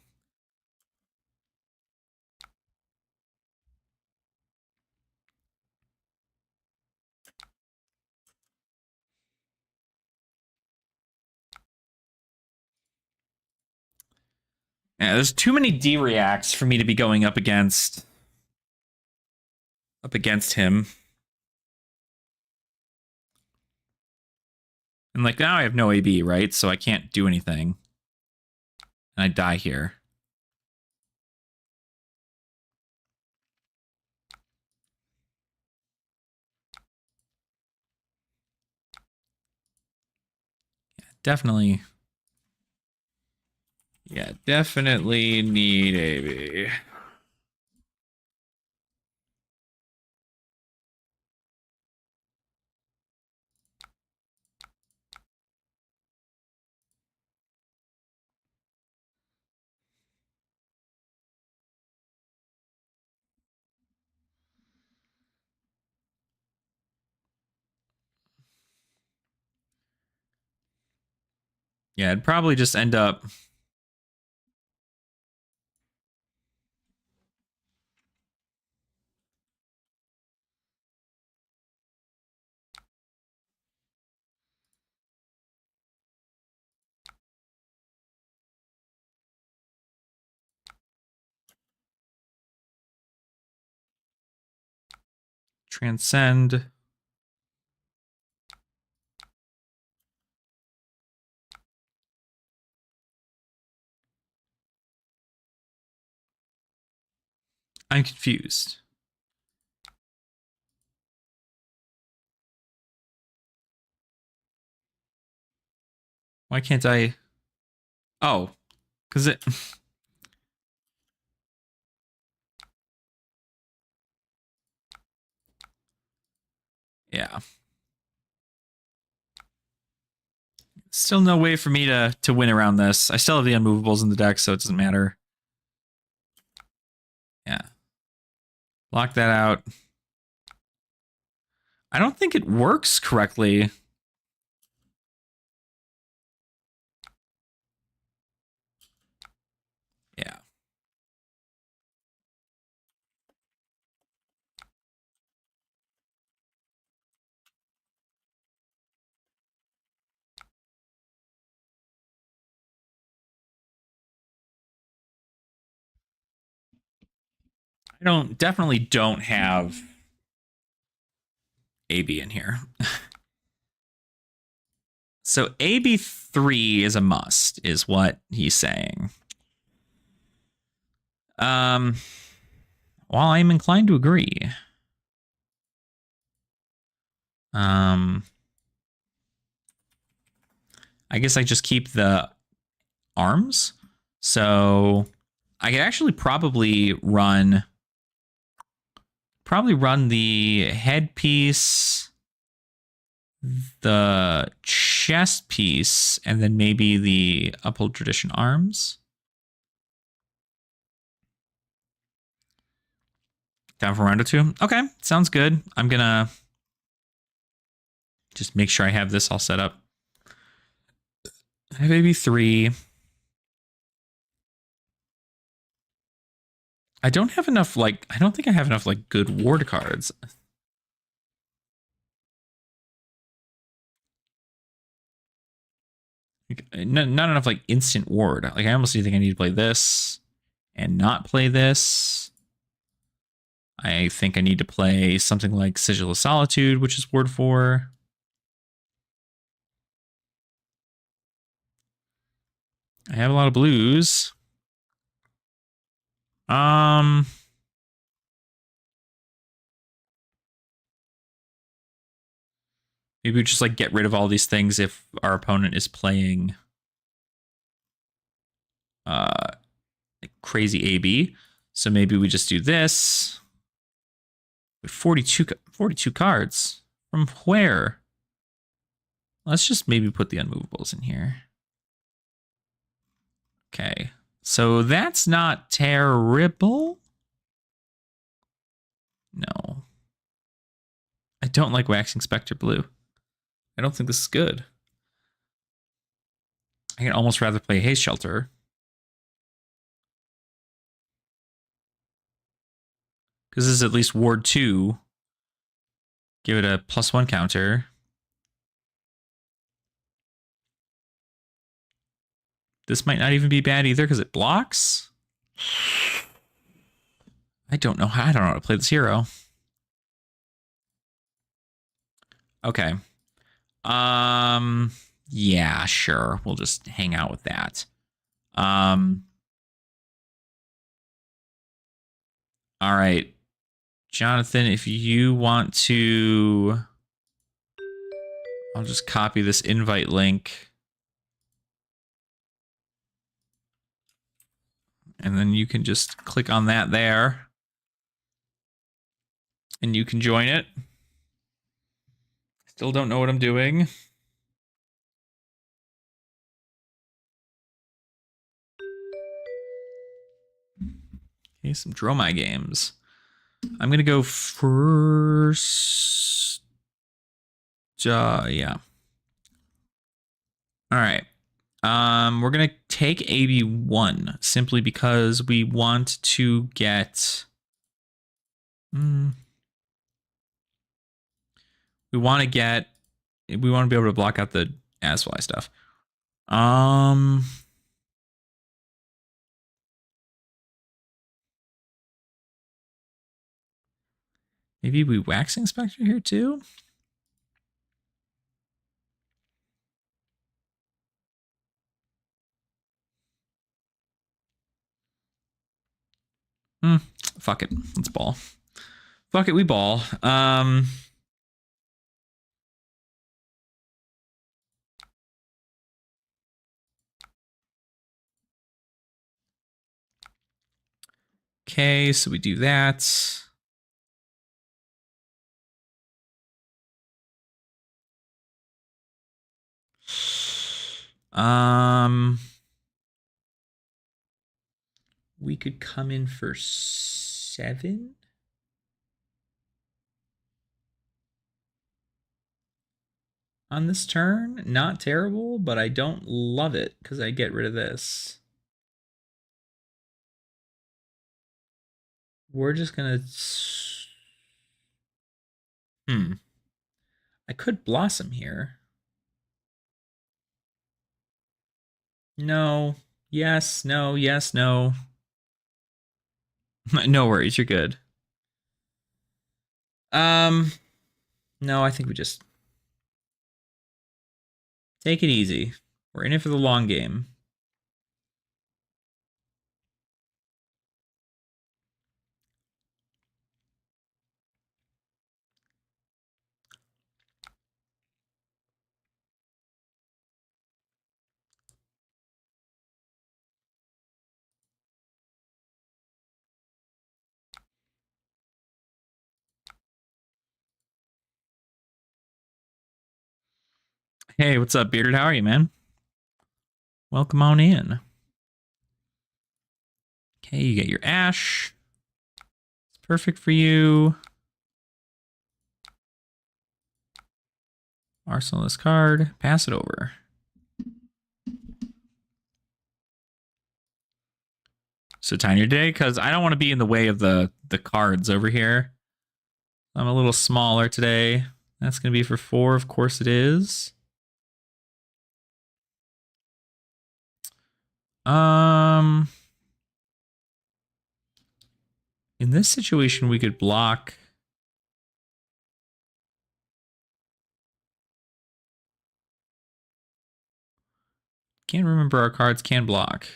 Yeah, there's too many D reacts for me to be going up against him. And like now I have no AB, right? So I can't do anything. And I die here. definitely. Yeah, definitely need AB. Yeah, it'd probably just end up. Transcend. I'm confused. Why can't I? Oh, because it. Yeah. Still no way for me to win around this. I still have the unmovables in the deck, so it doesn't matter. Yeah. Lock that out. I don't think it works correctly. Yeah. I definitely don't have AB in here. So AB3 is a must, is what he's saying. While I'm inclined to agree. I guess I just keep the arms. So I could actually probably run the headpiece, the chest piece, and then maybe the Uphold Tradition arms. Down for round 2. Okay, sounds good. I'm gonna just make sure I have this all set up. I have maybe 3. I don't have enough, like, I don't think I have enough, like, good ward cards. Not enough, like, instant ward. Like, I almost think I need to play this and not play this. I think I need to play something like Sigil of Solitude, which is ward 4. I have a lot of blues. Maybe we just like get rid of all these things if our opponent is playing like crazy AB. So maybe we just do this. 42 cards. From where? Let's just maybe put the unmovables in here. Okay. So that's not terrible. No. I don't like Waxing Spectre Blue. I don't think this is good. I can almost rather play Haze Shelter. Because this is at least Ward 2. Give it a +1 counter. This might not even be bad either because it blocks. I don't know how to play this hero. Okay. Yeah, sure. We'll just hang out with that. All right. Jonathan, if you want to, I'll just copy this invite link. And then you can just click on that there. And you can join it. Still don't know what I'm doing. Okay, some Dromai games. I'm going to go first. Yeah. All right. We're going to take AB1 simply because we want to get... we want to get... We want to be able to block out the Asfly stuff. Maybe we Waxing Spectre here too? Fuck it. Let's ball. Fuck it, we ball. Okay, so we do that. We could come in for 7. On this turn. Not terrible, but I don't love it because I get rid of this. We're just gonna... I could Blossom here. No. Yes, no, yes, no. No worries, you're good. No, I think we just take it easy. We're in it for the long game. Hey, what's up, Bearded? How are you, man? Welcome on in. Okay, you get your Ash. It's perfect for you. Arsenal this card. Pass it over. So tinier today, because I don't want to be in the way of the cards over here. I'm a little smaller today. That's going to be for 4. Of course it is. In this situation, we could block. Can't remember our cards can block.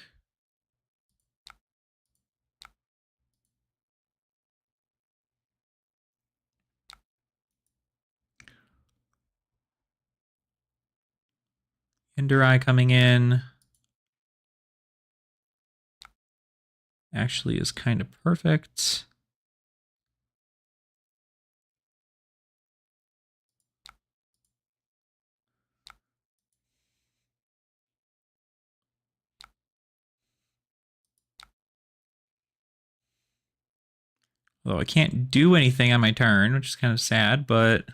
Enderai coming in. Actually is kind of perfect. Although I can't do anything on my turn, which is kind of sad, but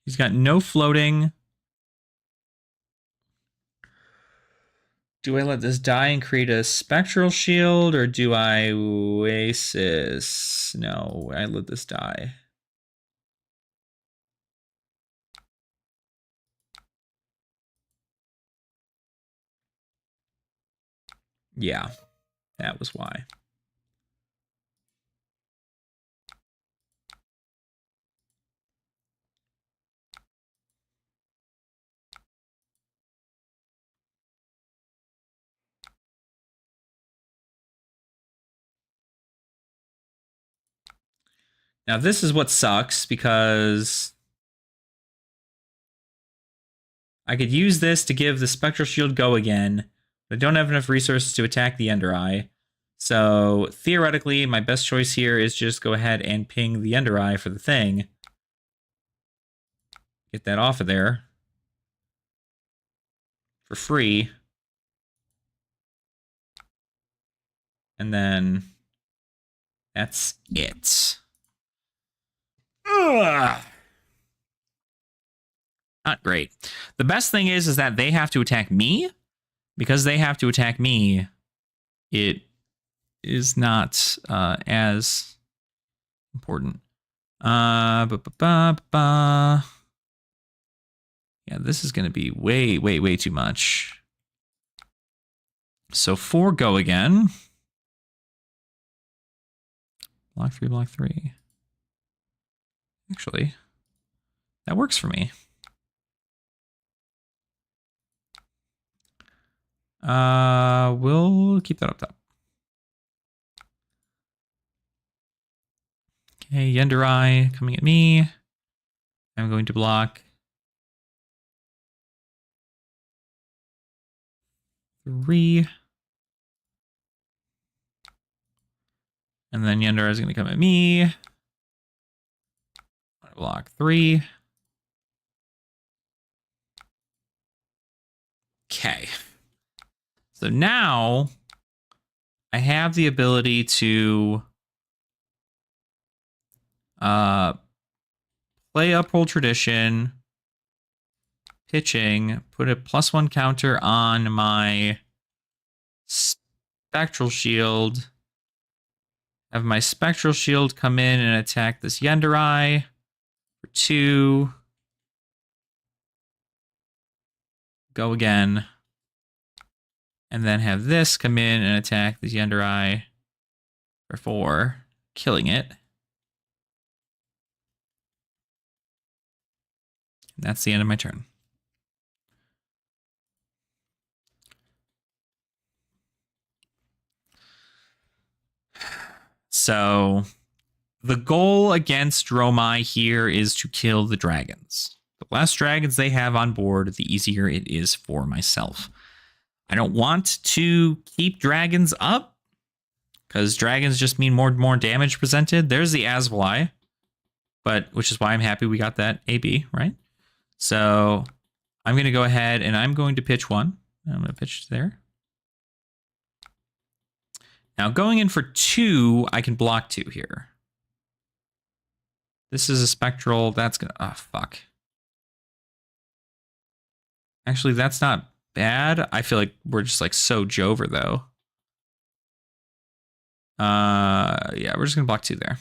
he's got no floating. Do I let this die and create a spectral shield, or do I Oasis? No, I let this die. Yeah, that was why. Now this is what sucks, because I could use this to give the spectral shield go again, I don't have enough resources to attack the Ender Eye. So theoretically, my best choice here is just go ahead and ping the Ender Eye for the thing. Get that off of there. For free. And then that's it. Ugh. Not great. The best thing is that they have to attack me. Because they have to attack me, it is not as important. Yeah, this is going to be way too much. So 4 go again. Block 3, block 3. Actually, that works for me. We'll keep that up top. Okay, Yenderai coming at me. I'm going to block 3. And then Yenderai is going to come at me. I'm going to block 3. Okay. So now I have the ability to play Uphold Tradition, pitching, put a +1 counter on my Spectral Shield, have my Spectral Shield come in and attack this Yenderai for 2. Go again. And then have this come in and attack the Yenderai for 4, killing it. And that's the end of my turn. So the goal against Dromai here is to kill the dragons. The less dragons they have on board, the easier it is for myself. I don't want to keep dragons up because dragons just mean more damage presented. There's the Asvali, but which is why I'm happy we got that AB, right? So I'm going to go ahead and I'm going to pitch 1. I'm going to pitch there. Now going in for 2, I can block 2 here. This is a spectral. That's going to, oh, fuck. Actually, that's not bad. I feel like we're just like so Jover though. Yeah, we're just gonna block 2 there.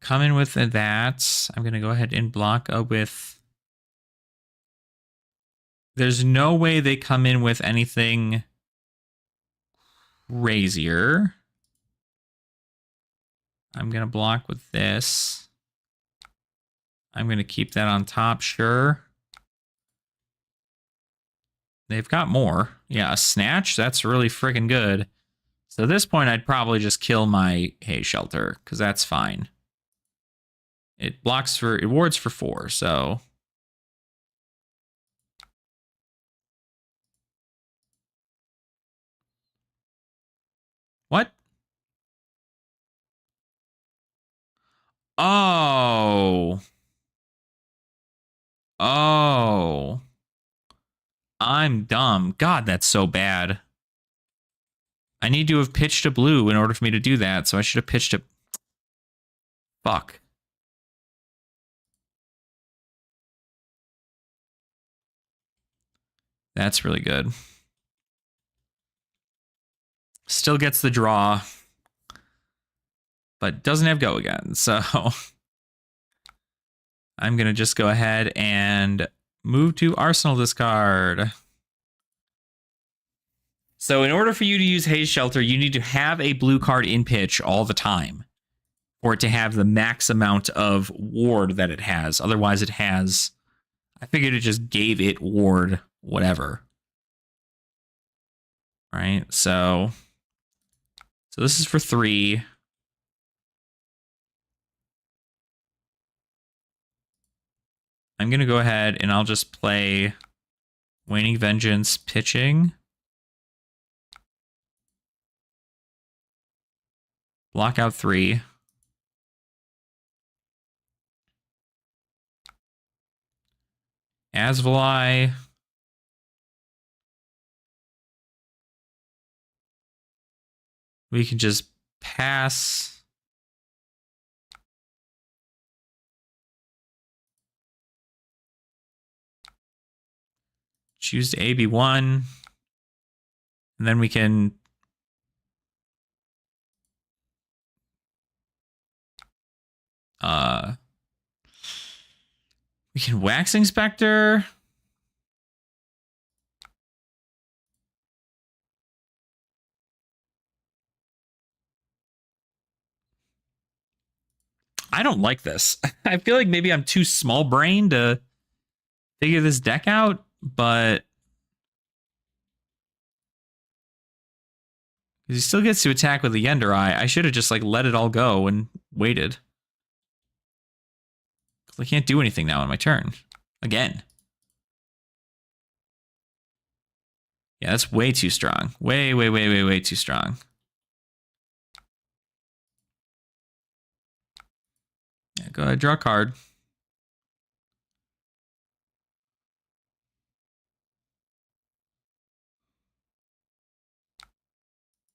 Come in with that. I'm gonna go ahead and block with. There's no way they come in with anything crazier. I'm gonna block with this. I'm gonna keep that on top, sure. They've got more. Yeah, a snatch, that's really freaking good. So at this point, I'd probably just kill my Haze Shelter, because that's fine. It blocks for, it wards for 4, so. What? Oh. Oh. I'm dumb. God, that's so bad. I need to have pitched a blue in order for me to do that, so I should have pitched a... Fuck. That's really good. Still gets the draw, but doesn't have go again, so... I'm going to just go ahead and move to Arsenal discard. So in order for you to use Haze Shelter, you need to have a blue card in pitch all the time for it to have the max amount of ward that it has. Otherwise, it has I figured it just gave it ward whatever. Right? So this is for 3. I'm going to go ahead and I'll just play Waning Vengeance pitching. Block out 3. Asvali. We can just pass. Choose to AB1. And then we can Waxing Spectre. I don't like this. I feel like maybe I'm too small brained to figure this deck out, but he still gets to attack with the Yender Eye. I should have just like let it all go and waited. I can't do anything now on my turn. Again. Yeah, that's way too strong. Way too strong. Yeah, go ahead, draw a card.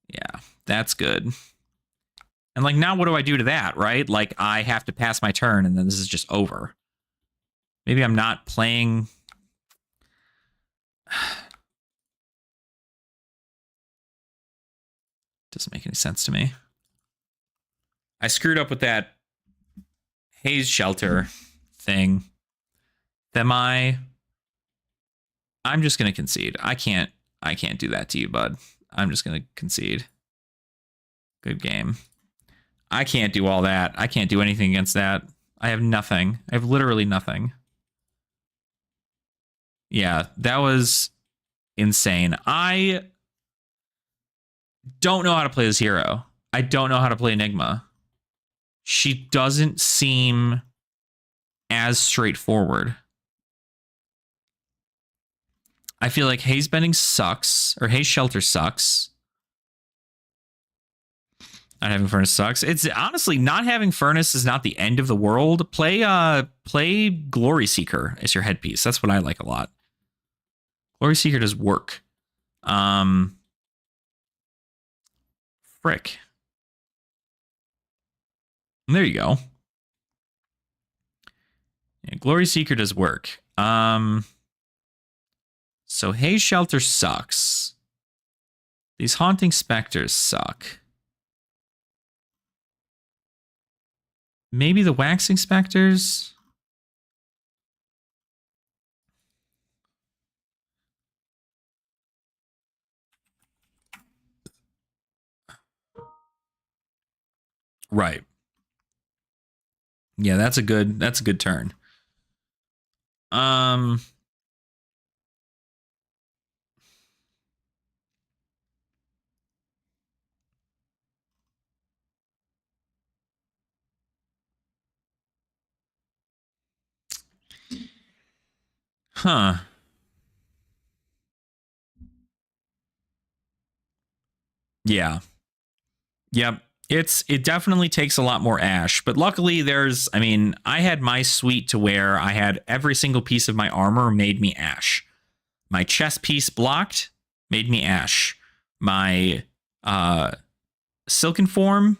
Yeah, that's good. And like, now what do I do to that, right? Like, I have to pass my turn and then this is just over. Maybe I'm not playing. Doesn't make any sense to me. I screwed up with that Haze Shelter thing. I'm just gonna concede. I can't do that to you, bud. I'm just gonna concede. Good game. I can't do all that. I can't do anything against that. I have nothing. I have literally nothing. Yeah, that was insane. I don't know how to play this hero. I don't know how to play Enigma. She doesn't seem as straightforward. I feel like Haze Bending sucks, or Haze Shelter sucks. Not having Furnace sucks. It's honestly, not having Furnace is not the end of the world. Play Glory Seeker as your headpiece. That's what I like a lot. Glory Seeker does work. Frick. And there you go. Yeah, Glory Seeker does work. So Haze Shelter sucks. These Haunting Specters suck. Maybe the Waxing Specters? Right. Yeah, that's a good turn. Huh. Yeah. Yep. It definitely takes a lot more ash, but luckily I had my suite to where I had every single piece of my armor made me ash. My chest piece blocked, made me ash. My silken form,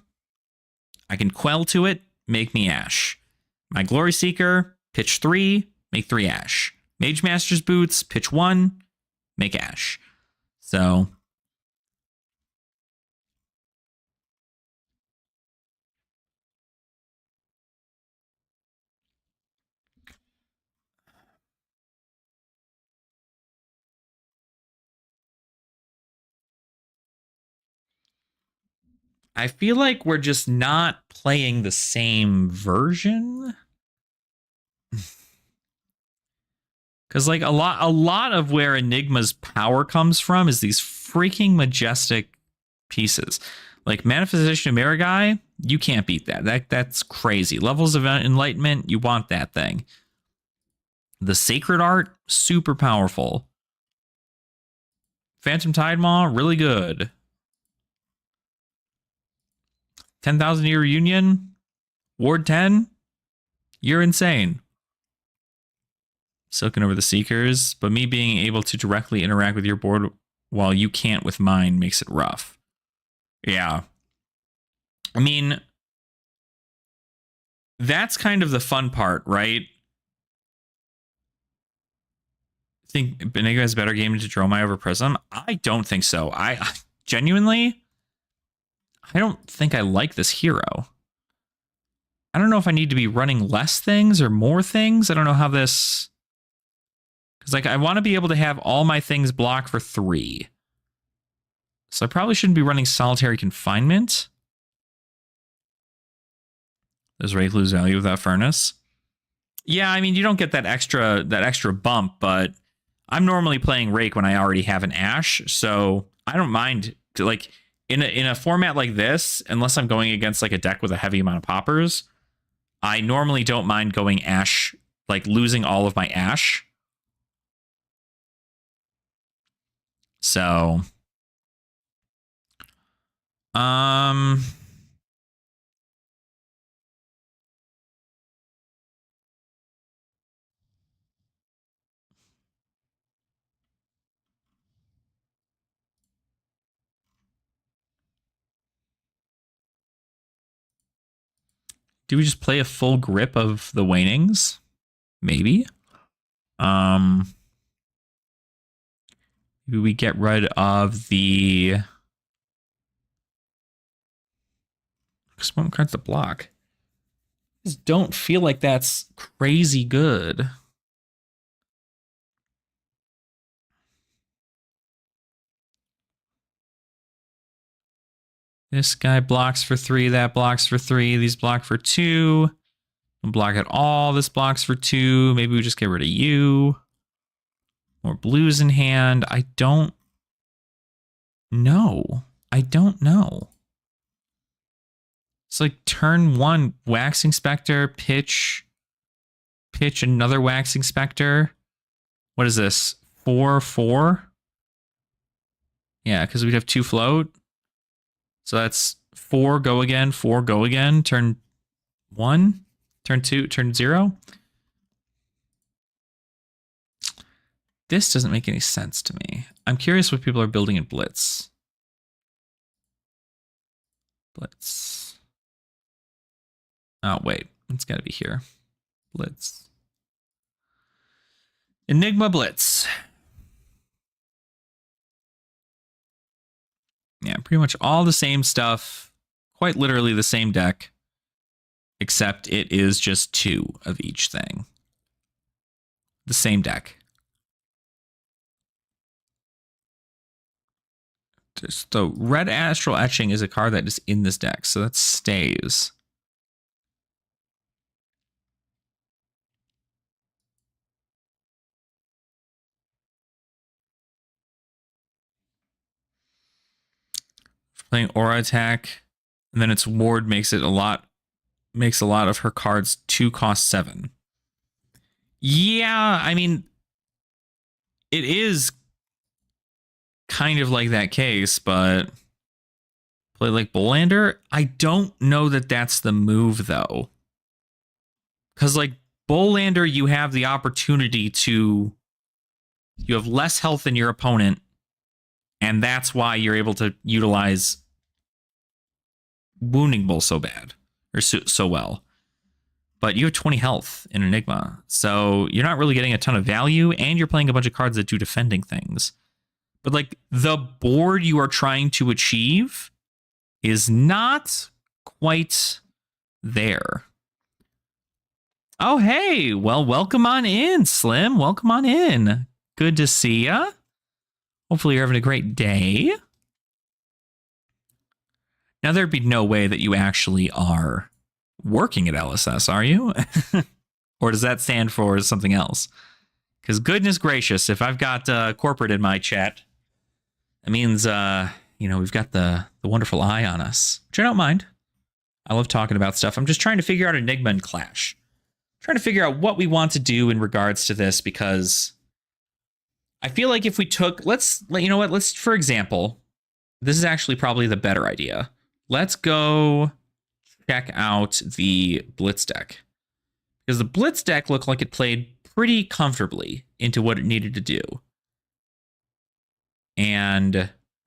I can quell to it, make me ash. My Glory Seeker, pitch 3, make 3 ash. Mage Master's Boots, pitch 1, make ash. So I feel like we're just not playing the same version. Because like a lot of where Enigma's power comes from is these freaking majestic pieces. Like Manifestation of Miragai, you can't beat that. That's crazy. Levels of Enlightenment, you want that thing. The Sacred Art, super powerful. Phantom Tidemaw, really good. 10,000 Year Reunion, Ward 10, you're insane. Silken over the Seekers, but me being able to directly interact with your board while you can't with mine makes it rough. Yeah. I mean, that's kind of the fun part, right? Think Benega has a better game to Dromai over Prism? I don't think so. I genuinely, I don't think I like this hero. I don't know if I need to be running less things or more things. I don't know how this... Because like I want to be able to have all my things blocked for 3. So I probably shouldn't be running Solitary Confinement. Does Rake lose value without Furnace? Yeah, I mean, you don't get that extra bump, but I'm normally playing Rake when I already have an Ash, so I don't mind to, like in a format like this, unless I'm going against like a deck with a heavy amount of poppers, I normally don't mind going Ash, like losing all of my Ash. So do we just play a full grip of the Wanings? Maybe. Maybe we get rid of the... What cards to block? I just don't feel like that's crazy good. This guy blocks for 3, that blocks for 3, these block for 2. We'll block it all, this blocks for 2. Maybe we just get rid of you. More blues in hand. I don't know. I don't know. It's like turn 1, Waxing Spectre, pitch another Waxing Spectre. What is this? 4/4? Yeah, because we'd have 2 float. So that's 4, go again, 4, go again. Turn 1, turn 2, turn 0. This doesn't make any sense to me. I'm curious what people are building in Blitz. Blitz. Oh, wait. It's got to be here. Blitz. Enigma Blitz. Yeah, pretty much all the same stuff. Quite literally the same deck. Except it is just 2 of each thing. The same deck. Just the red Astral Etching is a card that is in this deck, so that stays. Playing Aura Attack, and then its ward makes a lot of her cards 2 cost 7. Yeah, I mean, it is kind of like that case, but play like Bullander? I don't know that that's the move, though. Because, like, Bullander, you have the opportunity to... You have less health than your opponent, and that's why you're able to utilize Wounding Bull so bad, or so well. But you have 20 health in Enigma, so you're not really getting a ton of value, and you're playing a bunch of cards that do defending things. But, like, the board you are trying to achieve is not quite there. Oh, hey, well, welcome on in, Slim. Welcome on in. Good to see ya. Hopefully you're having a great day. Now, there'd be no way that you actually are working at LSS, are you? Or does that stand for something else? Because goodness gracious, if I've got corporate in my chat, that means we've got the wonderful eye on us, which I don't mind. I love talking about stuff. I'm just trying to figure out Enigma and Clash. I'm trying to figure out what we want to do in regards to this, because I feel like if we took, let's, for example, this is actually probably the better idea. Let's go check out the Blitz deck. Because the Blitz deck looked like it played pretty comfortably into what it needed to do.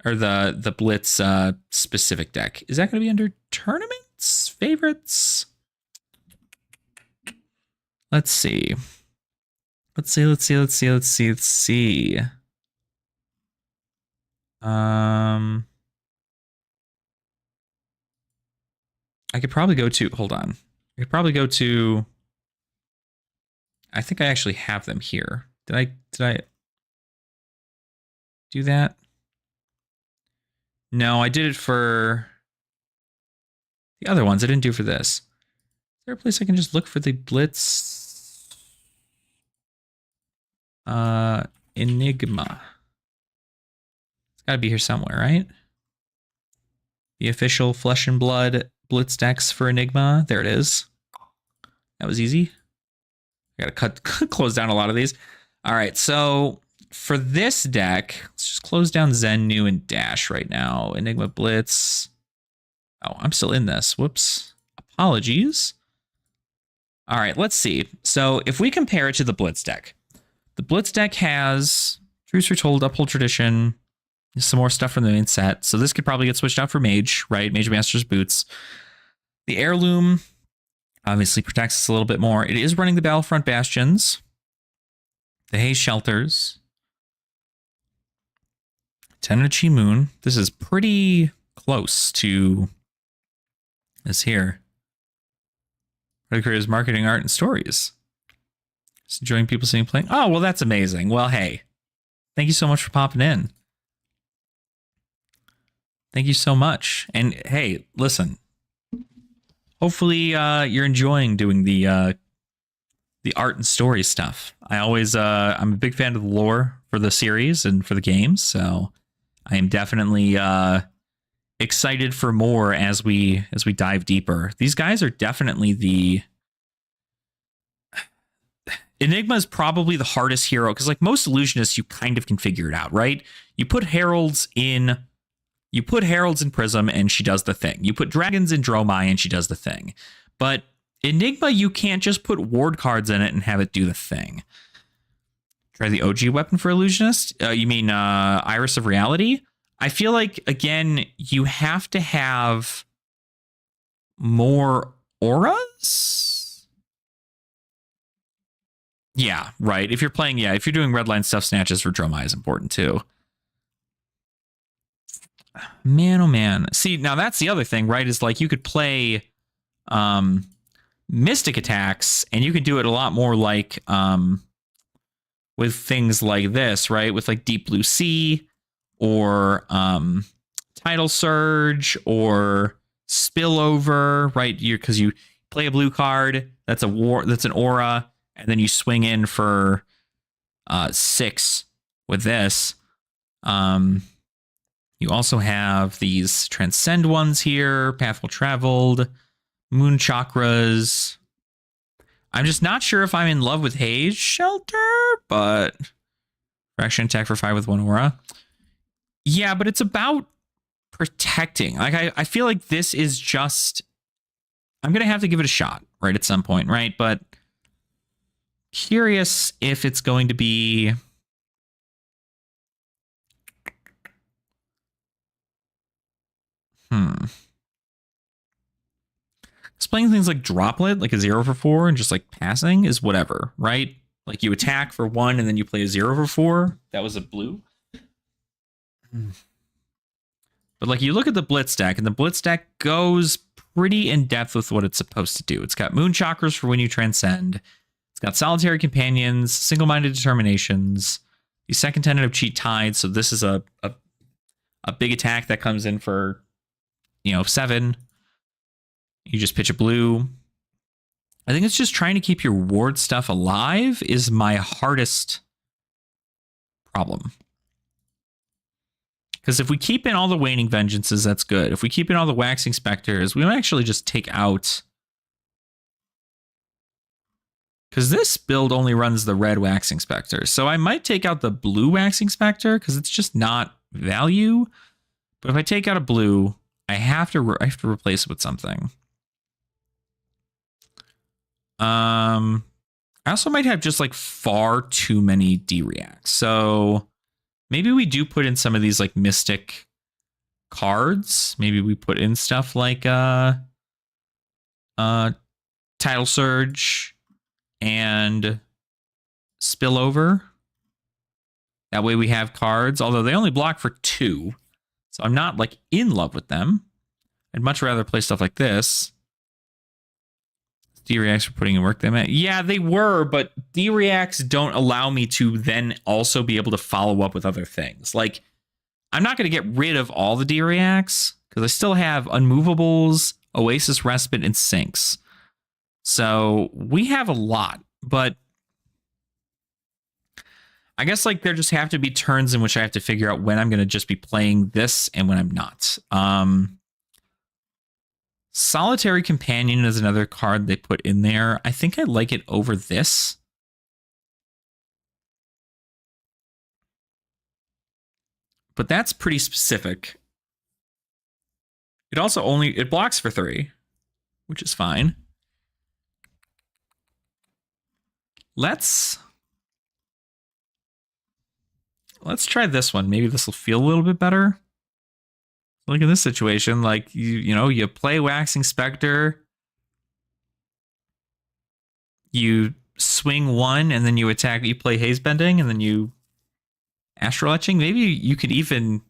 Or the Blitz specific deck. Is that going to be under tournaments? Favorites? Let's see. Let's see. I could probably go to, hold on. I could probably go to, I think I actually have them here. Did I do that? No, I did it for the other ones. I didn't do it for this. Is there a place I can just look for the Blitz Enigma? It's got to be here somewhere, right? The official Flesh and Blood Blitz decks for Enigma. There it is. That was easy. I gotta close down a lot of these. All right, so for this deck, let's just close down Zen, New, and Dash right now. Enigma Blitz. Oh, I'm still in this. Whoops. Apologies. All right, let's see. So if we compare it to the Blitz deck, the Blitz deck has Truce Retold, Uphold Tradition, some more stuff from the main set. So this could probably get switched out for Mage, right? Mage Master's Boots. The Heirloom obviously protects us a little bit more. It is running the Battlefront Bastions, the Haze Shelters, Tennochi Moon. This is pretty close to this here. Red Careers Marketing, Art, and Stories. Just enjoying people seeing playing. Oh, well, that's amazing. Well, hey, thank you so much for popping in. Thank you so much. And hey, listen. Hopefully you're enjoying doing the art and story stuff. I'm a big fan of the lore for the series and for the games, so I am definitely excited for more as we dive deeper. These guys are definitely Enigma is probably the hardest hero, because like most illusionists, you kind of can figure it out, right? You put heralds in Prism and she does the thing. You put dragons in Dromai and she does the thing. But Enigma, you can't just put ward cards in it and have it do the thing. Try the OG weapon for illusionist? You mean Iris of Reality? I feel like, again, you have to have more auras? Yeah, right. If you're doing Redline Stuff Snatches for Dromai is important too. Man, oh man. See, now that's the other thing, right? Is like you could play Mystic attacks, and you could do it a lot more like with things like this, right? With like Deep Blue Sea or Tidal Surge or Spillover, right? Because you play a blue card, that's an aura, and then you swing in for 6 with this. You also have these Transcend ones here, Pathful Traveled, Moon Chakras. I'm just not sure if I'm in love with Haze Shelter, but Fraction Attack for 5 with 1 aura. Yeah, but it's about protecting. Like I feel like this is just, I'm going to have to give it a shot, right, at some point, right? But curious if it's going to be... Playing things like Droplet, like a 0 for 4, and just like passing is whatever, right? Like you attack for 1 and then you play a 0 for 4. That was a blue. But like you look at the Blitz deck, and the Blitz deck goes pretty in depth with what it's supposed to do. It's got Moon Chakras for when you transcend. It's got Solitary Companions, Single-Minded Determinations, the second tenet of Cheat Tide. So this is a big attack that comes in for 7. You just pitch a blue. I think it's just trying to keep your ward stuff alive is my hardest problem. Because if we keep in all the Waning Vengeances, that's good. If we keep in all the Waxing Specters, we might actually just take out... Because this build only runs the red Waxing Spectre. So I might take out the blue Waxing Spectre, because it's just not value. But if I take out a blue, I have to replace it with something. I also might have just like far too many D-reacts. So maybe we do put in some of these like mystic cards. Maybe we put in stuff like Tidal Surge and Spillover. That way we have cards, although they only block for 2. So I'm not like in love with them. I'd much rather play stuff like this. D-reacts were putting in work they meant. Yeah, they were, but D-reacts don't allow me to then also be able to follow up with other things. Like, I'm not going to get rid of all the D-reacts because I still have Unmovables, Oasis Respite, and Sinks. So we have a lot, but I guess like there just have to be turns in which I have to figure out when I'm going to just be playing this and when I'm not. Solitary Companion is another card they put in there. I think I like it over this. But that's pretty specific. It also it blocks for 3, which is fine. Let's try this one. Maybe this will feel a little bit better. Look at this situation. Like, you play Waxing Spectre. You swing 1, and then you attack. You play Haze Bending, and then you Astral Etching. Maybe you could even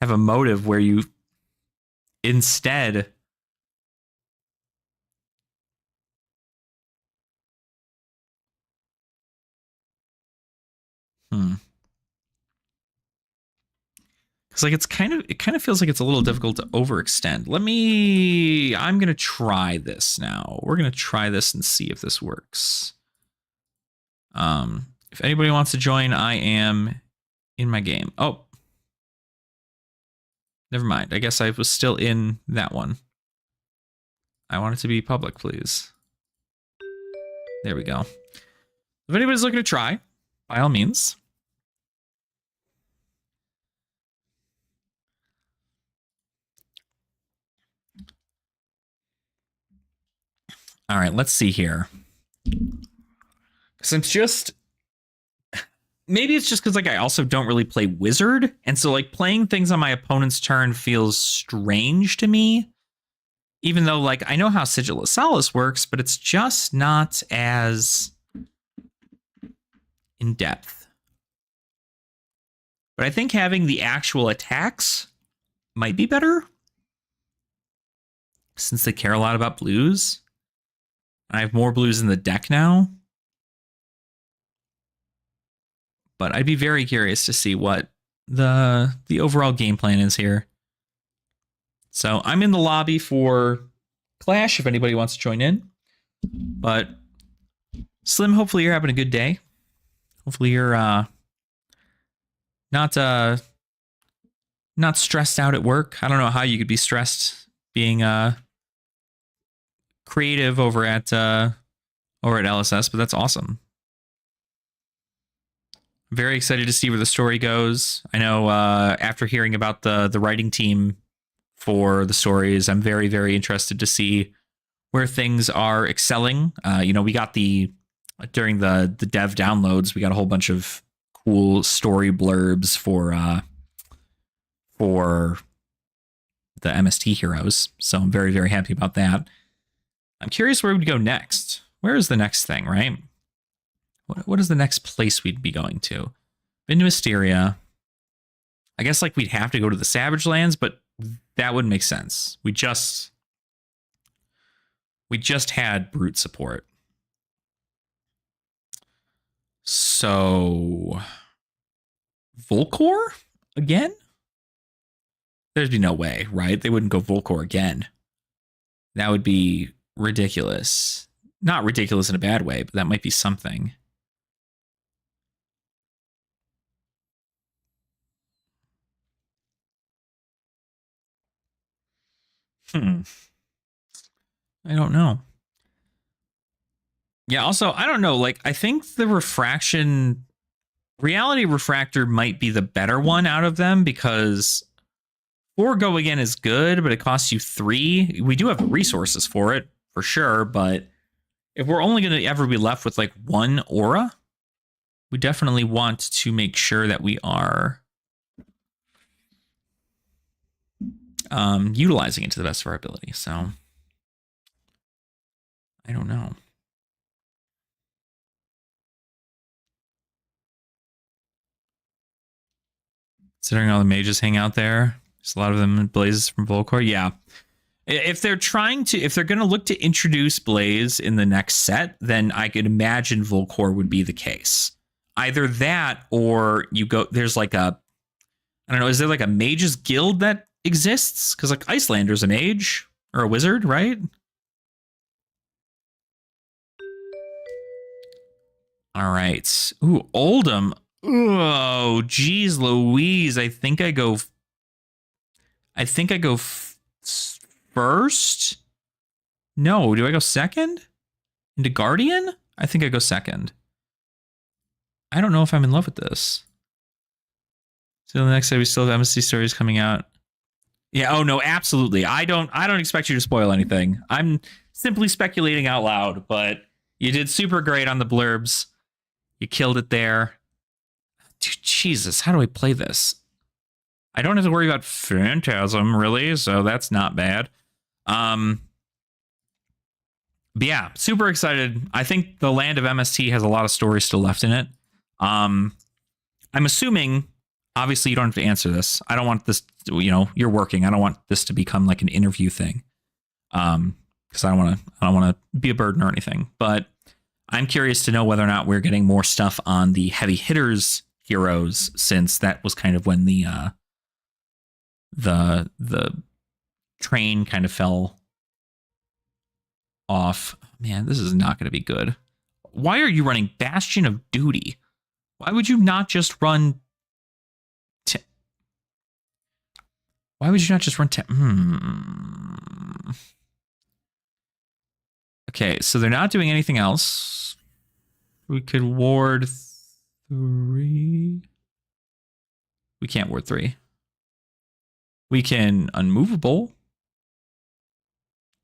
have a motive where you instead... Because like it kind of feels like it's a little difficult to overextend. I'm gonna try this now. We're gonna try this and see if this works. If anybody wants to join, I am in my game. Oh, never mind. I guess I was still in that one. I want it to be public, please. There we go. If anybody's looking to try, by all means. All right, let's see here. Since maybe it's just because like I also don't really play Wizard, and so like playing things on my opponent's turn feels strange to me. Even though like I know how Sigil of Solace works, but it's just not as in depth. But I think having the actual attacks might be better, since they care a lot about blues. I have more blues in the deck now. But I'd be very curious to see what the overall game plan is here. So I'm in the lobby for Clash if anybody wants to join in. But Slim, hopefully you're having a good day. Hopefully you're not stressed out at work. I don't know how you could be stressed being creative over at LSS, but that's awesome. I'm very excited to see where the story goes. I know after hearing about the writing team for the stories, I'm very, very interested to see where things are excelling. We got during the dev downloads, we got a whole bunch of cool story blurbs for the MST heroes. So I'm very, very happy about that. I'm curious where we'd go next. Where is the next thing, right? What is the next place we'd be going to? Been to Mysteria. I guess like we'd have to go to the Savage Lands, but that wouldn't make sense. We just had Brute support. So Volcor again? There'd be no way, right? They wouldn't go Volcor again. That would be ridiculous. Not ridiculous in a bad way, but that might be something. I don't know. Yeah, also, I don't know. Like, I think the reality refractor might be the better one out of them because 4 go again is good, but it costs you 3. We do have the resources for it, for sure, but if we're only going to ever be left with like 1 aura, we definitely want to make sure that we are utilizing it to the best of our ability. So, I don't know. Considering all the mages hang out there, there's a lot of them in Blazes from Volcor. Yeah. If they're going to look to introduce Blaze in the next set, then I could imagine Volcor would be the case. Either that or there's like I don't know, is there like a mage's guild that exists? Because like Icelander's a mage or a wizard, right? All right. Ooh, Oldham. Oh, geez, Louise. I think I go first. No, do I go second? Into Guardian? I think I go second. I don't know if I'm in love with this. So the next day we still have MST stories coming out. Yeah, oh no, absolutely. I don't expect you to spoil anything. I'm simply speculating out loud, but you did super great on the blurbs. You killed it there. Dude, Jesus, how do I play this? I don't have to worry about Phantasm, really, so that's not bad. But yeah, super excited. I think the land of MST has a lot of stories still left in it. I'm assuming, obviously, you don't have to answer this. I don't want this, you're working. I don't want this to become like an interview thing. Because I don't want to be a burden or anything. But I'm curious to know whether or not we're getting more stuff on the heavy hitters heroes, since that was kind of when the train kind of fell off. Man, this is not going to be good. Why are you running Bastion of Duty? Why would you not just run? Why would you not just run? Okay, so they're not doing anything else. We could ward 3. We can't ward 3. We can unmovable.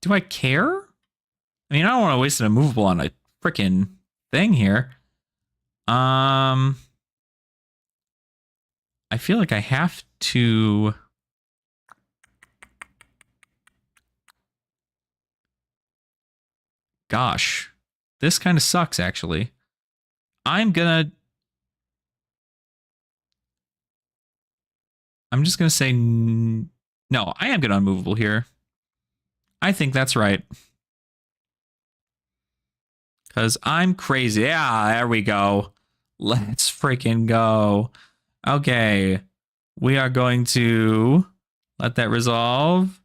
Do I care? I mean, I don't want to waste an unmovable on a freaking thing here. I feel like I have to. Gosh, this kind of sucks, actually. I'm just gonna say no. I am gonna unmovable here. I think that's right. Because I'm crazy. Yeah, there we go. Let's freaking go. Okay. We are going to let that resolve.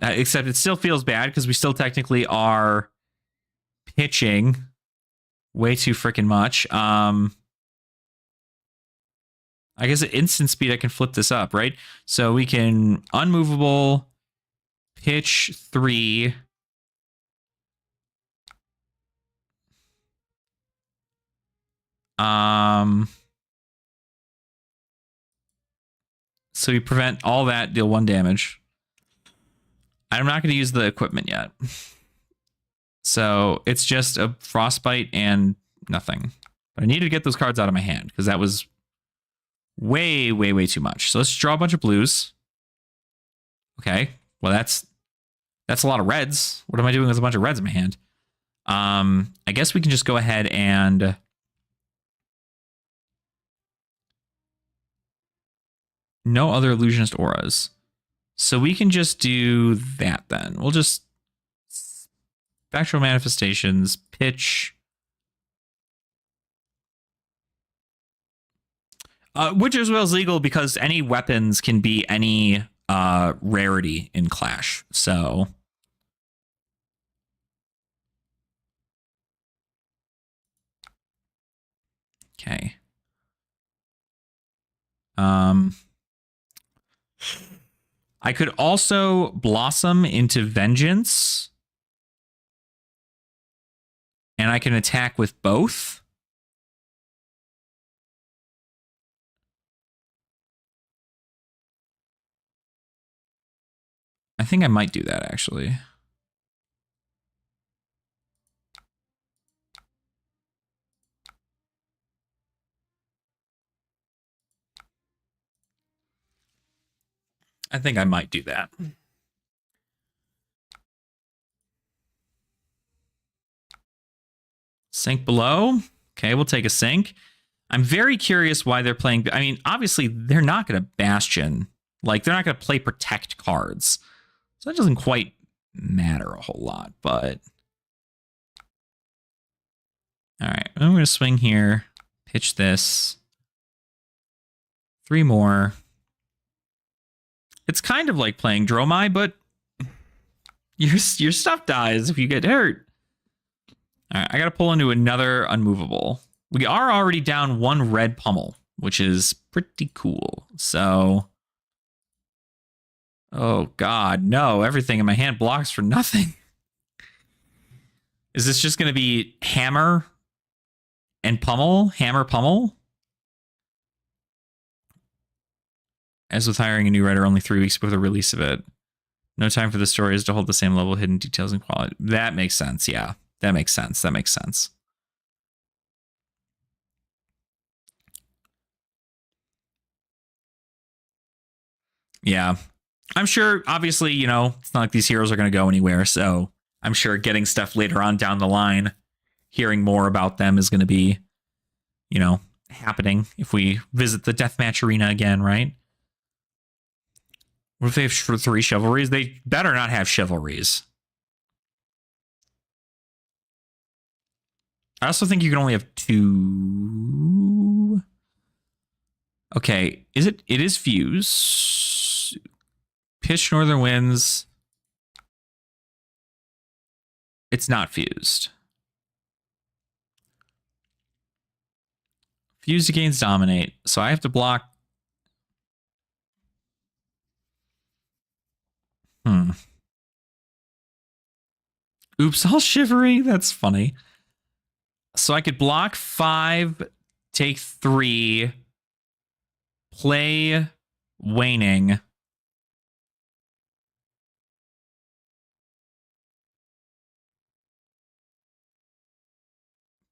Except it still feels bad because we still technically are pitching way too freaking much. I guess at instant speed, I can flip this up, right? So we can unmovable, pitch 3. So we prevent all that, deal 1 damage. I'm not going to use the equipment yet. So it's just a frostbite and nothing. But I needed to get those cards out of my hand because that was way, way, way too much. So let's draw a bunch of blues. Okay. Well, that's a lot of reds. What am I doing with a bunch of reds in my hand? I guess we can just go ahead and no other illusionist auras. So we can just do that then. We'll just spectral manifestations, pitch. Which as well is legal because any weapons can be any rarity in Clash. So okay. I could also blossom into vengeance. And I can attack with both. I think I might do that, actually. I think I might do that. Sink below. Okay, we'll take a sink. I'm very curious why they're playing. I mean, obviously, they're not going to Bastion. Like, they're not going to play Protect cards. So that doesn't quite matter a whole lot, but... All right, I'm going to swing here, pitch this. 3 more. It's kind of like playing Dromai, but your stuff dies if you get hurt. All right, I got to pull into another unmovable. We are already down 1 red pummel, which is pretty cool. So, oh God, no, everything in my hand blocks for nothing. Is this just going to be hammer and pummel? Hammer, pummel? As with hiring a new writer only 3 weeks before the release of it. No time for the stories to hold the same level of hidden details and quality. That makes sense, yeah. That makes sense. That makes sense. Yeah. I'm sure, obviously, you know, it's not like these heroes are going to go anywhere, so I'm sure getting stuff later on down the line, hearing more about them is going to be, you know, happening if we visit the deathmatch arena again, right? What if they have 3 chivalries? They better not have chivalries. I also think you can only have 2. Okay, it is fuse. Pitch Northern Winds. It's not fused. Fused against Dominate. So I have to block. Oops, all shivery. That's funny. So I could block 5, take 3, play Waning.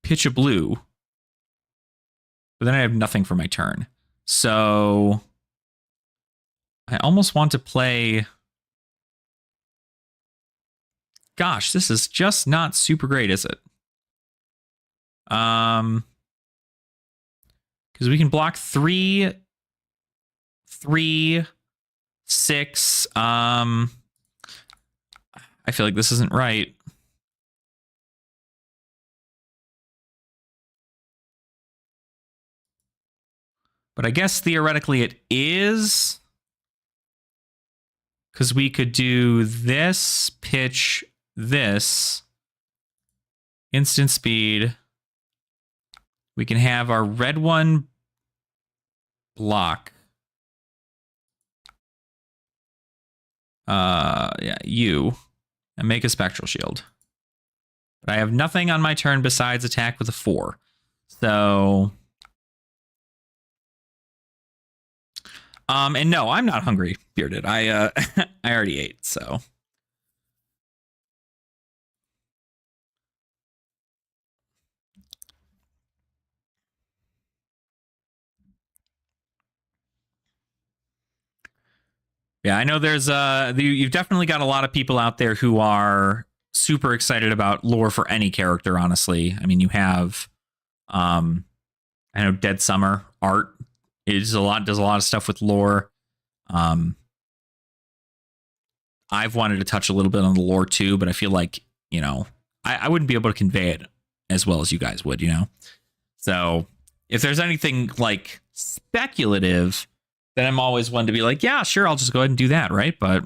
Pitch a blue. But then I have nothing for my turn. So I almost want to play... Gosh, this is just not super great, is it? Because we can block 3, 6. I feel like this isn't right. But I guess theoretically it is. Because we could do this, pitch this, instant speed. We can have our red one block. Yeah, you. And make a spectral shield. But I have nothing on my turn besides attack with a 4. So... and no, I'm not hungry, Bearded. I already ate, so... Yeah, I know there's you've definitely got a lot of people out there who are super excited about lore for any character, honestly. I mean, you have I know Dead Summer art does a lot of stuff with lore. I've wanted to touch a little bit on the lore too, but I feel like, you know, I wouldn't be able to convey it as well as you guys would, you know? So if there's anything like speculative, then I'm always one to be like, yeah, sure, I'll just go ahead and do that, right? But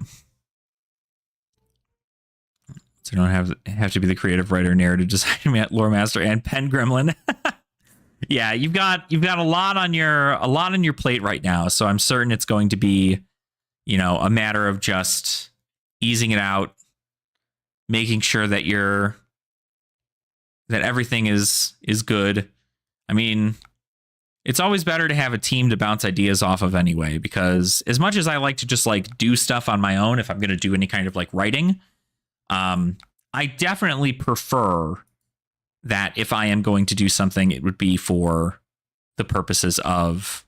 so you don't have to be the creative writer, narrative designer, lore master, and pen gremlin. Yeah, you've got a lot on your plate right now, so I'm certain it's going to be, you know, a matter of just easing it out, making sure that that everything is good. I mean, it's always better to have a team to bounce ideas off of anyway, because as much as I like to just like do stuff on my own, if I'm going to do any kind of like writing, I definitely prefer that if I am going to do something, it would be for the purposes of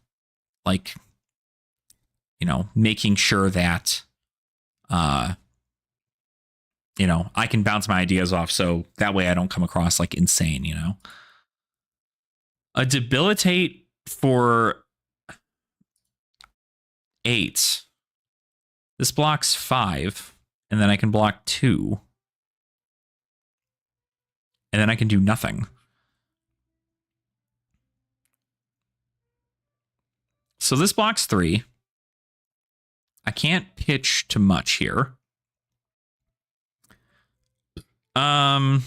like, you know, making sure that, you know, I can bounce my ideas off. So that way I don't come across like insane, you know. A debilitate for 8. This blocks 5, and then I can block 2. And then I can do nothing. So this blocks 3. I can't pitch to much here. The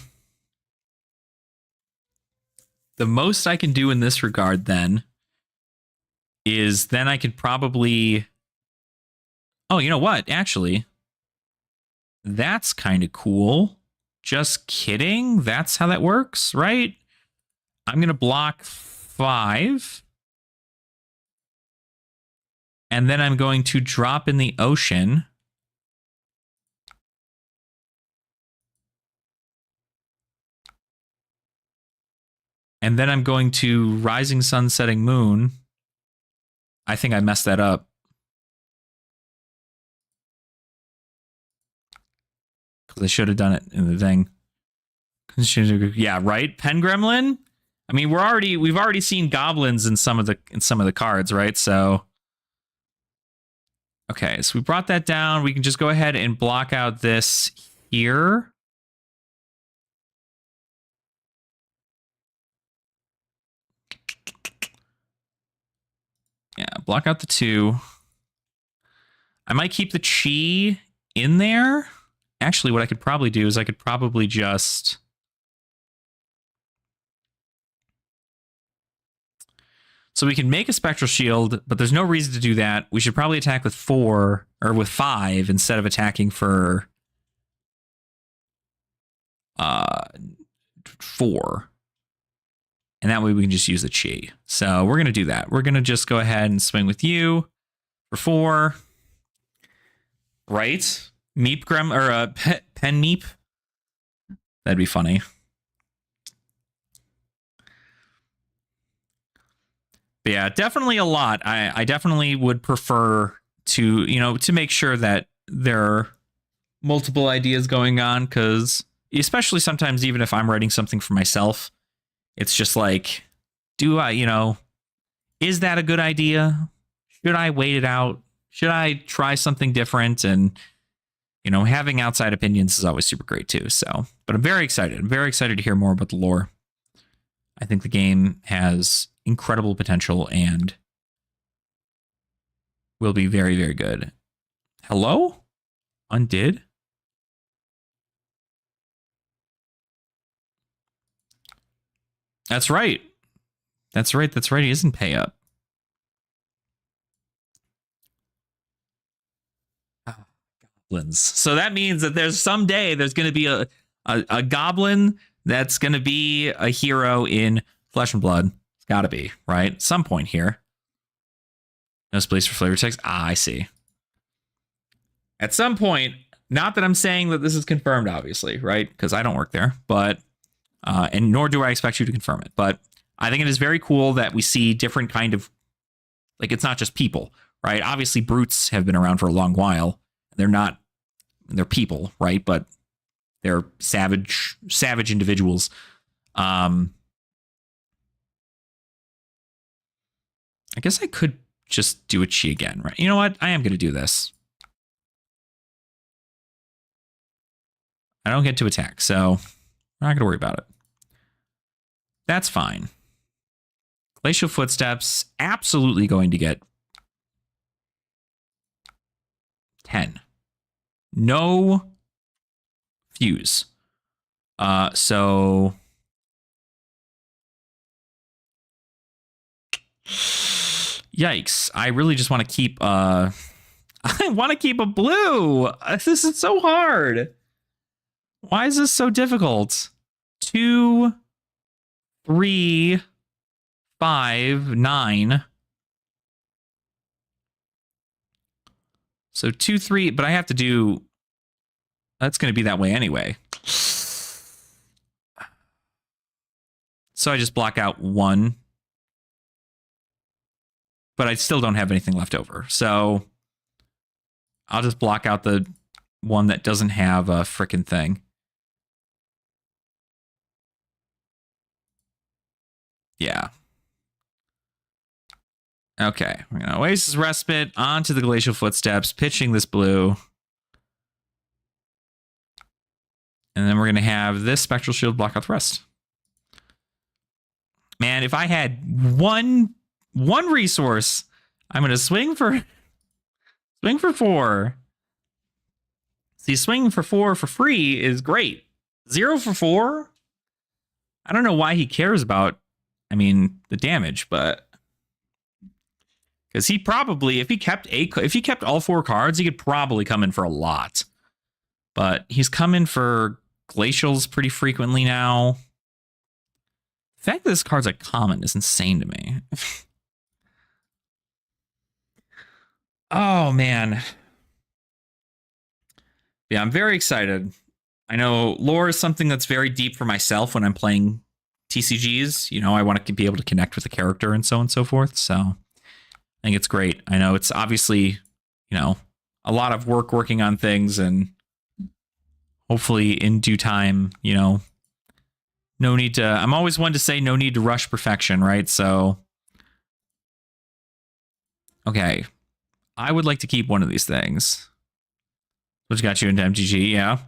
most I can do in this regard then is then I could probably... Oh, you know what? Actually, that's kind of cool. Just kidding. That's how that works, right? I'm going to block 5. And then I'm going to drop in the ocean. And then I'm going to rising sun, setting moon. I think I messed that up. Because I should have done it in the thing. Yeah, right. Pen Gremlin. I mean, we've already seen goblins in some of the cards, right? So, okay, so we brought that down. We can just go ahead and block out this here. Yeah, block out the 2. I might keep the chi in there. Actually, what I could probably do is I could probably just... So we can make a spectral shield, but there's no reason to do that. We should probably attack with 4 or with 5 instead of attacking for 4. And that way we can just use the chi. So we're going to do that. We're going to just go ahead and swing with you for 4. Right? Meep Grem or Pen Meep. That'd be funny. But yeah, definitely a lot. I definitely would prefer to, you know, to make sure that there are multiple ideas going on, because especially sometimes even if I'm writing something for myself, it's just like, do I, you know, is that a good idea? Should I wait it out? Should I try something different? And, you know, having outside opinions is always super great too. So, but I'm very excited. I'm very excited to hear more about the lore. I think the game has incredible potential and will be very, very good. Hello? Undid? That's right. That's right. That's right. He isn't pay up. Goblins. So that means that there's someday there's going to be a goblin that's going to be a hero in Flesh and Blood. It's got to be, right? At some point here. No space for flavor text. Ah, I see. At some point, not that I'm saying that this is confirmed, obviously, right? Because I don't work there, but, and nor do I expect you to confirm it. But I think it is very cool that we see different kind of, like, it's not just people, right? Obviously, brutes have been around for a long while. They're people, right? But they're savage individuals. I guess I could just do a chi again, right? You know what? I am going to do this. I don't get to attack, so I'm not going to worry about it. That's fine. Glacial Footsteps, absolutely going to get 10. No fuse. So... Yikes. I really just want to keep... I want to keep a blue. This is so hard. Why is this so difficult? 2, 3, 5, 9. So 2, 3, but I have to do... That's going to be that way anyway. So I just block out 1. But I still don't have anything left over. So I'll just block out the one that doesn't have a frickin' thing. Yeah. Okay. We're going to Oasis Respite onto the Glacial Footsteps, pitching this blue. And then we're going to have this Spectral Shield block out the rest. Man, if I had one resource, I'm going to swing for 4. See, swinging for 4 for free is great. 0 for 4? I don't know why he cares about, the damage, but... Because he probably, if he kept all 4 cards, he could probably come in for a lot. But he's come in for Glacials pretty frequently now. The fact that this card's a common is insane to me. Oh, man. Yeah, I'm very excited. I know lore is something that's very deep for myself when I'm playing TCGs. You know, I want to be able to connect with the character and so on and so forth. So I think it's great. I know it's obviously, a lot of work working on things, and hopefully in due time, no need to... I'm always one to say no need to rush perfection, right? So, okay. I would like to keep one of these things. Which got you into MTG, yeah.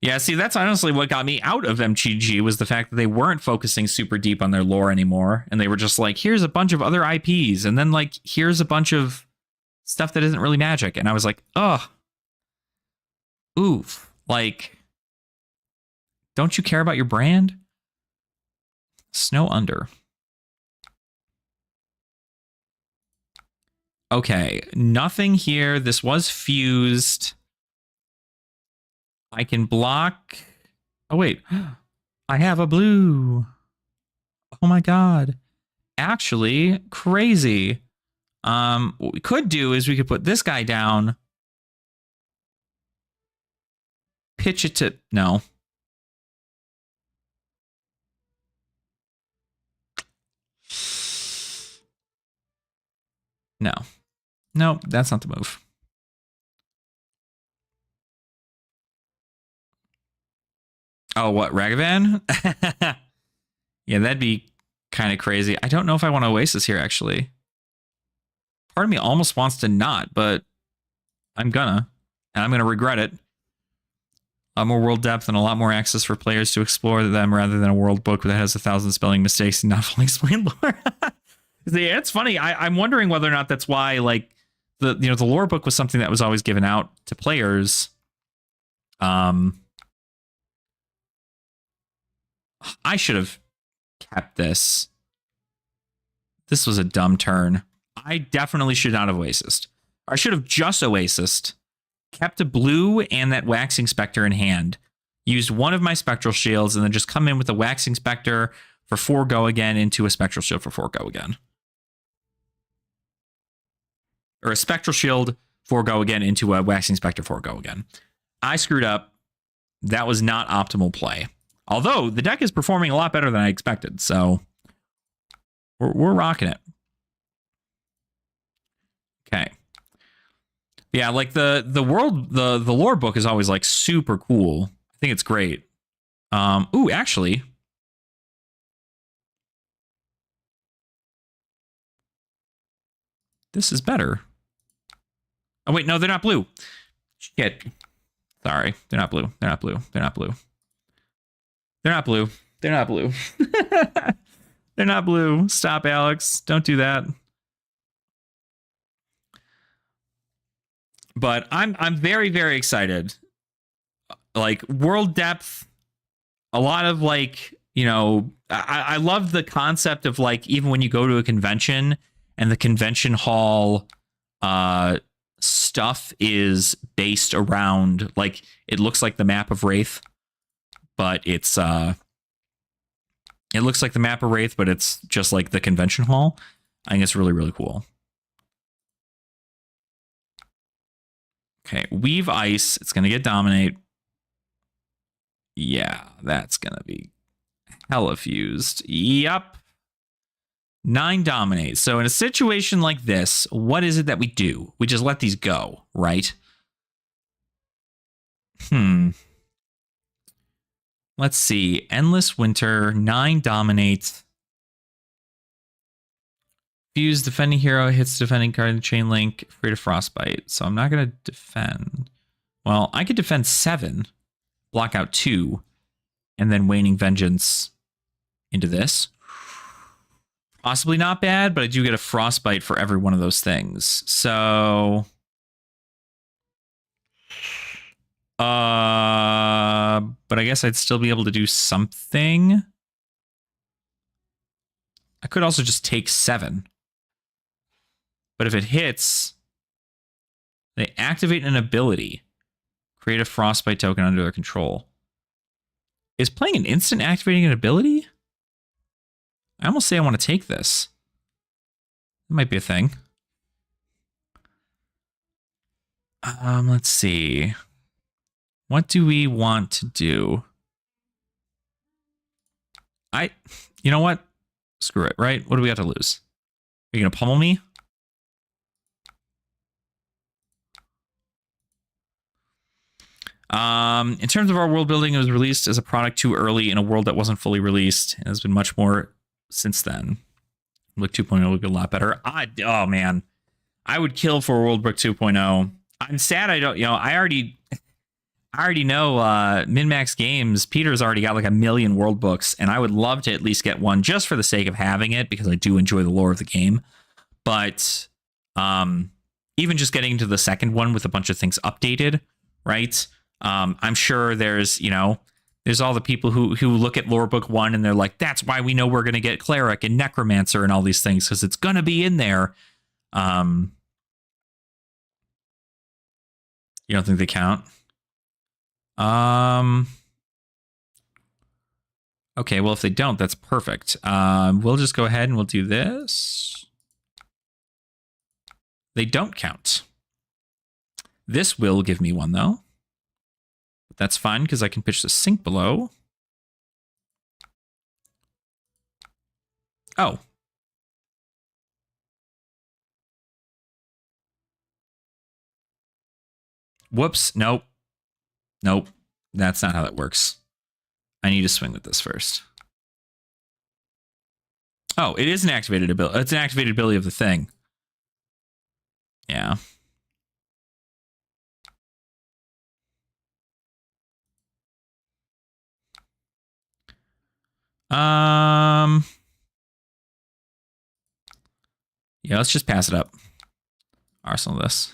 Yeah, see, that's honestly what got me out of MTG, was the fact that they weren't focusing super deep on their lore anymore. And they were just like, here's a bunch of other IPs. And then, here's a bunch of stuff that isn't really Magic. And I was like, ugh. Oof. Don't you care about your brand? Snow Under. Okay, nothing here. This was fused. I can block... Oh, wait. I have a blue. Oh, my God. Actually, crazy. What we could do is we could put this guy down. Pitch it to... No. No. No, that's not the move. Oh, what? Ragavan? Yeah, that'd be kind of crazy. I don't know if I want Oasis here, actually. Part of me almost wants to not, but I'm gonna. And I'm gonna regret it. A lot more world depth and a lot more access for players to explore them, rather than a world book that has 1,000 spelling mistakes and not fully explained lore. Yeah, it's funny. I'm wondering whether or not that's why, the lore book was something that was always given out to players. I should have kept this. This was a dumb turn. I definitely should not have Oasised. I should have just Oasised, kept a blue and that Waxing Spectre in hand, used one of my Spectral Shields, and then just come in with a Waxing Spectre for 4 go again into a Spectral Shield for 4 go again. Or a Spectral Shield 4 go again into a Waxing Spectre 4 go again. I screwed up. That was not optimal play. Although the deck is performing a lot better than I expected, so we're rocking it. Okay. Yeah, the lore book is always super cool. I think it's great. Ooh, actually, this is better. Oh wait, no, they're not blue. Shit. Sorry, they're not blue. They're not blue. They're not blue. They're not blue. They're not blue. They're not blue. Stop, Alex. Don't do that. But I'm very, very excited. World depth, a lot of I love the concept of even when you go to a convention and the convention hall stuff is based around, like, it looks like the map of Wraith, but it's it looks like the map of Wraith, but it's just like the convention hall. I think it's really, really cool. Okay, Weave Ice. It's going to get Dominate. Yeah, that's going to be hella fused. Yep. 9 Dominate. So in a situation like this, what is it that we do? We just let these go, right? Let's see. Endless Winter, 9 Dominate. Fuse defending hero, hits defending card in chain link, free to Frostbite. So I'm not going to defend. Well, I could defend 7, block out 2, and then Waning Vengeance into this. Possibly not bad, but I do get a Frostbite for every one of those things. So... but I guess I'd still be able to do something. I could also just take 7. But if it hits, they activate an ability. Create a Frostbite token under their control. Is playing an instant activating an ability? I almost say I want to take this. It might be a thing. Let's see. What do we want to do? You know what? Screw it, right? What do we have to lose? Are you going to pummel me? In terms of our world building, it was released as a product too early in a world that wasn't fully released. It has been much more since then. Look 2.0 would be a lot better. Oh man, I would kill for World Book 2.0. I'm sad I don't, I already know MinMax Games, Peter's already got like 1 million world books, and I would love to at least get one just for the sake of having it, because I do enjoy the lore of the game. But even just getting into the second one with a bunch of things updated, right? I'm sure there's all the people who look at lore book 1 and they're like, that's why we know we're going to get Cleric and Necromancer and all these things, because it's going to be in there. You don't think they count? Okay, well, if they don't, that's perfect. We'll just go ahead and we'll do this. They don't count. This will give me 1, though. But that's fine, because I can pitch the Sink Below. Oh. Whoops. Nope. Nope. That's not how that works. I need to swing with this first. Oh, it is an activated ability. It's an activated ability of the thing. Yeah. Yeah, let's just pass it up. Arsenal this.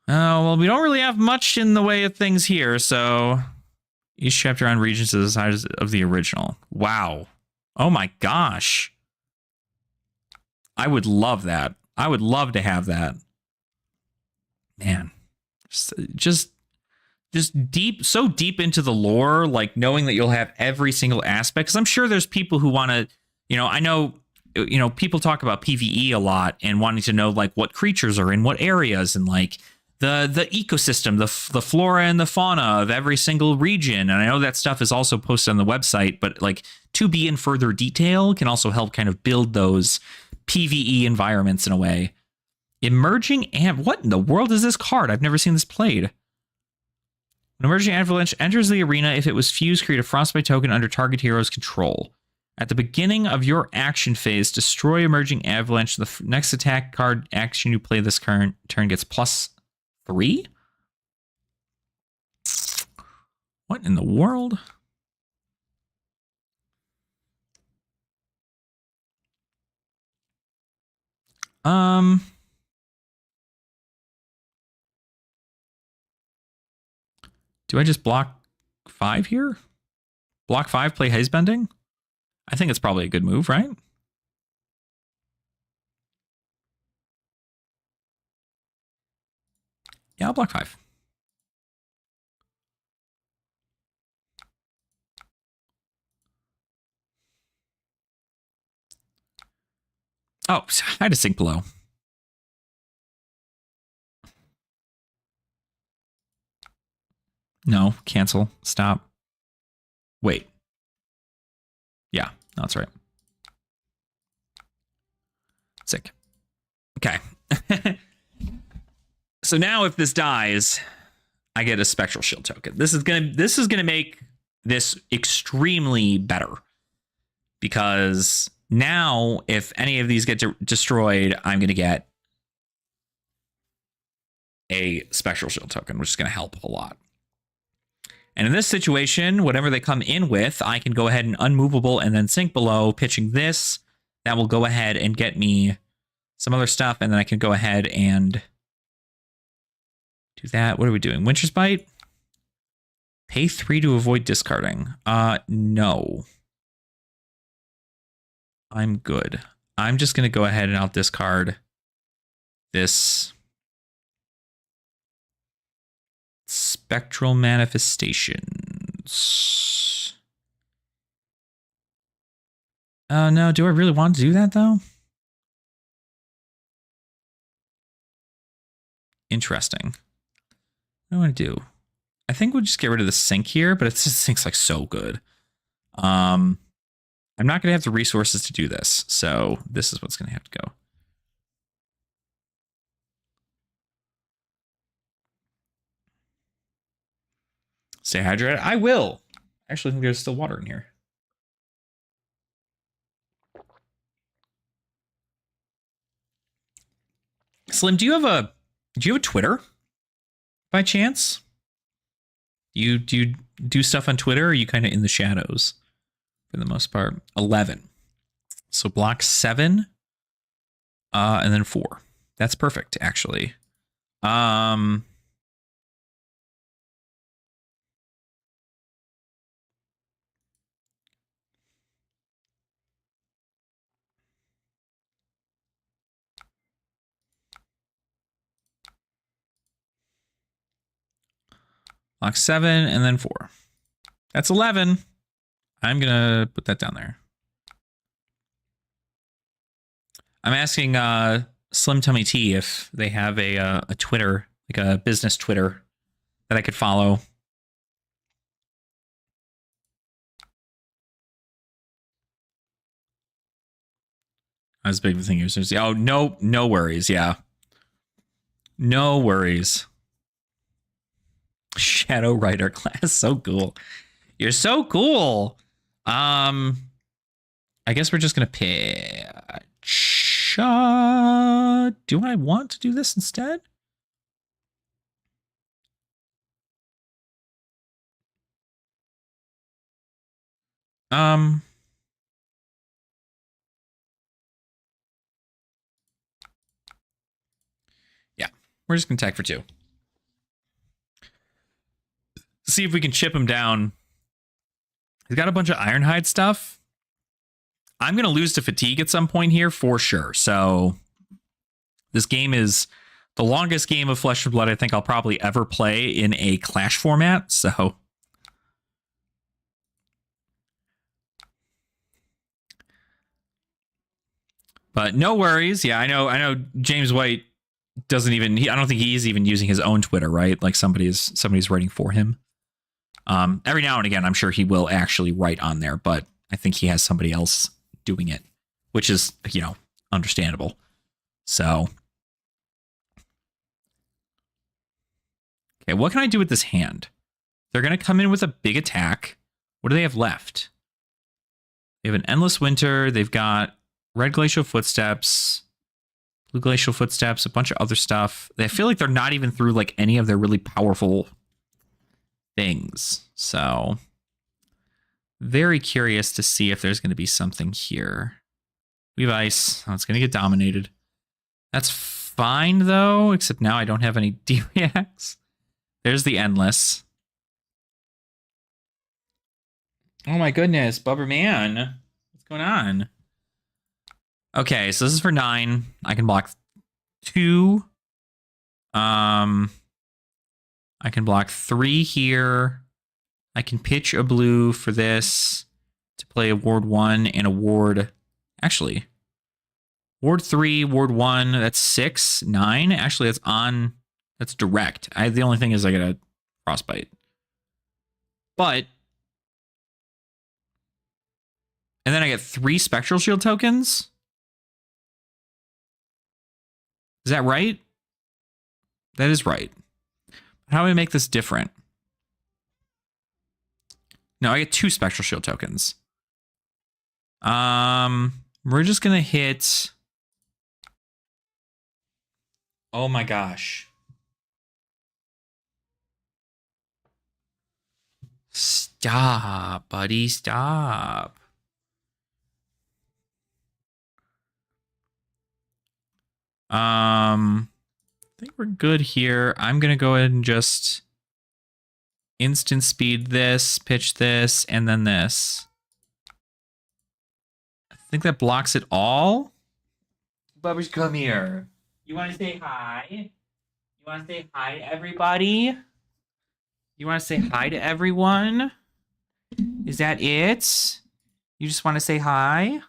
Well, we don't really have much in the way of things here, so each chapter on regions is the size of the original. Wow. Oh my gosh. I would love that. I would love to have that. Man. Just deep, so deep into the lore, like knowing that you'll have every single aspect. Because I'm sure there's people who want to, I know, people talk about PvE a lot and wanting to know like what creatures are in what areas and like the ecosystem, the flora and the fauna of every single region. And I know that stuff is also posted on the website, but like to be in further detail can also help kind of build those PvE environments in a way. Emerging what in the world is this card? I've never seen this played. An emerging avalanche enters the arena. If it was fused, create a Frostbite token under target hero's control. At the beginning of your action phase, destroy emerging avalanche. The next attack card action you play this current turn gets +3? What in the world? Do I just block 5 here? Block 5, play Haze Bending? I think it's probably a good move, right? Yeah, I'll block 5. Oh, I had to sink below. No, cancel. Stop. Wait. Yeah, no, that's right. Sick. Okay. So now if this dies, I get a spectral shield token. This is gonna make this extremely better. Because now if any of these get destroyed, I'm gonna get a spectral shield token, which is gonna help a lot. And in this situation, whatever they come in with, I can go ahead and unmovable and then sink below, pitching this. That will go ahead and get me some other stuff, and then I can go ahead and do that. What are we doing? Winter's Bite? Pay 3 to avoid discarding. No. I'm good. I'm just going to go ahead and I'll discard this Spectral Manifestations. No, do I really want to do that, though? Interesting. What do I want to do? I think we'll just get rid of the sink here, but it's just sink's like so good. I'm not going to have the resources to do this, so this is what's going to have to go. Stay hydrated. I will. I actually think there's still water in here. Slim, do you have a Twitter by chance? Do you do stuff on Twitter, or are you kind of in the shadows for the most part? 11. So block 7, and then 4. That's perfect, actually. Block 7 and then 4. That's 11. I'm gonna put that down there. I'm asking Slim Tummy Tea if they have a Twitter, like a business Twitter, that I could follow. I was big thinking. Oh, no worries. Yeah, no worries. Shadow Writer class, so cool. You're so cool. I guess we're just gonna pitch. Do I want to do this instead? Yeah, we're just gonna attack for 2. See if we can chip him down. He's got a bunch of Ironhide stuff. I'm going to lose to fatigue at some point here for sure. So this game is the longest game of Flesh and Blood I think I'll probably ever play in a Clash format. So but no worries. Yeah, I know James White doesn't even I don't think he's even using his own Twitter, right? Like somebody's writing for him. Every now and again, I'm sure he will actually write on there, but I think he has somebody else doing it, which is, understandable. So, okay, what can I do with this hand? They're going to come in with a big attack. What do they have left? They have an Endless Winter. They've got Red Glacial Footsteps, Blue Glacial Footsteps, a bunch of other stuff. I feel like they're not even through like any of their really powerful things. So very curious to see if there's going to be something here. We have ice. Oh, it's going to get dominated. That's fine though, except now I don't have any D-reacts. There's the Endless. Oh my goodness, Bubber Man. What's going on? Okay, so this is for 9. I can block 2. I can block 3 here. I can pitch a blue for this to play a ward 1 and a ward. Actually, ward 3, ward 1, that's 6, 9. Actually, that's on. That's direct. The only thing is I get a frostbite. But. And then I get 3 spectral shield tokens. Is that right? That is right. How do I make this different? No, I get 2 spectral shield tokens. We're just gonna hit. Oh my gosh. Stop, buddy, stop. I think we're good here. I'm gonna go ahead and just instant speed this, pitch this, and then this. I think that blocks it all. Bubba's, come here. You want to say hi? You want to say hi to everybody? You want to say hi to everyone? Is that it? You just want to say hi?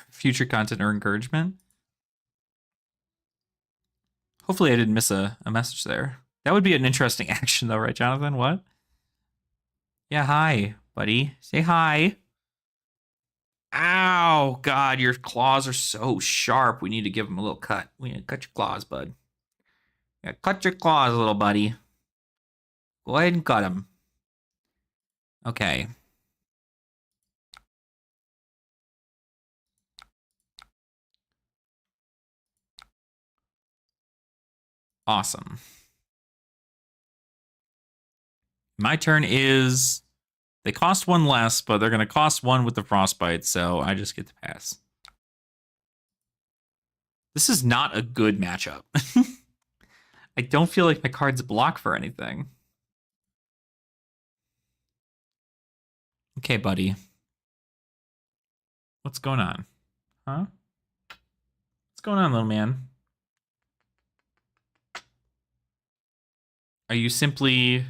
Future content or encouragement? Hopefully I didn't miss a message there. That would be an interesting action though, right, Jonathan? What? Yeah, hi, buddy. Say hi. Ow, God, your claws are so sharp. We need to give them a little cut. We need to cut your claws, bud. Yeah, cut your claws, little buddy. Go ahead and cut them. Okay. Awesome. My turn is... They cost 1 less, but they're going to cost 1 with the frostbite, so I just get to pass. This is not a good matchup. I don't feel like my cards block for anything. Okay, buddy. What's going on? Huh? What's going on, little man? Are you simply...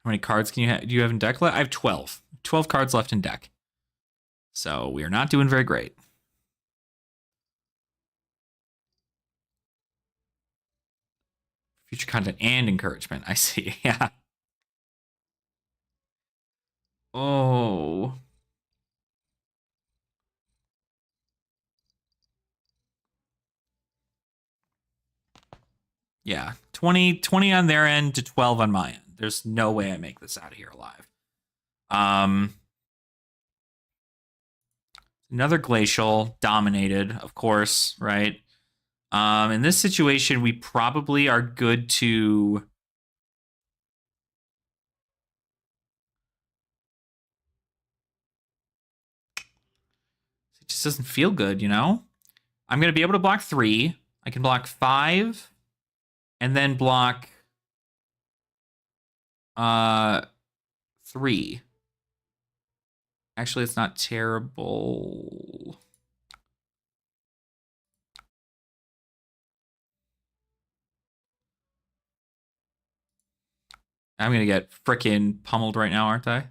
How many cards do you have in deck left? I have 12. 12 cards left in deck. So we are not doing very great. Future content and encouragement. I see. Yeah. Oh. Yeah. 20 on their end to 12 on my end. There's no way I make this out of here alive. Another glacial dominated, of course, right? In this situation, we probably are good to... It just doesn't feel good, you know? I'm going to be able to block 3. I can block 5. And then block 3. Actually, it's not terrible. I'm going to get frickin' pummeled right now, aren't I?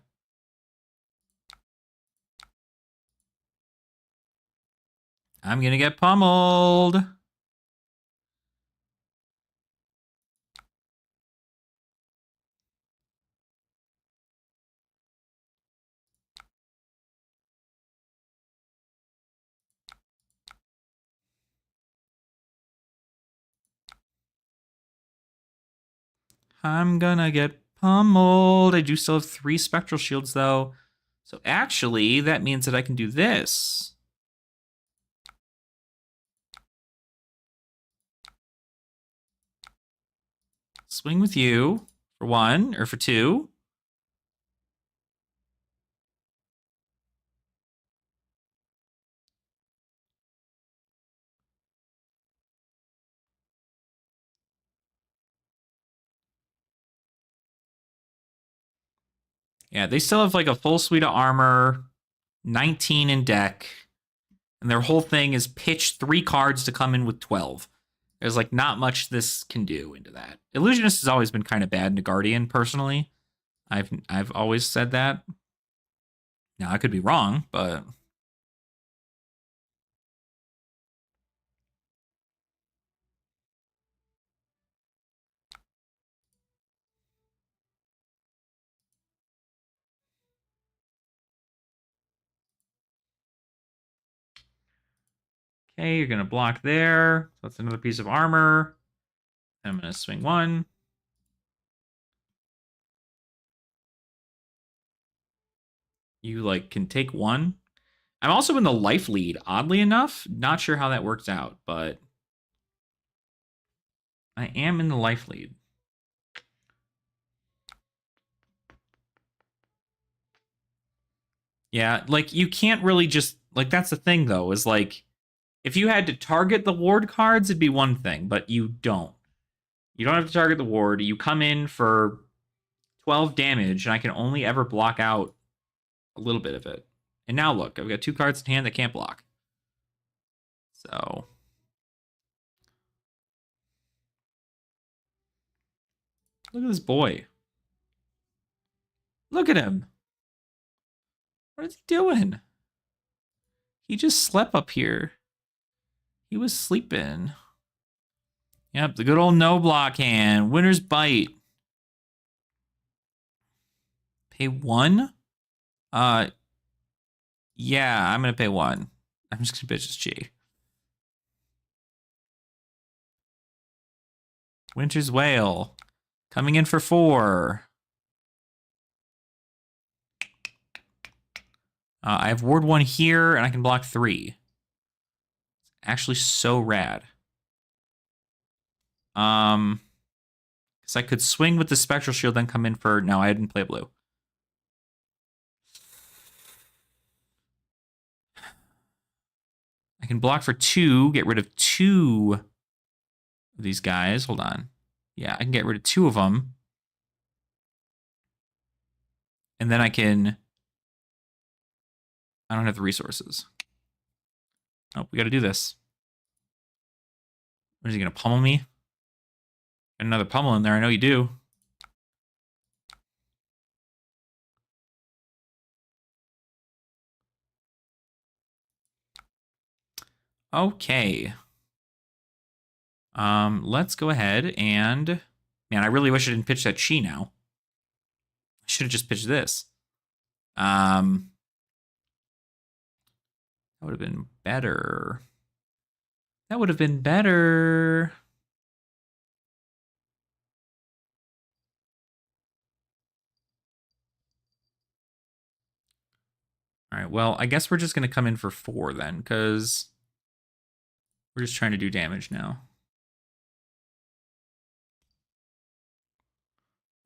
I'm going to get pummeled. I'm gonna get pummeled. I do still have 3 spectral shields, though. So actually, that means that I can do this. Swing with you for 1, or for 2. Yeah, they still have like a full suite of armor, 19 in deck, and their whole thing is pitch 3 cards to come in with 12. There's like not much this can do into that. Illusionist has always been kind of bad into Guardian, personally. I've always said that. Now I could be wrong, but okay, you're gonna block there. So that's another piece of armor. I'm gonna swing 1. You like can take 1. I'm also in the life lead, oddly enough. Not sure how that works out, but I am in the life lead. Yeah, like you can't really just like that's the thing though, is like if you had to target the ward cards, it'd be one thing, but you don't. You don't have to target the ward. You come in for 12 damage, and I can only ever block out a little bit of it. And now look, I've got 2 cards in hand that can't block. So look at this boy. Look at him. What is he doing? He just slept up here. He was sleeping. Yep, the good old no block hand. Winner's bite. Pay 1? Yeah, I'm gonna pay 1. I'm just gonna bitch this G. Winter's Whale. Coming in for 4. I have Ward 1 here, and I can block 3. It's actually so rad. Because I could swing with the Spectral Shield, then come in for... No, I didn't play blue. I can block for 2, get rid of 2 of these guys. Hold on. Yeah, I can get rid of 2 of them. And then I can... I don't have the resources. Oh, we got to do this. What is he going to pummel me? Another pummel in there. I know you do. Okay. Let's go ahead and... Man, I really wish I didn't pitch that Chi now. I should have just pitched this. That would have been better. That would have been better. All right, well, I guess we're just going to come in for 4 then, because we're just trying to do damage now.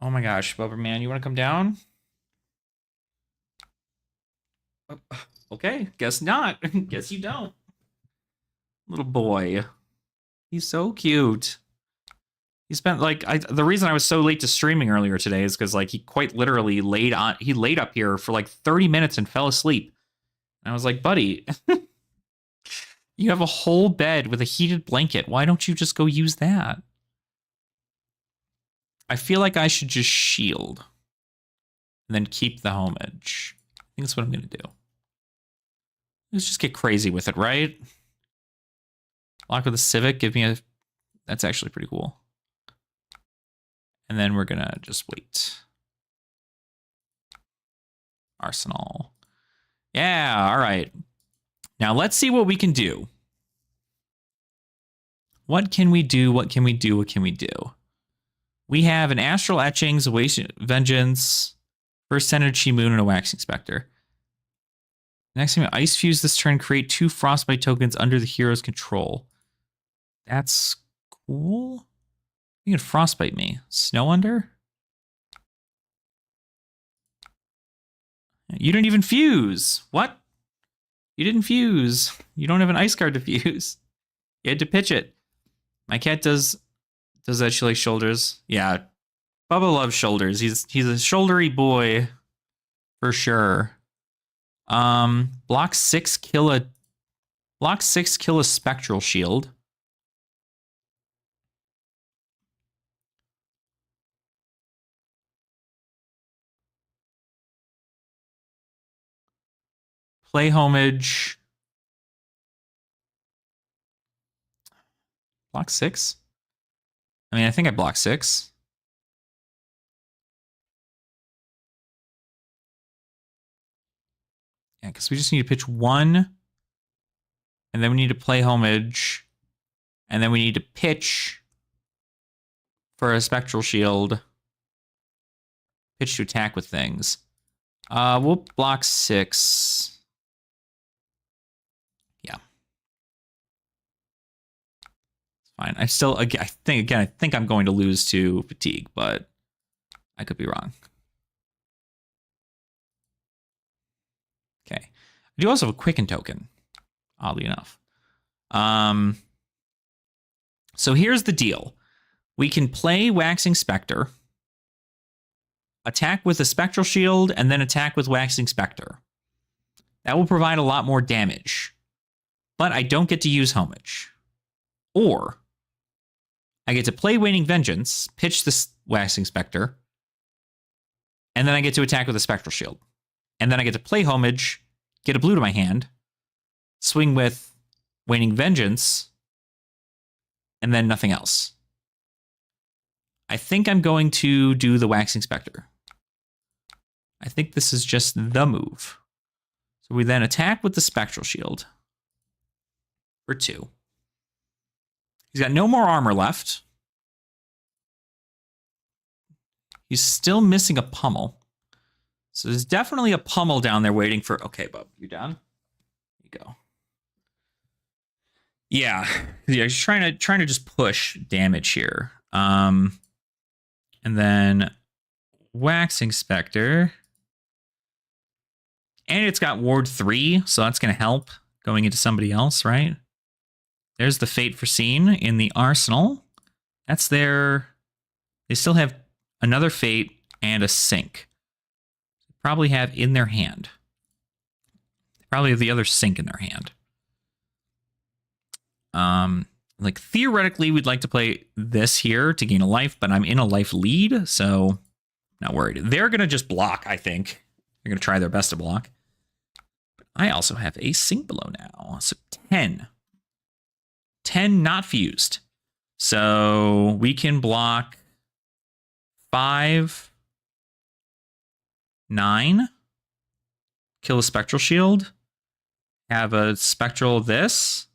Oh my gosh, Bubberman, you want to come down? Okay, guess not. Guess you don't. Little boy. He's so cute. He spent like the reason I was so late to streaming earlier today is because like he quite literally laid up here for like 30 minutes and fell asleep. And I was like, buddy, you have a whole bed with a heated blanket. Why don't you just go use that? I feel like I should just shield and then keep the homage. I think that's what I'm gonna do. Let's just get crazy with it, right? Lock with a Civic, give me a... That's actually pretty cool. And then we're gonna just wait. Arsenal. Yeah, all right. Now let's see what we can do. What can we do? What can we do? What can we do? We have an Astral Etchings, Vengeance, First Energy Moon, and a Waxing Spectre. Next time, Ice Fuse this turn, create 2 Frostbite tokens under the hero's control. That's cool. You can Frostbite me. Snow Under? You didn't even fuse. What? You didn't fuse. You don't have an ice card to fuse. You had to pitch it. My cat does that. She likes shoulders. Yeah. Bubba loves shoulders. He's a shouldery boy. for sure. Block 6, kill a spectral shield. Play homage. Block 6? I mean, I think I block 6. Yeah, because we just need to pitch 1. And then we need to play homage. And then we need to pitch for a spectral shield. Pitch to attack with things. We'll block 6. Yeah. Fine. I think I'm going to lose to fatigue, but I could be wrong. Okay. I do also have a quicken token, oddly enough. So here's the deal. We can play Waxing Spectre, attack with a Spectral Shield, and then attack with Waxing Spectre. That will provide a lot more damage. But I don't get to use homage. Or I get to play Waning Vengeance, pitch the Waxing Spectre, and then I get to attack with a Spectral Shield. And then I get to play homage, get a blue to my hand, swing with Waning Vengeance, and then nothing else. I think I'm going to do the Waxing Spectre. I think this is just the move. So we then attack with the Spectral Shield for 2. He's got no more armor left. He's still missing a pummel. So there's definitely a pummel down there waiting for... Okay, bub, you done? There you go. Yeah, he's trying to just push damage here. And then Waxing Spectre. And it's got Ward 3, so that's going to help going into somebody else, right? There's the Fate Foreseen in the arsenal. That's their... They still have another Fate and a Sync. Probably have in their hand. Probably have the other Sync in their hand. Like theoretically, we'd like to play this here to gain a life, but I'm in a life lead, so not worried. They're gonna just block, I think. They're gonna try their best to block. But I also have a Sync below now, so 10. 10 not fused. So we can block 5, 9, kill a Spectral Shield, have a Spectral this.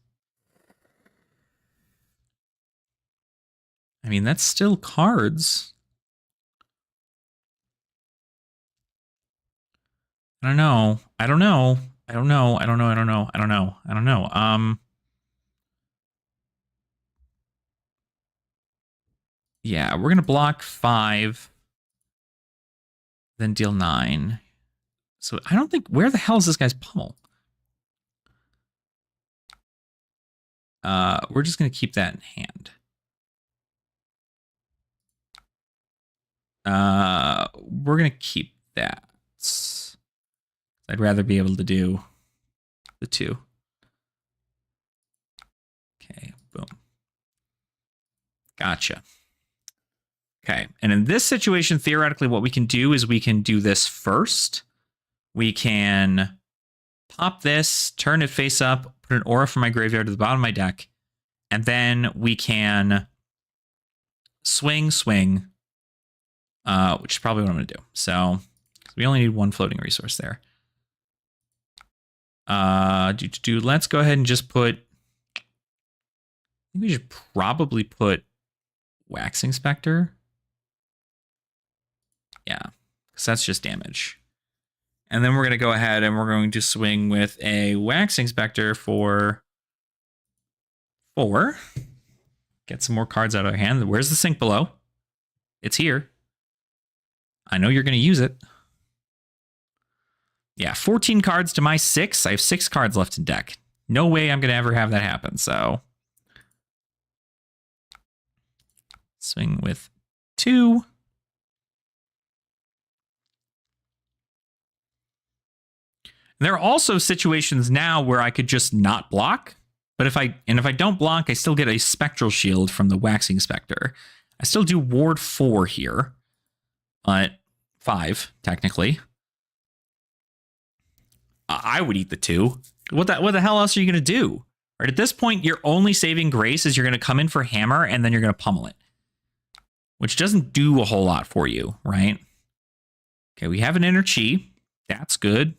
I mean, that's still cards. I don't know. Yeah, we're going to block 5, then deal 9. So I don't think... Where the hell is this guy's pummel? We're just going to keep that in hand. We're going to keep that. I'd rather be able to do the 2. Okay, boom. Gotcha. Okay, and in this situation, theoretically, what we can do is we can do this first. We can pop this, turn it face up, put an aura from my graveyard to the bottom of my deck, and then we can swing, which is probably what I'm going to do. So we only need 1 floating resource there. Let's go ahead and just put... I think we should probably put Waxing Spectre. Yeah, because that's just damage. And then we're going to go ahead and we're going to swing with a Waxing Spectre for 4. Get some more cards out of our hand. Where's the Sync below? It's here. I know you're going to use it. Yeah, 14 cards to my 6. I have 6 cards left in deck. No way I'm going to ever have that happen, so... Swing with 2. There are also situations now where I could just not block, but if I don't block, I still get a spectral shield from the Waxing Spectre. I still do ward 4 here, but 5 technically. I would eat the 2. What the hell else are you gonna do? Right, at this point, your only saving grace is you're gonna come in for hammer and then you're gonna pummel it, which doesn't do a whole lot for you, right? Okay, we have an inner chi. That's good.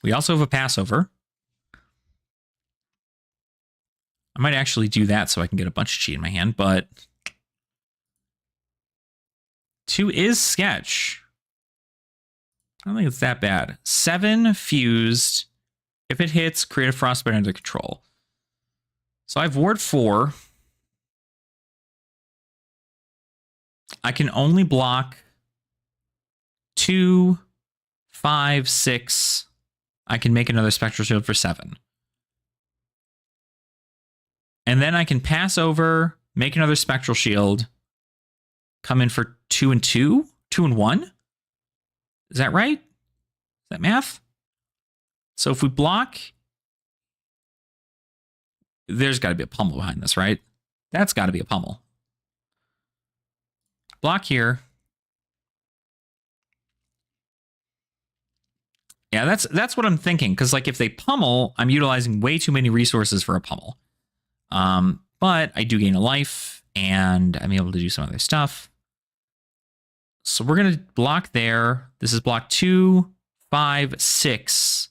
We also have a Passover. I might actually do that so I can get a bunch of chi in my hand, but 2 is sketch. I don't think it's that bad. 7 fused. If it hits, create a frostbite under control. So I have ward 4. I can only block 2, 5, 6. I can make another spectral shield for 7. And then I can pass over, make another spectral shield, come in for 2 and 2, 2 and 1. Is that right? Is that math? So if we block, there's got to be a pummel behind this, right? That's got to be a pummel. Block here. Yeah, that's what I'm thinking. Because like if they pummel, I'm utilizing way too many resources for a pummel. But I do gain a life, and I'm able to do some other stuff. So we're going to block there. This is block 2, 5, 6.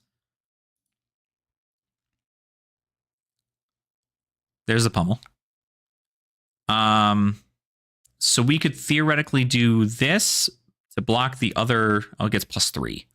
There's a pummel. So we could theoretically do this to block the other. Oh, it gets +3.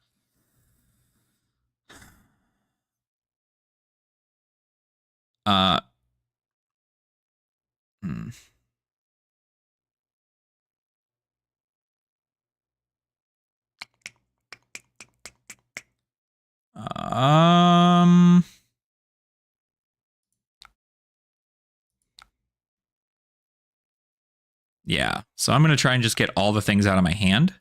Yeah, so I'm going to try and just get all the things out of my hand.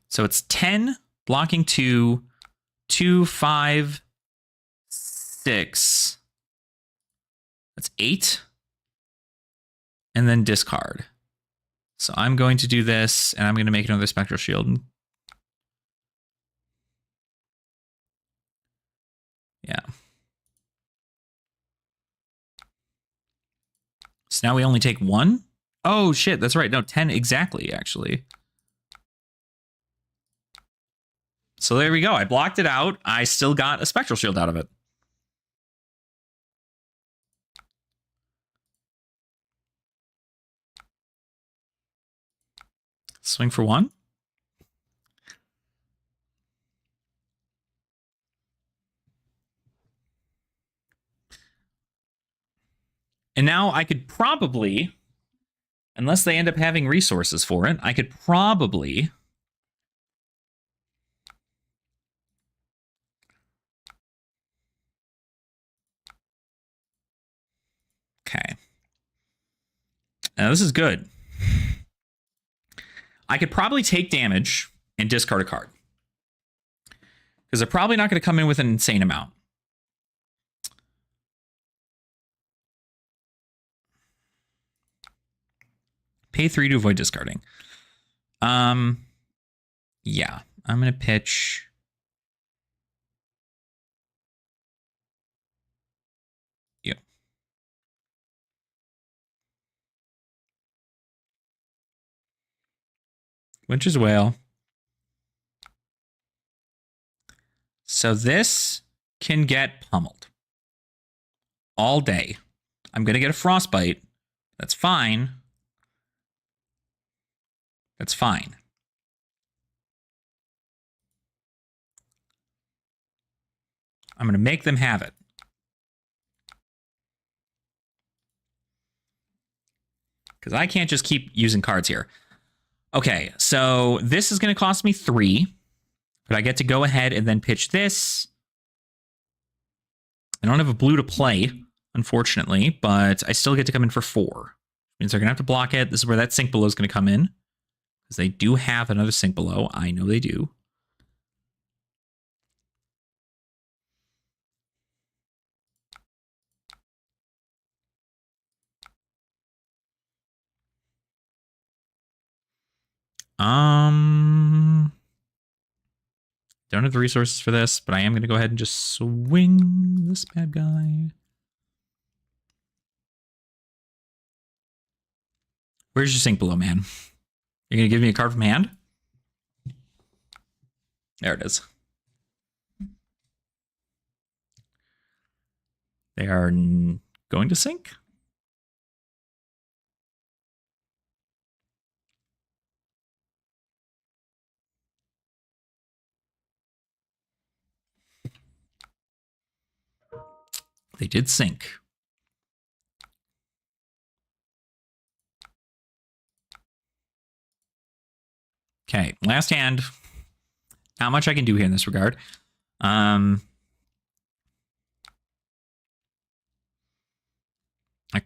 So it's 10, blocking 2, 2, 5, 6. That's 8. And then discard. So I'm going to do this, and I'm going to make another spectral shield. Yeah. So now we only take 1? Oh, shit, that's right. No, 10 exactly, actually. So there we go. I blocked it out. I still got a spectral shield out of it. Swing for 1. And now I could probably, unless they end up having resources for it, I could probably okay. Now this is good. I could probably take damage and discard a card. Because they're probably not going to come in with an insane amount. Pay 3 to avoid discarding. Yeah, I'm going to pitch. Yep. Winter's Whale. So this can get pummeled all day. I'm going to get a frostbite. That's fine. That's fine. I'm going to make them have it. Because I can't just keep using cards here. Okay, so this is going to cost me 3. But I get to go ahead and then pitch this. I don't have a blue to play, unfortunately, but I still get to come in for 4. Means they're going to have to block it. This is where that sink below is going to come in. Because they do have another sink below. I know they do. Don't have the resources for this, but I am going to go ahead and just swing this bad guy. Where's your sink below, man? You're going to give me a card from hand? There it is. They are going to sink? They did sink. Okay, last hand. Not much I can do here in this regard. I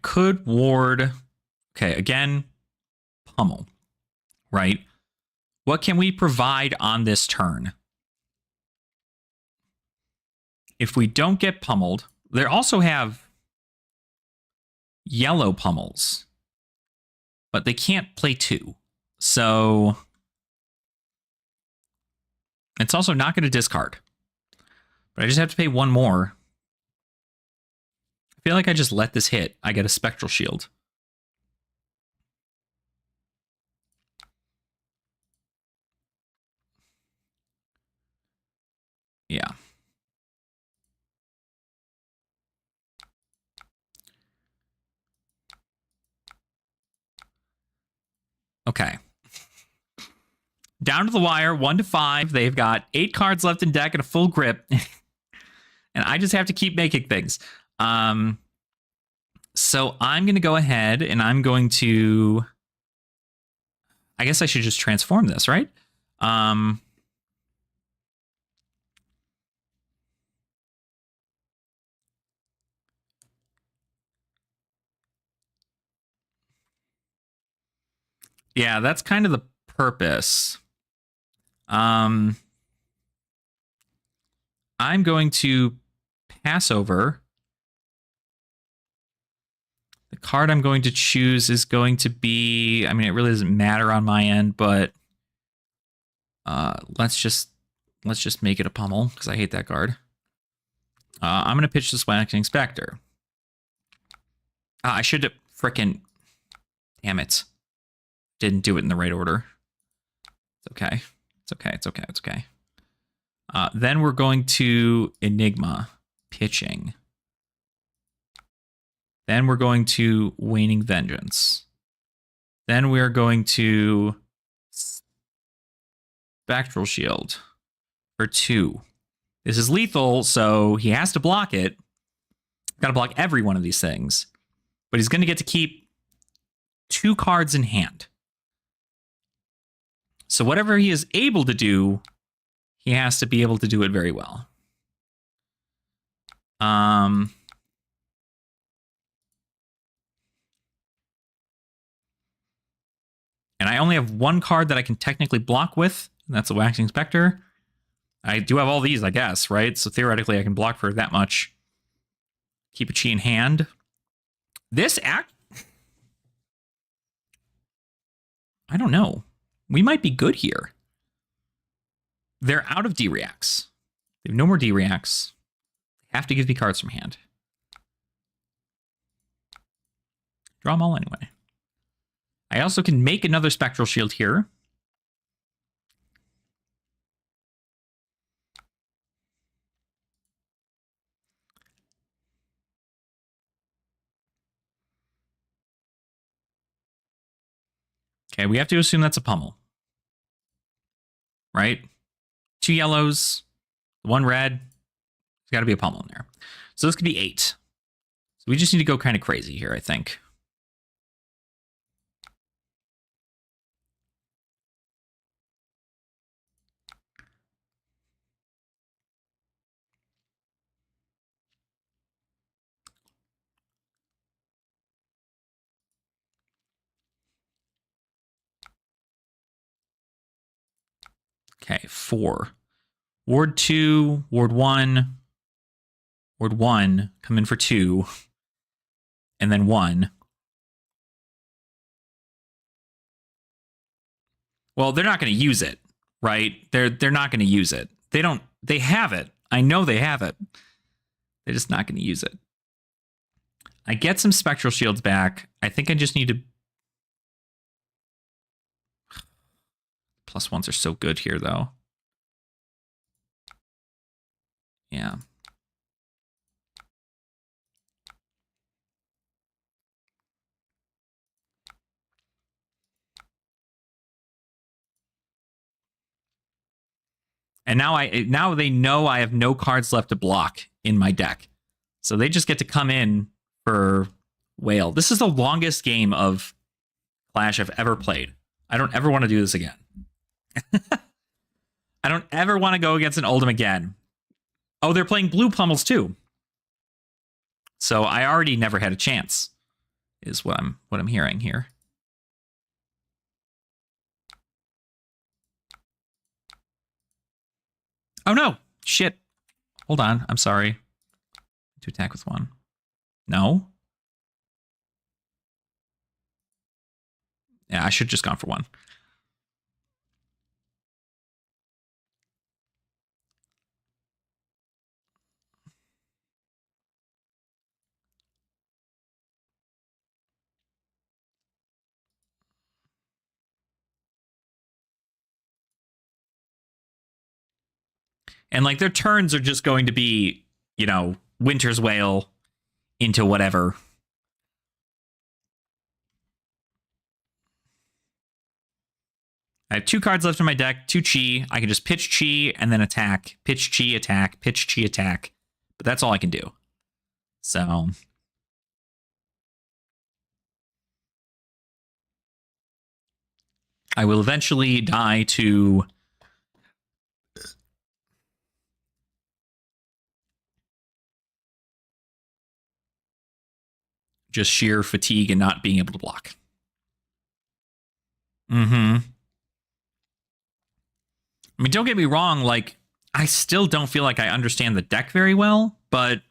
could ward. Okay, again, pummel. Right? What can we provide on this turn? If we don't get pummeled, they also have yellow pummels, but they can't play 2. So it's also not going to discard. But I just have to pay 1 more. I feel like I just let this hit. I get a Spectral Shield. Yeah. Okay. Down to the wire, 1 to 5. They've got 8 cards left in deck and a full grip. And I just have to keep making things. So I'm going to go ahead and I'm going to... I guess I should just transform this, right? Yeah, that's kind of the purpose. I'm going to pass over. The card I'm going to choose is going to be, I mean, it really doesn't matter on my end, but let's just make it a pummel because I hate that card. I'm going to pitch this Waxing Spectre. I should have frickin', damn it. Didn't do it in the right order. It's okay. It's okay. It's okay. It's okay. Then we're going to Enigma, pitching. Then we're going to Waning Vengeance. Then we are going to Spectral Shield for 2. This is lethal, so he has to block it. Got to block every one of these things. But he's going to get to keep 2 cards in hand. So whatever he is able to do, he has to be able to do it very well. And I only have 1 card that I can technically block with, and that's a Waxing Spectre. I do have all these, I guess, right? So theoretically, I can block for that much. Keep a chi in hand. This act... I don't know. We might be good here. They're out of D-Reacts. They have no more D-Reacts. They have to give me cards from hand. Draw them all anyway. I also can make another Spectral Shield here. Okay, we have to assume that's a pummel. Right? 2 yellows, 1 red. There's got to be a pummel in there. So this could be 8. So we just need to go kind of crazy here, I think. Okay, 4. Ward 2, Ward 1, Ward 1, come in for 2, and then 1. Well, they're not going to use it, right? They're not going to use it. They have it. I know they have it. They're just not going to use it. I get some spectral shields back. I think I just need to... +1s are so good here, though. Yeah. And now they know I have no cards left to block in my deck. So they just get to come in for Whale. This is the longest game of Clash I've ever played. I don't ever want to do this again. I don't ever want to go against an Oldhim again. Oh, they're playing blue pummels too. So I already never had a chance, is what I'm hearing here. Oh no! Shit. Hold on. I'm sorry. To attack with 1. No. Yeah, I should have just gone for 1. And like their turns are just going to be, you know, Winter's Whale into whatever. I have 2 cards left in my deck, 2 Chi. I can just pitch Chi and then attack. Pitch Chi, attack. Pitch Chi, attack. But that's all I can do. So... I will eventually die to... just sheer fatigue and not being able to block. Mm-hmm. I mean, don't get me wrong, like, I still don't feel like I understand the deck very well, but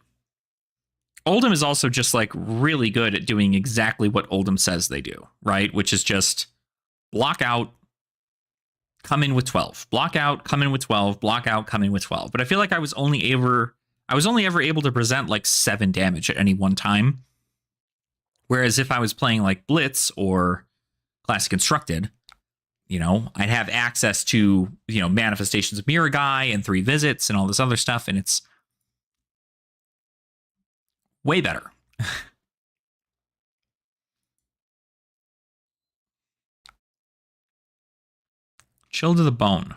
Oldhim is also just, like, really good at doing exactly what Oldhim says they do, right? Which is just block out, come in with 12. Block out, come in with 12. Block out, come in with 12. But I feel like I was only ever able to present, like, 7 damage at any one time. Whereas if I was playing, like, Blitz or Classic Constructed, you know, I'd have access to, you know, Manifestations of Mirror Guy and 3 Visits and all this other stuff, and it's way better. Chill to the bone.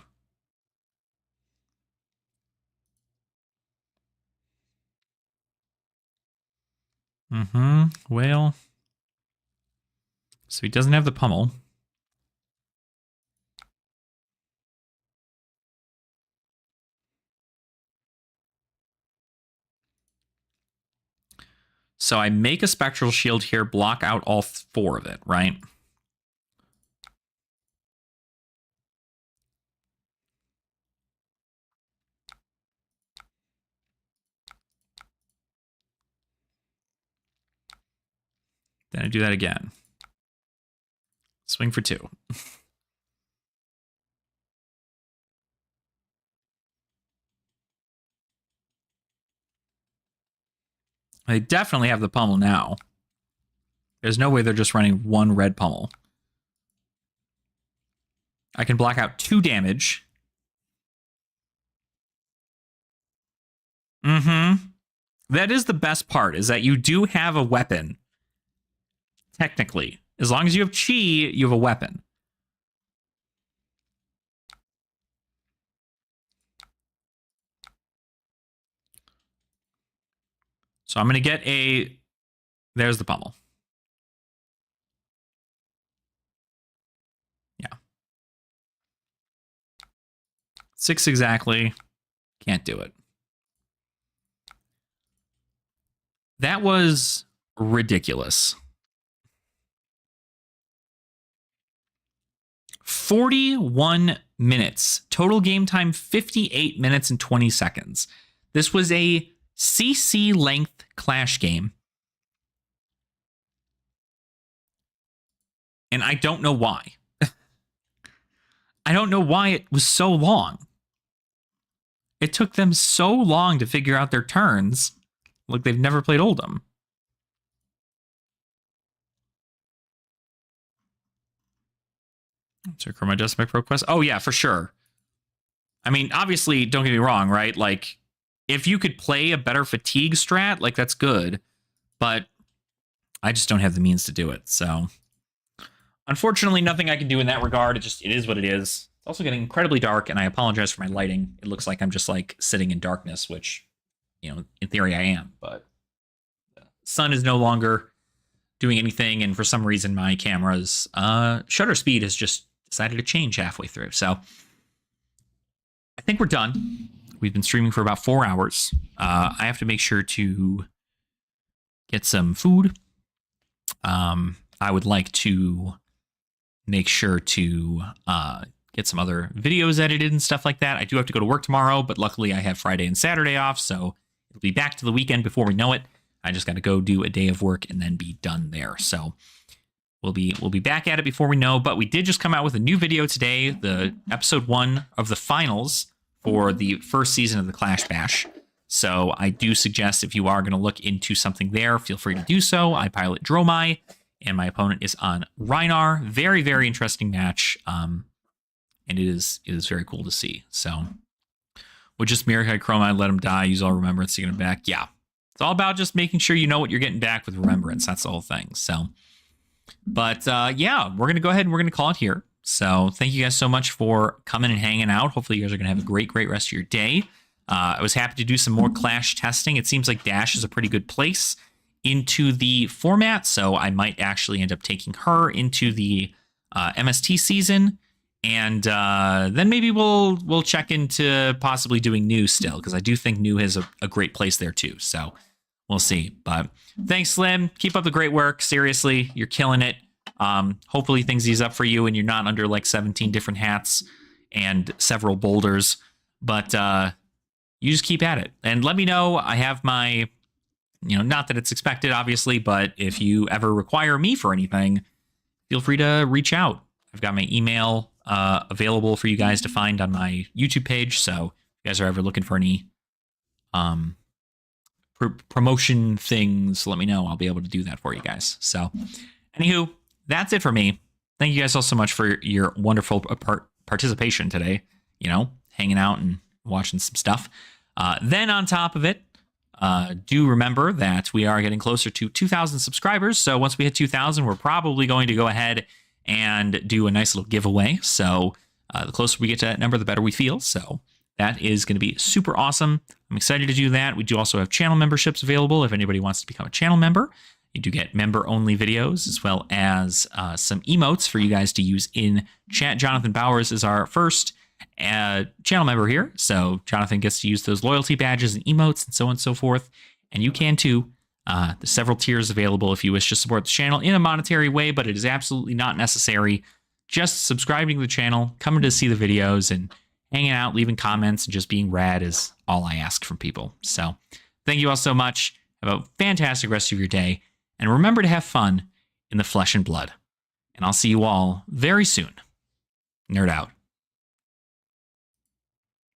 Mm-hmm. Whale. So he doesn't have the pummel. So I make a Spectral Shield here, block out all 4 of it, right? Then I do that again. Swing for 2. They definitely have the pummel now. There's no way they're just running 1 red pummel. I can block out 2 damage. Mm-hmm. That is the best part, is that you do have a weapon. Technically. As long as you have Chi, you have a weapon. So I'm going to get a... There's the pummel. Yeah. 6 exactly. Can't do it. That was ridiculous. 41 minutes. Total game time, 58 minutes and 20 seconds. This was a CC length Clash game. And I don't know why. I don't know why it was so long. It took them so long to figure out their turns. Like they've never played Oldham. So Chroma just my ProQuest. Oh yeah, for sure. I mean, obviously, don't get me wrong, right? Like, if you could play a better fatigue strat, like that's good. But I just don't have the means to do it. So unfortunately, nothing I can do in that regard. It is what it is. It's also getting incredibly dark, and I apologize for my lighting. It looks like I'm just like sitting in darkness, which, you know, in theory I am, but the sun is no longer doing anything, and for some reason my camera's shutter speed has just decided to change halfway through. So I think we're done. We've been streaming for about 4 hours. I have to make sure to get some food. I would like to make sure to get some other videos edited and stuff like that. I do have to go to work tomorrow, but luckily I have Friday and Saturday off, so it'll be back to the weekend before we know it. I just got to go do a day of work and then be done there. So we'll be back at it before we know. But we did just come out with a new video today, the episode 1 of the finals for the first season of the Clash Bash. So I do suggest if you are going to look into something there, feel free to do so. I pilot Dromai, and my opponent is on Rhinar. Very, very interesting match. And it is very cool to see. So with just Mirkai Chroma, let him die, use all remembrance to get him back. Yeah. It's all about just making sure you know what you're getting back with remembrance. That's the whole thing. So, but yeah, we're going to go ahead and we're going to call it here. So thank you guys so much for coming and hanging out. Hopefully you guys are going to have a great, great rest of your day. I was happy to do some more Clash testing. It seems like Dash is a pretty good place into the format. So I might actually end up taking her into the MST season. And then maybe we'll check into possibly doing new still, because I do think new has a great place there too. So we'll see. But thanks, Slim. Keep up the great work. Seriously, you're killing it. Hopefully things ease up for you and you're not under like 17 different hats and several boulders. But you just keep at it. And let me know. I have my, not that it's expected, obviously, but if you ever require me for anything, feel free to reach out. I've got my email available for you guys to find on my YouTube page. So if you guys are ever looking for any promotion things, let me know. I'll be able to do that for you guys. So anywho, that's it for me. Thank you guys all so much for your wonderful participation today, hanging out and watching some stuff. Then on top of it, do remember that we are getting closer to 2,000 subscribers. So once we hit 2,000, we're probably going to go ahead and do a nice little giveaway. So the closer we get to that number, the better we feel. So that is going to be super awesome. I'm excited to do that. We do also have channel memberships available if anybody wants to become a channel member. You do get member-only videos as well as some emotes for you guys to use in chat. Jonathan Bowers is our first channel member here. So Jonathan gets to use those loyalty badges and emotes and so on and so forth. And you can too. There's several tiers available if you wish to support the channel in a monetary way, but it is absolutely not necessary. Just subscribing to the channel, coming to see the videos, and hanging out, leaving comments, and just being rad is all I ask from people. So thank you all so much. Have a fantastic rest of your day. And remember to have fun in the flesh and blood. And I'll see you all very soon. Nerd out.